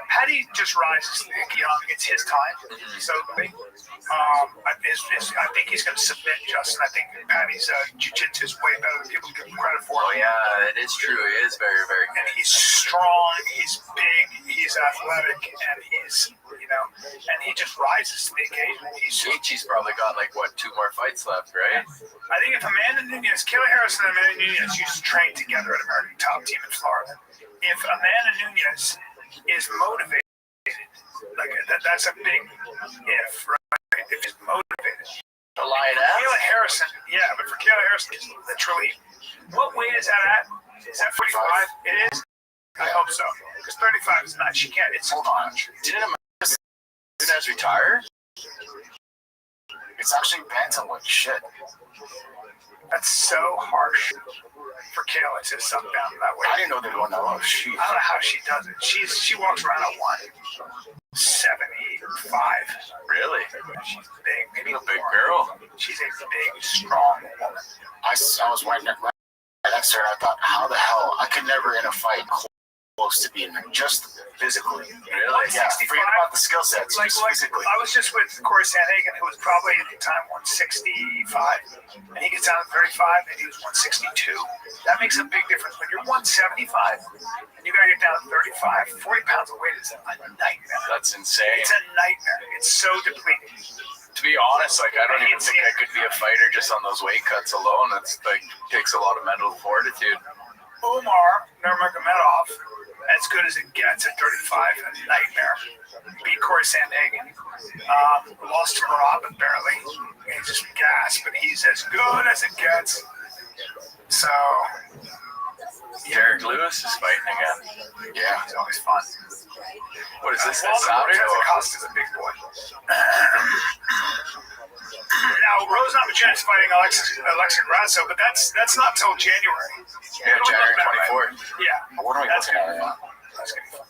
Paddy just rises. It's his time. So I think he's going to submit Justin. I think Paddy's jiu-jitsu is way better than people give him credit for. Oh yeah, it is true. It is very, very good. And he's strong. He's big. He's athletic, and he's and he just rises to the occasion. Gaethje's probably got 2 more fights left, right? I think if Kayla Harrison and Amanda Nunes used to train together at American Top Team in Florida, if Amanda Nunes is motivated, that's a big if, right? If she's motivated. The lioness? Kayla Harrison, yeah, but for Kayla Harrison, literally, what weight is that at? Is that 45? It is? I hope so. Because 35 is not, she can't, it's hold on. Didn't Nunes retire? It's actually bantamweight shit. That's so harsh for Kayla to suck down that way. I didn't know they were going that low. I don't know how she does it. She walks around at 175. Really? She's big. Maybe a big girl. She's a big, strong woman. I was right next to her, and I thought, how the hell? I could never in a fight close to being her, just physically. Really? Yeah, forget about the skill sets, just physically. I was just with Corey Sandhagen, who was probably at the time 165, and he gets down to 35, and he was 162. That makes a big difference. When you're 175, and you gotta get down to 35, 40 pounds of weight is a nightmare. That's insane. It's a nightmare. It's so depleting. To be honest, like I don't even think I could be a fighter just on those weight cuts alone. That's like takes a lot of mental fortitude. Umar Nurmagomedov, as good as it gets at 35, a nightmare. Beat Corey Sandhagen. Lost to Marab barely. He just gasped, but he's as good as it gets. So, Derek Lewis is fighting again. Yeah. It's always fun. What is this? Walter Saturday? Costa's a big boy. Now, Rose Namajunas is fighting Alexa Grasso, but that's not till January. Yeah, January 24th. Yeah. What are we looking at right now? That's gonna be fun.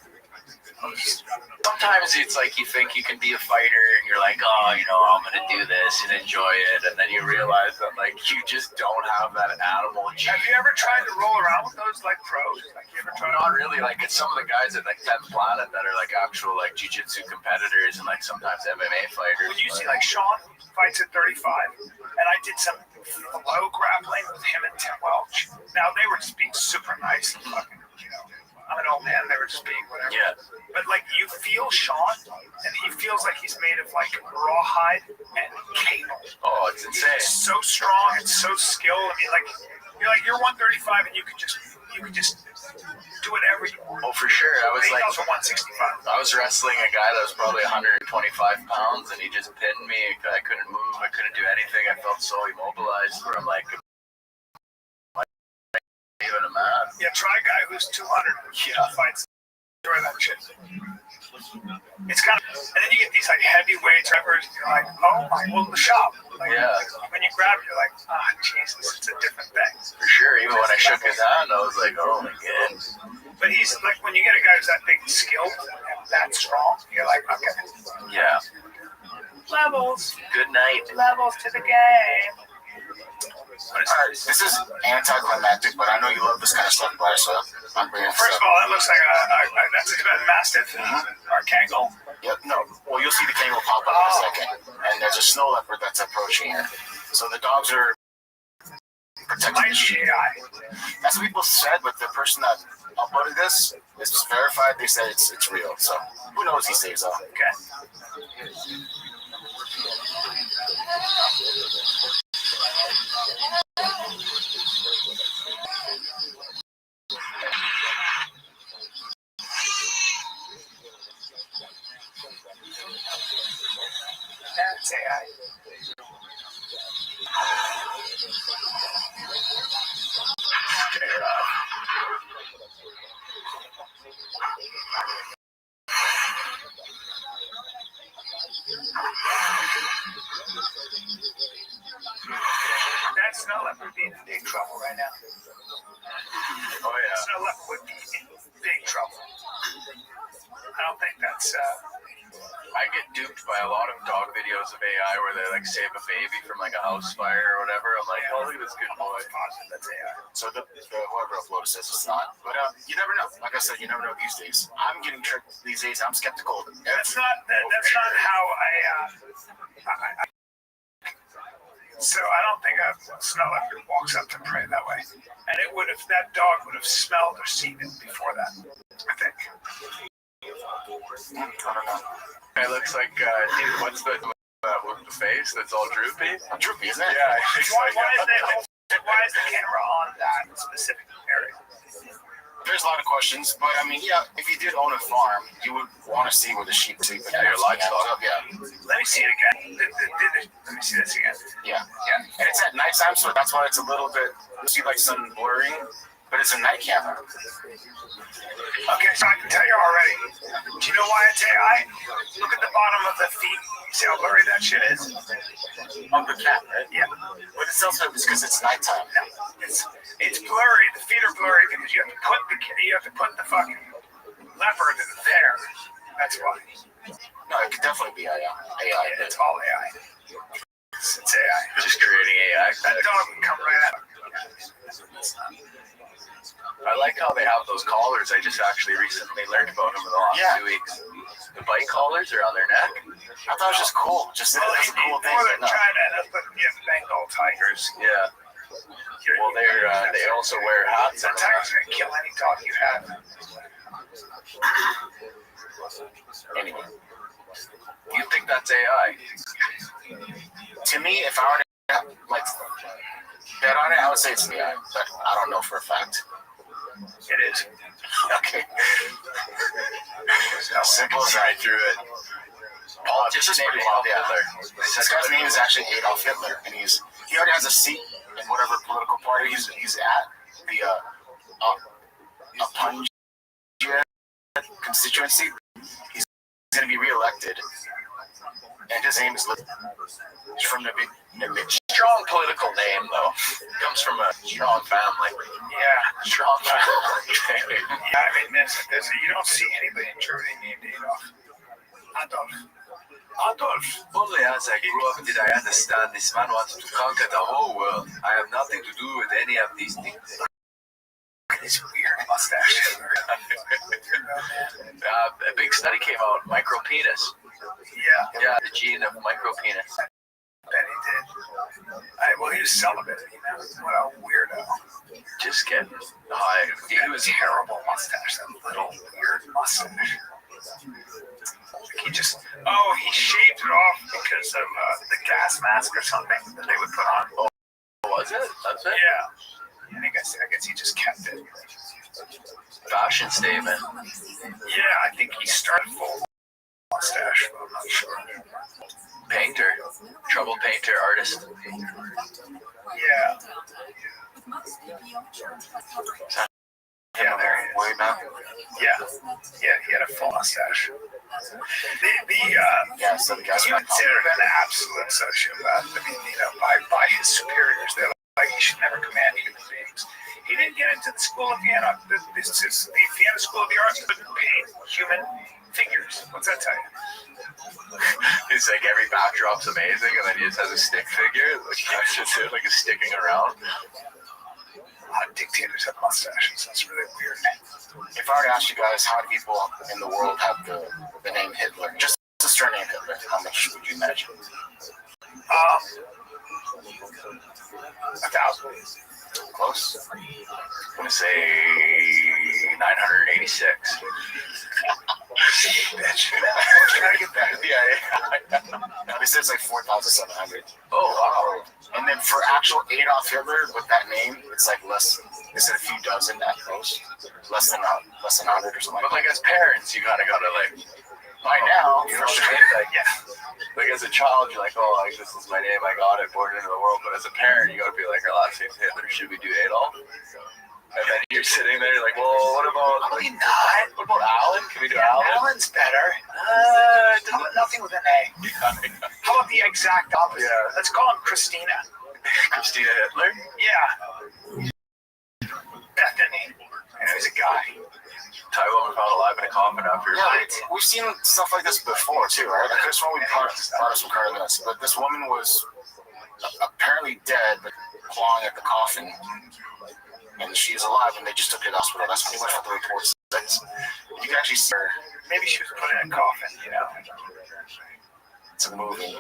Sometimes it's like you think you can be a fighter and you're like, oh, you know, I'm going to do this and enjoy it. And then you realize that, like, you just don't have that animal gene. Have you ever tried to roll around with those, like, pros? Like, you ever tried? Not really. Like, it's some of the guys at, like, 10th Planet that are, like, actual, like, jiu-jitsu competitors and, like, sometimes MMA fighters. When you see, like, Sean fights at 35, and I did some low grappling with him and Tim Welch. Now, they were just being super nice and fucking, you know, I'm an old man, they were just being whatever. Yeah. But, like, you feel Sean, and he feels like he's made of, like, rawhide and cable. Oh, it's insane. He's so strong and so skilled. I mean, like, you're 135, and you could just do whatever you want. Oh, for sure. I was He like, does for 165. I was wrestling a guy that was probably 125 pounds, and he just pinned me. I couldn't move. I couldn't do anything. I felt so immobilized. Where I'm like, even a man. Yeah, try a guy who's 200 fights. Enjoy that shit. It's kind of, and then you get these like heavyweight rappers, and you're like, oh my, well, the shop. Like, Yeah. When you grab it, you're like, ah, Jesus, it's a different thing. For sure. Even when I shook his hand, I was like, oh my god. But he's like, when you get a guy who's that big and skilled and that strong, you're like, okay. Yeah. Levels. Good night. Levels to the game. Alright, this is anticlimactic, but I know you love this kind of stuff, Blair, so I'm bringing this First of up. all, that looks like that's a Tibetan Mastiff or Kangal. Yep, no. Well, you'll see the kangaroo pop up in a second. And there's a snow leopard that's approaching here. So the dogs are protecting the sheep. That's what people said, but the person that uploaded this is verified. They said it's real. So who knows these days, though. Okay. That's AI. That snow leopard would be in big trouble right now. Oh yeah. Snow leopard would be in big trouble. I don't think that's. I get duped by a lot of dog videos of AI where they like save a baby from like a house fire or whatever. I'm like, oh, look at this good boy. Positive that's AI. So the whoever uploaded says it's not. But you never know. Like I said, you never know these days. I'm getting tricked these days. I'm skeptical. That's not how I so I don't think a snow leopard walks up to prey that way. And it would have, that dog would have smelled or seen it before that, I think. I don't know. It looks like, what's the with the face that's all droopy? Droopy, isn't it? Yeah. Why is the camera on that specific area? There's a lot of questions, but I mean, yeah, if you did own a farm, you would want to see where the sheep sleep. Yeah, your livestock. Yeah. Let me see it again. Let me see this again. Yeah. And it's at nighttime, so that's why it's a little bit, you see like some blurring. But it's a night camera. Okay, so I can tell you already. Do you know why it's AI? Look at the bottom of the feet. See how blurry that shit is? On the cat, right? Yeah. But it's also because it's nighttime. No, it's blurry. The feet are blurry because you have to put the fucking leopard there. That's why. No, it could definitely be AI. Yeah, it's all AI. It's AI. Just creating AI. That dog would come right out. I like how they have those collars. I just actually recently learned about them in the last 2 weeks. The bike collars are on their neck. I thought it was just cool. Just Well, that's a cool thing. more than China, that's what you have Bengal tigers. Yeah. Well, they also wear hats. The tiger's gonna kill any dog you have. Anyway, You think that's AI? to me, if I were to like bet on it, I would say it's AI, but I don't know for a fact. It is. Okay. Simple as Right through it. Just named pretty Adolf yeah. Hitler. This guy's name is actually Adolf Hitler, and he already has a seat in whatever political party he's at. The Apunja constituency. He's going to be reelected, and his name is from the Strong political name, though. Comes from a strong family. Yeah. Strong family. Yeah, I mean, you don't see anybody in Germany named Adolf. Only as I grew up did I understand this man wanted to conquer the whole world. I have nothing to do with any of these things. This weird mustache. A big study came out, micropenis. Yeah. Yeah, the gene of micropenis. Bet he did. Well, he was celibate, you know. What a weirdo. Just kidding. He was terrible mustache. That little weird mustache. He shaved it off because of the gas mask or something that they would put on. Oh, was it? That's it? Yeah. I guess he just kept it. Fashion statement. Yeah, I think he started full mustache, but I'm not sure. Painter. Troubled painter, artist. Yeah. Yeah, there he is. way back. Yeah, he had a full mustache. So the guy's He was considered an absolute sociopath. I mean, by his superiors, they're like, he should never command human beings. He didn't get into the School of Vienna. The Vienna School of the Arts couldn't paint human figures. What's that tell you? It's like every backdrop's amazing, and then he just has a stick figure. Like, that's just it, like, it's sticking around. A lot of dictators have mustaches. That's really weird. If I were to ask you guys how many people in the world have the name Hitler, just the surname Hitler, how much would you imagine? 1,000. Close. I'm gonna say 986. Bitch. I was trying to get that. Yeah. They said it's like 4,700. Oh, wow. And then for actual Adolf Hitler with that name, it's like less. They said a few dozen at most, less than 100 or something. But like as parents, you gotta like By now, you for know, sure. like, yeah. Like as a child, you're like, oh, like this is my name, I got it, born into the world. But as a parent, you gotta be like, our last name's Hitler. Should we do Adolf? And then you're sitting there, you're like, well, what about? Probably not. What about Alan? Can we do Alan? Alan's better. How about nothing with an A? How about the exact opposite? Yeah. Let's call him Christina. Christina Hitler? Yeah. Bethany. He's a guy. Thai woman found alive in a coffin after. Yeah, we've seen stuff like this before too, right? Like this one we brought up some cartoons, but this woman was apparently dead, but clawing at the coffin, and she's alive, and they just took her to the hospital. That's pretty much what the report says. You can actually see her. Maybe she was put in a coffin, you know. It's a movie.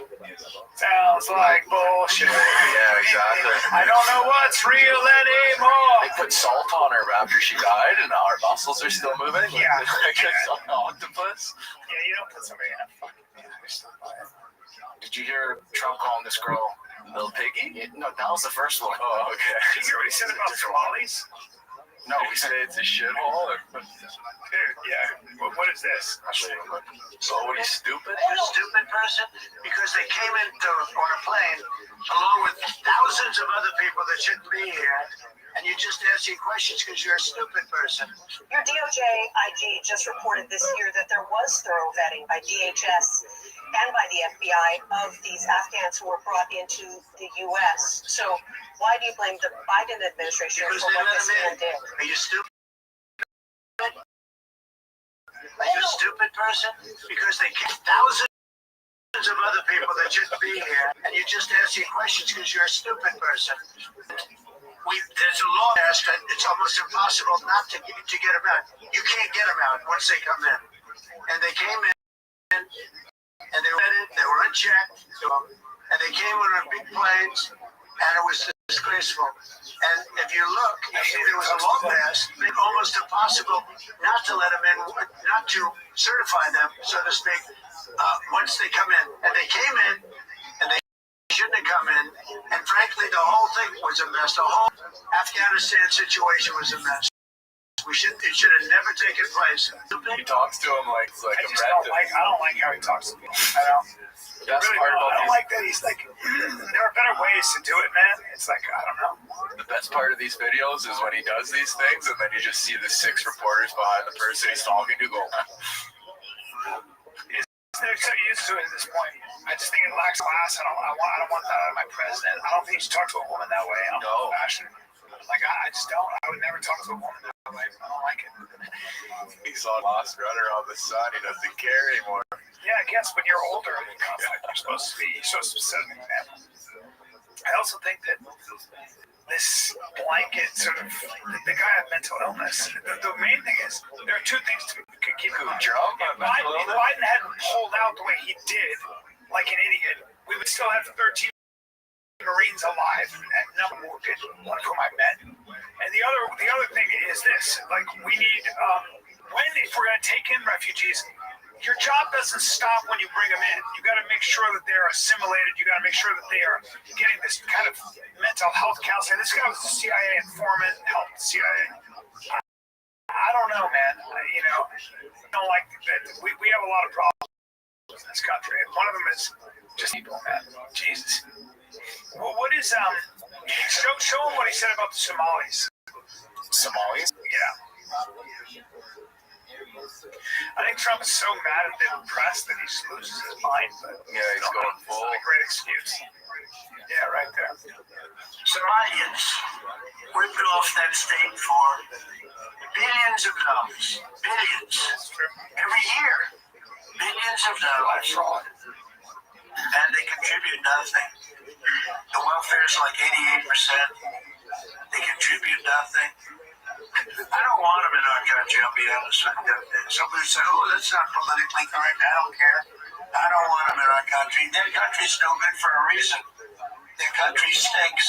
Sounds like bullshit. Yeah, exactly. I don't know what's real anymore. They put salt on her after she died, and our muscles are still moving. Yeah. Like an octopus. Yeah, you don't put somebody in a fucking Did you hear Trump calling this girl Little Piggy? No, that was the first one. Oh, okay. Did you hear what he said about tamales? No, We say it's a shithole. Dude, yeah. What is this? I'll show you real quick. Oh, what, he's stupid? A stupid person because they came on a plane along with thousands of other people that shouldn't be here, and you're just asking questions because you're a stupid person. Your DOJ IG just reported this year that there was thorough vetting by DHS and by the FBI of these Afghans who were brought into the U.S. So why do you blame the Biden administration Because for they what let this them man in. did? Are you stupid? Are you a stupid person? Because they kept thousands of other people that shouldn't be here, and you're just asking questions because you're a stupid person. There's a law passed that it's almost impossible not to get them out. You can't get them out once they come in. And they came in, and they were vetted, they were unchecked, and they came in on big planes, and it was disgraceful. And if you look, you see there was a law passed, made almost impossible not to let them in, not to certify them, so to speak, once they come in. And they came in, and they shouldn't have come in. And frankly, the whole thing was a mess. The whole Afghanistan situation was a mess. It should have never taken place. He talks to him like I a just rat. don't like how he talks to people. I don't. That's Really part don't. about I don't these, like that he's like, there are better ways to do it, man. It's like, I don't know. the best part of these videos is when he does these things, and then you just see the 6 reporters behind the person he's talking to go. They're so used to it at this point. I just think it lacks class. I don't want that out of my president. I don't think you should talk to a woman that way. I'm No. fashion. Like I just don't. I would never talk to a woman that way. I don't like it. He's on Lost Runner on the sun. He doesn't care anymore. Yeah, I guess when you're older in conflict, you're supposed to set an example. I also think that this blanket sort of the guy had mental illness. The main thing is there are 2 things to keep in mind. If Biden hadn't pulled out the way he did, like an idiot, we would still have 13 Marines alive, and none more did, one of whom I met. And the other thing is this: like we need if we're going to take in refugees. Your job doesn't stop when you bring them in. You got to make sure that they're assimilated. You got to make sure that they are getting this kind of mental health counseling. This guy was a CIA informant, helped the CIA. I don't know, man. I don't like that. We have a lot of problems in this country, and one of them is just people, man. Jesus. What is show him what he said about the Somalis. Somalis? Yeah. I think Trump is so mad at the press that he just loses his mind. But Yeah, he's going full. It's not a great excuse. Yeah, right there. Somalians ripped off that state for billions of dollars. Billions. Every year. Billions of dollars. Fraud. And they contribute nothing. The welfare is like 88%. They contribute nothing. I don't want them in our country, I'll be honest with you. Somebody say, oh, that's not politically correct. I don't care. I don't want them in our country. Their country's no good for a reason. Their country stinks,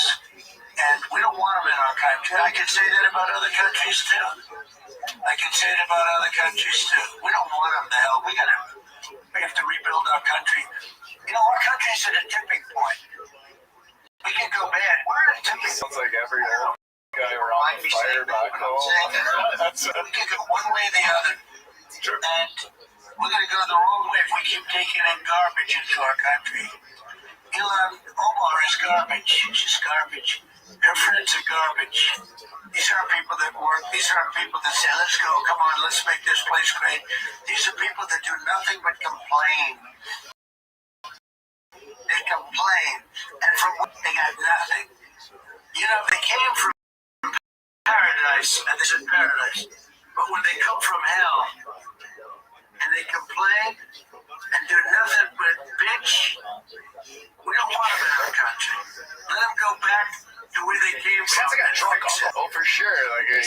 and we don't want them in our country. I can say that about other countries, too. I can say it about other countries, too. We don't want them the hell. We have to rebuild our country. Our country's at a tipping point. We can go bad. We're at a tipping point. Sounds like every old guy around the fire back home. We can go one way or the other. And we're going to go the wrong way if we keep taking in garbage into our country. Ilhan Omar is garbage. She's garbage. Her friends are garbage. These aren't people that work. These aren't people that say, let's go, come on, let's make this place great. These are people that do nothing but complain. They complain. And from what they got nothing. They came from paradise, and they said paradise. But when they come from hell, and they complain, and do nothing but bitch, we don't want them in our country. Let them go back to where they came from. Sounds like a drunk uncle. Oh, for sure.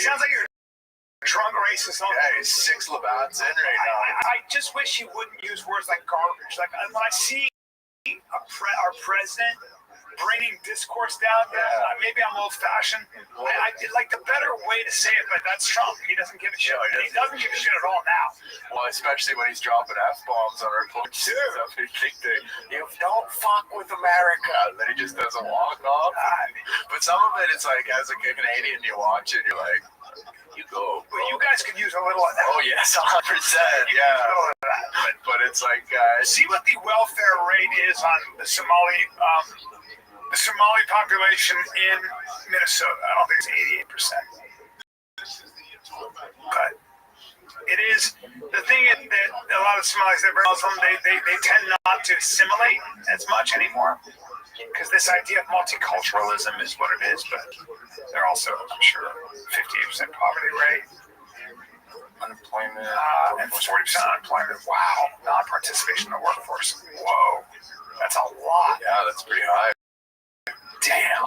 Sounds like you're a drunk racist uncle. Yeah, he's 6 Lavats in right now. I just wish he wouldn't use words like garbage. Like when I see our president bringing discourse down, maybe I'm old-fashioned. I like the better way to say it, but that's Trump. He doesn't give a shit. And he doesn't give a shit at all now. Well, especially when he's dropping F-bombs on our folks. Too. You don't fuck with America. And then he just doesn't walk off. But some of it, it's like, as a Canadian, you watch it, you're like, you go. Well, you guys could use a little of that. Oh, yes, 100%. Yeah. But it's like, see what the welfare rate is on the Somali the Somali population in Minnesota. I don't think it's 88%. But it is, the thing is that a lot of Somalis that are Muslim, they tend not to assimilate as much anymore. Because this idea of multiculturalism is what it is, but they're also, I'm sure, 58% poverty rate. Unemployment. And 40% unemployment. Wow. Non-participation in the workforce. Whoa. That's a lot. Yeah, that's pretty high. Damn.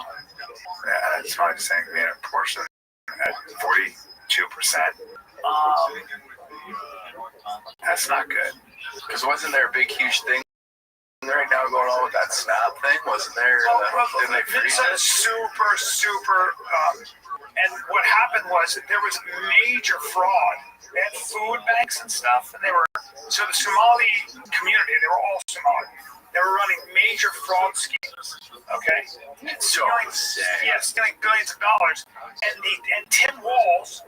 Yeah, it's funny saying being a portion at 42%. That's not good. Because wasn't there a big, huge thing right now going on with that SNAP thing? Wasn't there? Didn't they freeze it? Super. And what happened was there was major fraud. They had food banks and stuff, and so the Somali community, they were all Somali. They were running major fraud schemes. Okay, stealing billions of dollars. And Tim Walz.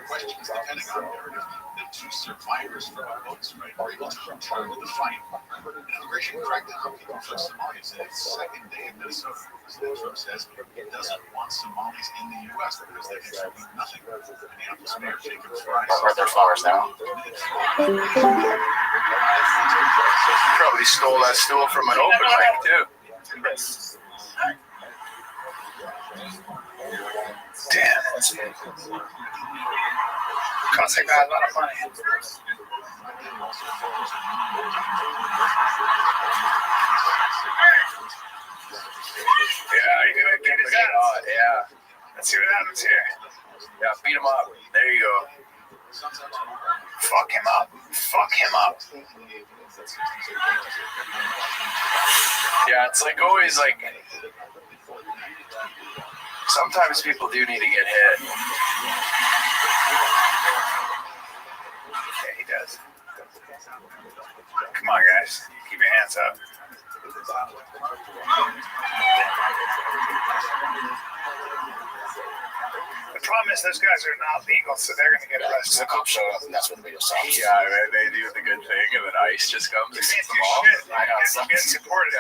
Questions the Pentagon narrative that two survivors from a boat strike were able to return to the fight. Immigration crackdown conflicts Somalis in its second day in Minnesota. President Trump says he doesn't want Somalis in the U.S. because they contribute nothing. Minneapolis Mayor Jacob Fry Are there flowers now? Probably stole that stool from an open mic too. Damn. Costs a guy a lot of money. Yeah, you gonna get his ass. Yeah. Let's see what happens here. Yeah, beat him up. There you go. Fuck him up. Fuck him up. Yeah, it's like always like sometimes people do need to get hit. Yeah, he does. Come on, guys. Keep your hands up. The problem is those guys are not legal, so they're going to get So arrested. the cops showed up, and that's when the video stops. Yeah, man, they do the good thing, and then ICE just comes You and can't gets do them all. shit. I know, it You get sucks. deported.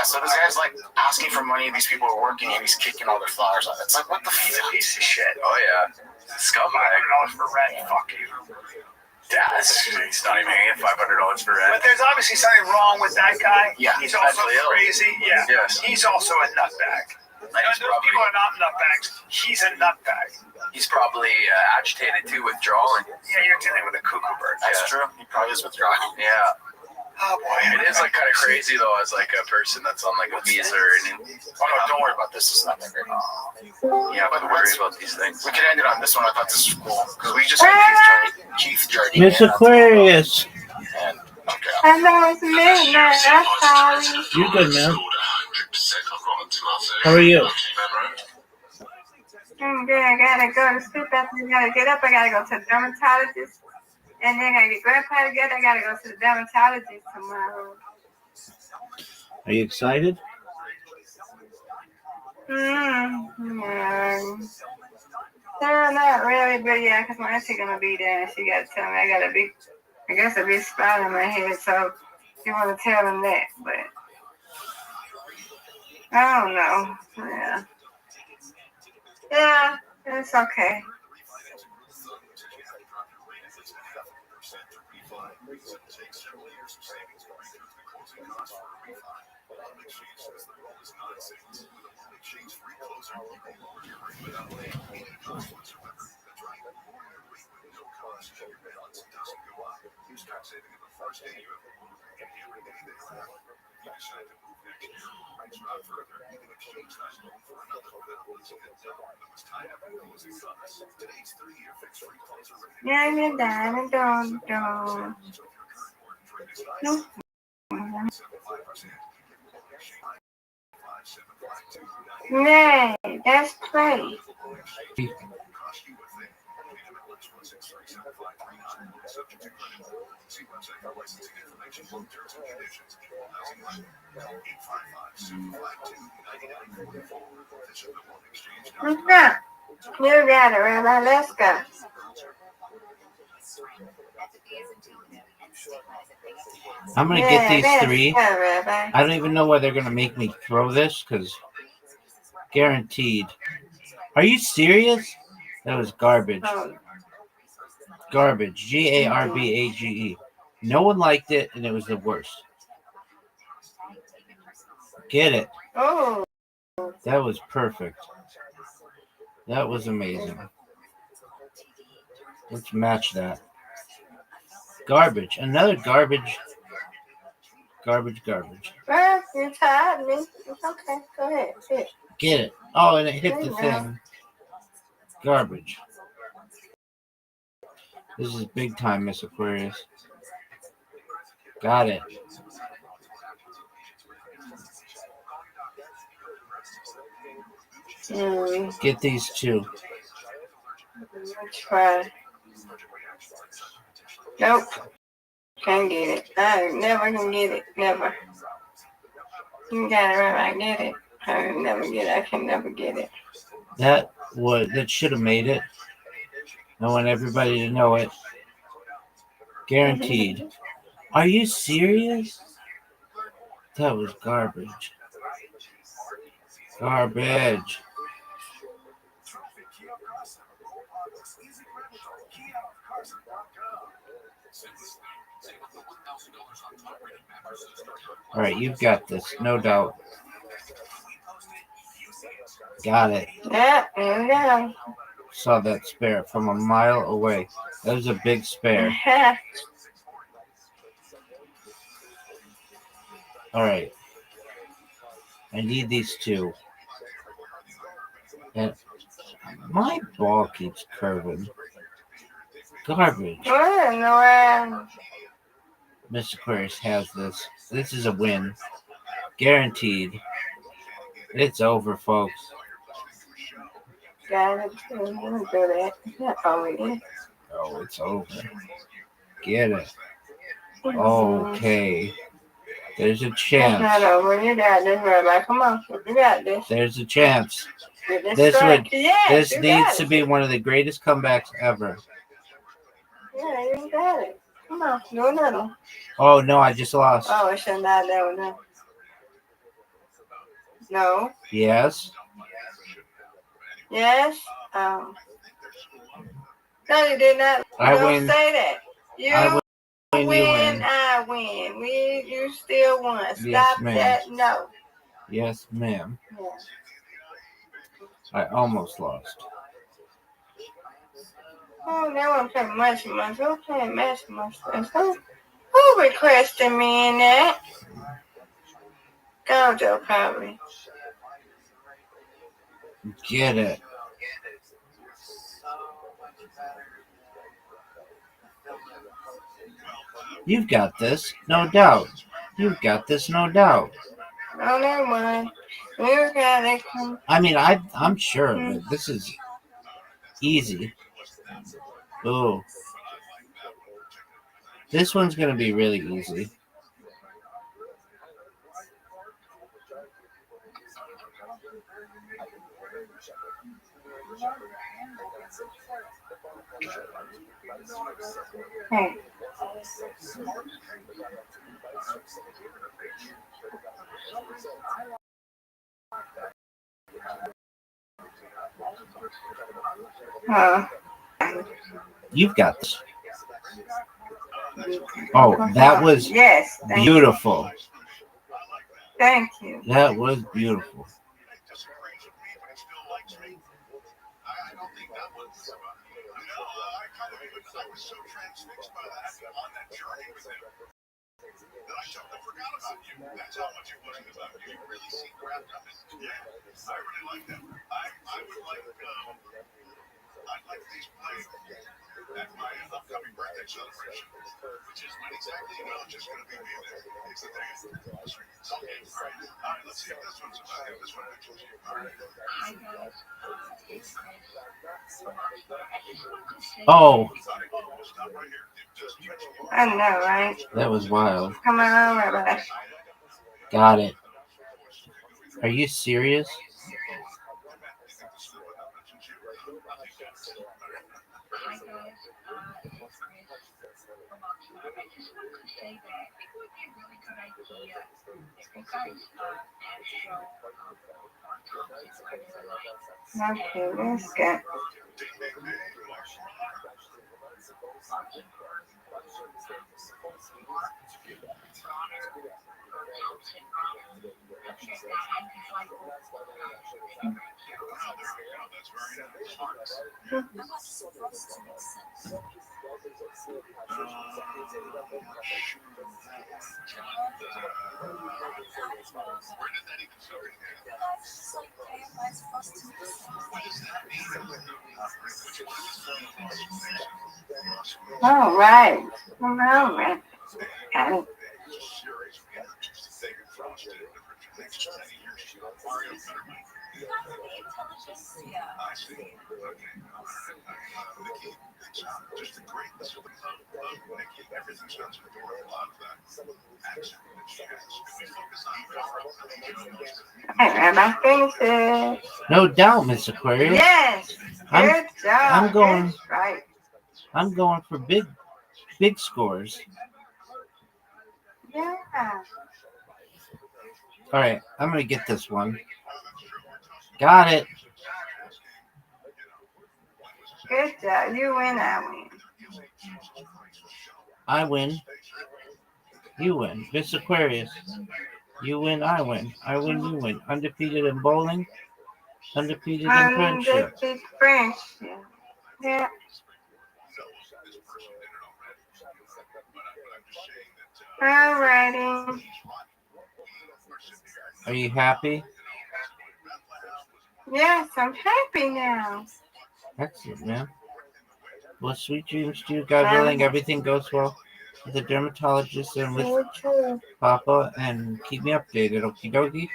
So this guy's like asking for money. These people are working, and he's kicking all their flowers off. It's like, what the He's a fuck? piece of shit. Oh yeah, scumbag. $500 for rent. Fuck you. Yeah, he's not even gonna get $500 for rent. But there's obviously something wrong with that guy. Yeah, He's also mentally ill. crazy. Yeah. Yes. He's also a nutbag. Those people are not nutbags. He's a nutbag. He's probably agitated too, withdrawing. Yeah, you're dealing with a cuckoo bird. That's true. He probably is withdrawing. Yeah. Oh boy. It is like kind of crazy though, as like a person that's on like a visa or Oh no, don't worry about this. It's not that great. yeah, but worry about these things. We could end it on this one. I thought this was cool because we just had Keith Jardine. Miss Aquarius. And okay. Hello, it's me, man. That's sorry. You good, man? How are you? I'm good. I gotta go to sleep after I gotta get up. I gotta go to the dermatologist. And then I gotta get grandpa together. I gotta go to the dermatologist tomorrow. Are you excited? No, not really, but yeah, because my auntie gonna be there and she gotta tell me I got a big spot on my head, so you wanna tell them that, but I don't know. Yeah, it's okay. Yeah, you're done. Don't. No. Nay, that's great. Okay. You got it, Rabbi. Let's go. I'm gonna get these let's three. go, Rabbi. I don't even know why they're gonna make me throw this, because guaranteed. Are you serious? That was garbage. Oh, Garbage. Garbage. No one liked it, and it was the worst. Get it. oh. That was perfect. That was amazing. Let's match that. Garbage. Another garbage. Garbage. Well, you tired me. It's okay. Go ahead. Sit. Get it. Oh, and it hit the thing. Garbage. This is big time, Miss Aquarius. Got it. Get these two. Try. Nope. Can't get it. I never can get it. Never. You got it right. I get it. I never get it. I can never get it. That should have made it. I want everybody to know it. Guaranteed. Are you serious? That was garbage. Garbage. All right, you've got this, no doubt. Got it. Yeah, there we go. Saw that spare from a mile away. That was a big spare. All right. I need these two. And my ball keeps curving. Garbage. What in the world? Mr. Aquarius has this. This is a win. Guaranteed. It's over, folks. Got it. Let me do that. Not already. Oh, it's over. Get it. Okay. There's a It's chance. not over. You got this, Rabbi. Come on. You got this. There's a chance. This This needs to be one of the greatest comebacks ever. Yeah, you got it. Come on. Do another one. Oh no, I just lost. Oh, it should not that one. No. No. Yes. Yes. No, you did not. I Don't win. say that. I win. win, You win. I win. You still won. Stop Yes, ma'am. that. No. Yes, ma'am. Yeah. I almost lost. Oh, they want to play much. We're playing much. Who requested me in that? Gojo, probably. Get it. You've got this, no doubt. You've got this, no doubt. Oh, never mind. We got it. I mean, I'm sure, but this is easy. Ooh. This one's going to be really easy. Hey. You've got this. Oh, that was beautiful. Thank you. That was beautiful. Oh. I know, right? That was wild. Come on, Rabbi. Got it. Are you serious? Okay, let's go. All right. Come on, man. Got it. Rabbi finishes. No doubt, Miss Aquarius. Yes. Good job. I'm going. That's right. I'm going for big scores. Yeah. All right, I'm gonna get this one. Got it. Good job. You win, I win. I win. You win. Miss Aquarius. You win, I win. I win, you win. Undefeated in bowling. Undefeated in friendship. Undefeated friendship. Yeah. Alrighty. Are you happy? Yes, I'm happy now. Excellent, man. Well, sweet dreams to you. God willing, everything goes well with the dermatologist and with Papa, and keep me updated, okie dokie?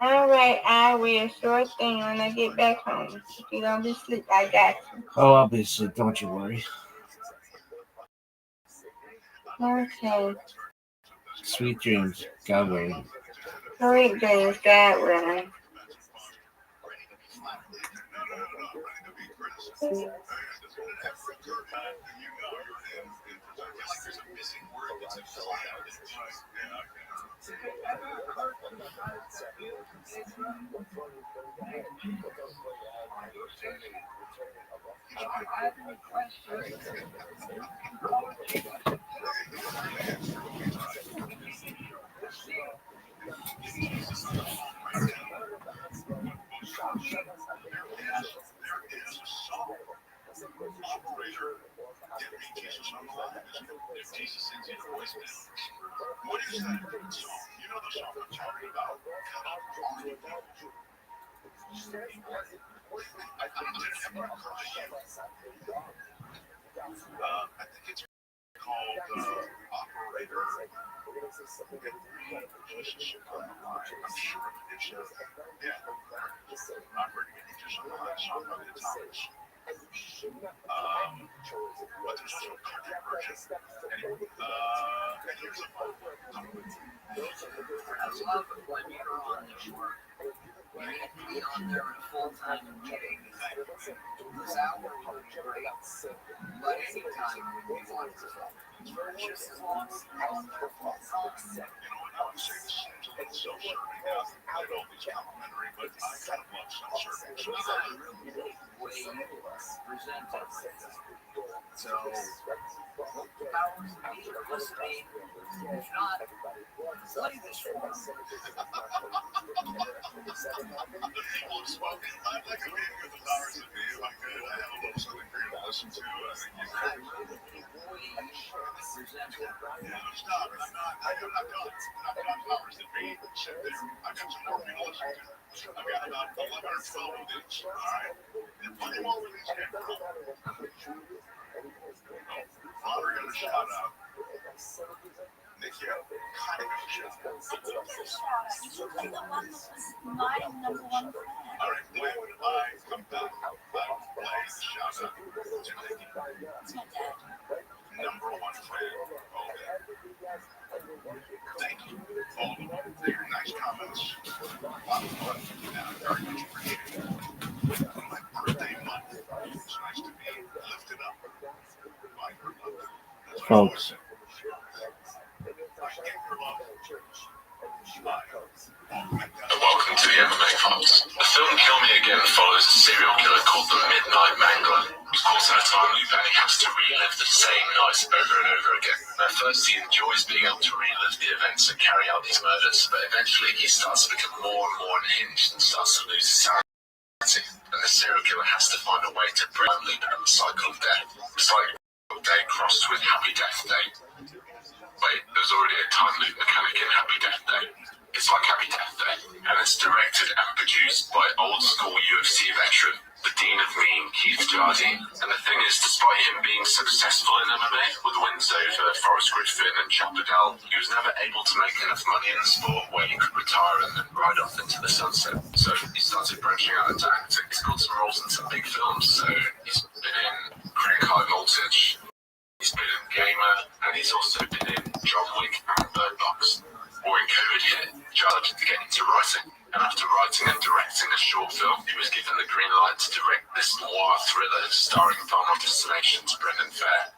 All right, I will. Sure thing when I get back home. If you don't be asleep, I got you. Oh, I'll be asleep. Don't you worry. Okay. Sweet dreams. God willing. Sweet dreams, God willing. What is that song? You know the song I'm talking about? I think it's called Operator. Relationship on the line. I'm sure it is. Yeah. Operating just on the line. Song by the Thomas. But there's also a country version. Anyway, and here's a fun one. I love it when you're on the shore. You need to be on there in a full-time meeting. This hour will be great, but anytime when you want to. Just as long as you're on there full-time. I would say this seems a little self-serving now. I don't think it's complimentary, but I kind of love self-serving. So I really like the way you present it. So, powers that be are listening. If not, play this for them. Well, I'd like a meeting with the powers that be if I could. I have a little something for you to listen to. I think you could. Yeah, stop. I'm not done powers that be. Sit there. I've got some more people to listen to. I've got about 11 or 12 of these. All right. And plenty more where these came from. Father got a shout out. Nikki, kind of got a shout out. My number one fan. All right, when I come back, I will play the shout out to Nikki. It's my dad. Number one fan. Okay. Thank you. All of them. For your nice comments. A lot of fun. And I very much appreciate it. On my birthday month, it's nice to be lifted up by your love. That's what I always Folks. say. I get your love. Welcome to the MMA Files. The film Kill Me Again follows a serial killer called the Midnight Mangler, who's caught in a time loop and he has to relive the same night over and over again. At first he enjoys being able to relive the events and carry out these murders, but eventually he starts to become more and more unhinged and starts to lose his sanity. And the serial killer has to find a way to break the loop and the cycle of death. Cycle of day crossed with Happy Death Day. Wait, there's already a time loop mechanic in Happy Death Day. It's like Happy Death Day, and it's directed and produced by old school UFC veteran, the Dean of Mean, Keith Jardine. And the thing is, despite him being successful in MMA, with wins over Forrest Griffin and Chuck Liddell, he was never able to make enough money in the sport where he could retire and then ride off into the sunset. So he started branching out into acting. He's got some roles in some big films, so he's been in Crank High Voltage, he's been in Gamer, and he's also been in John Wick and Bird Box. When COVID hit, Jardine to get into writing. And after writing and directing a short film, he was given the green light to direct this noir thriller starring Final Destination's Brendan Fair.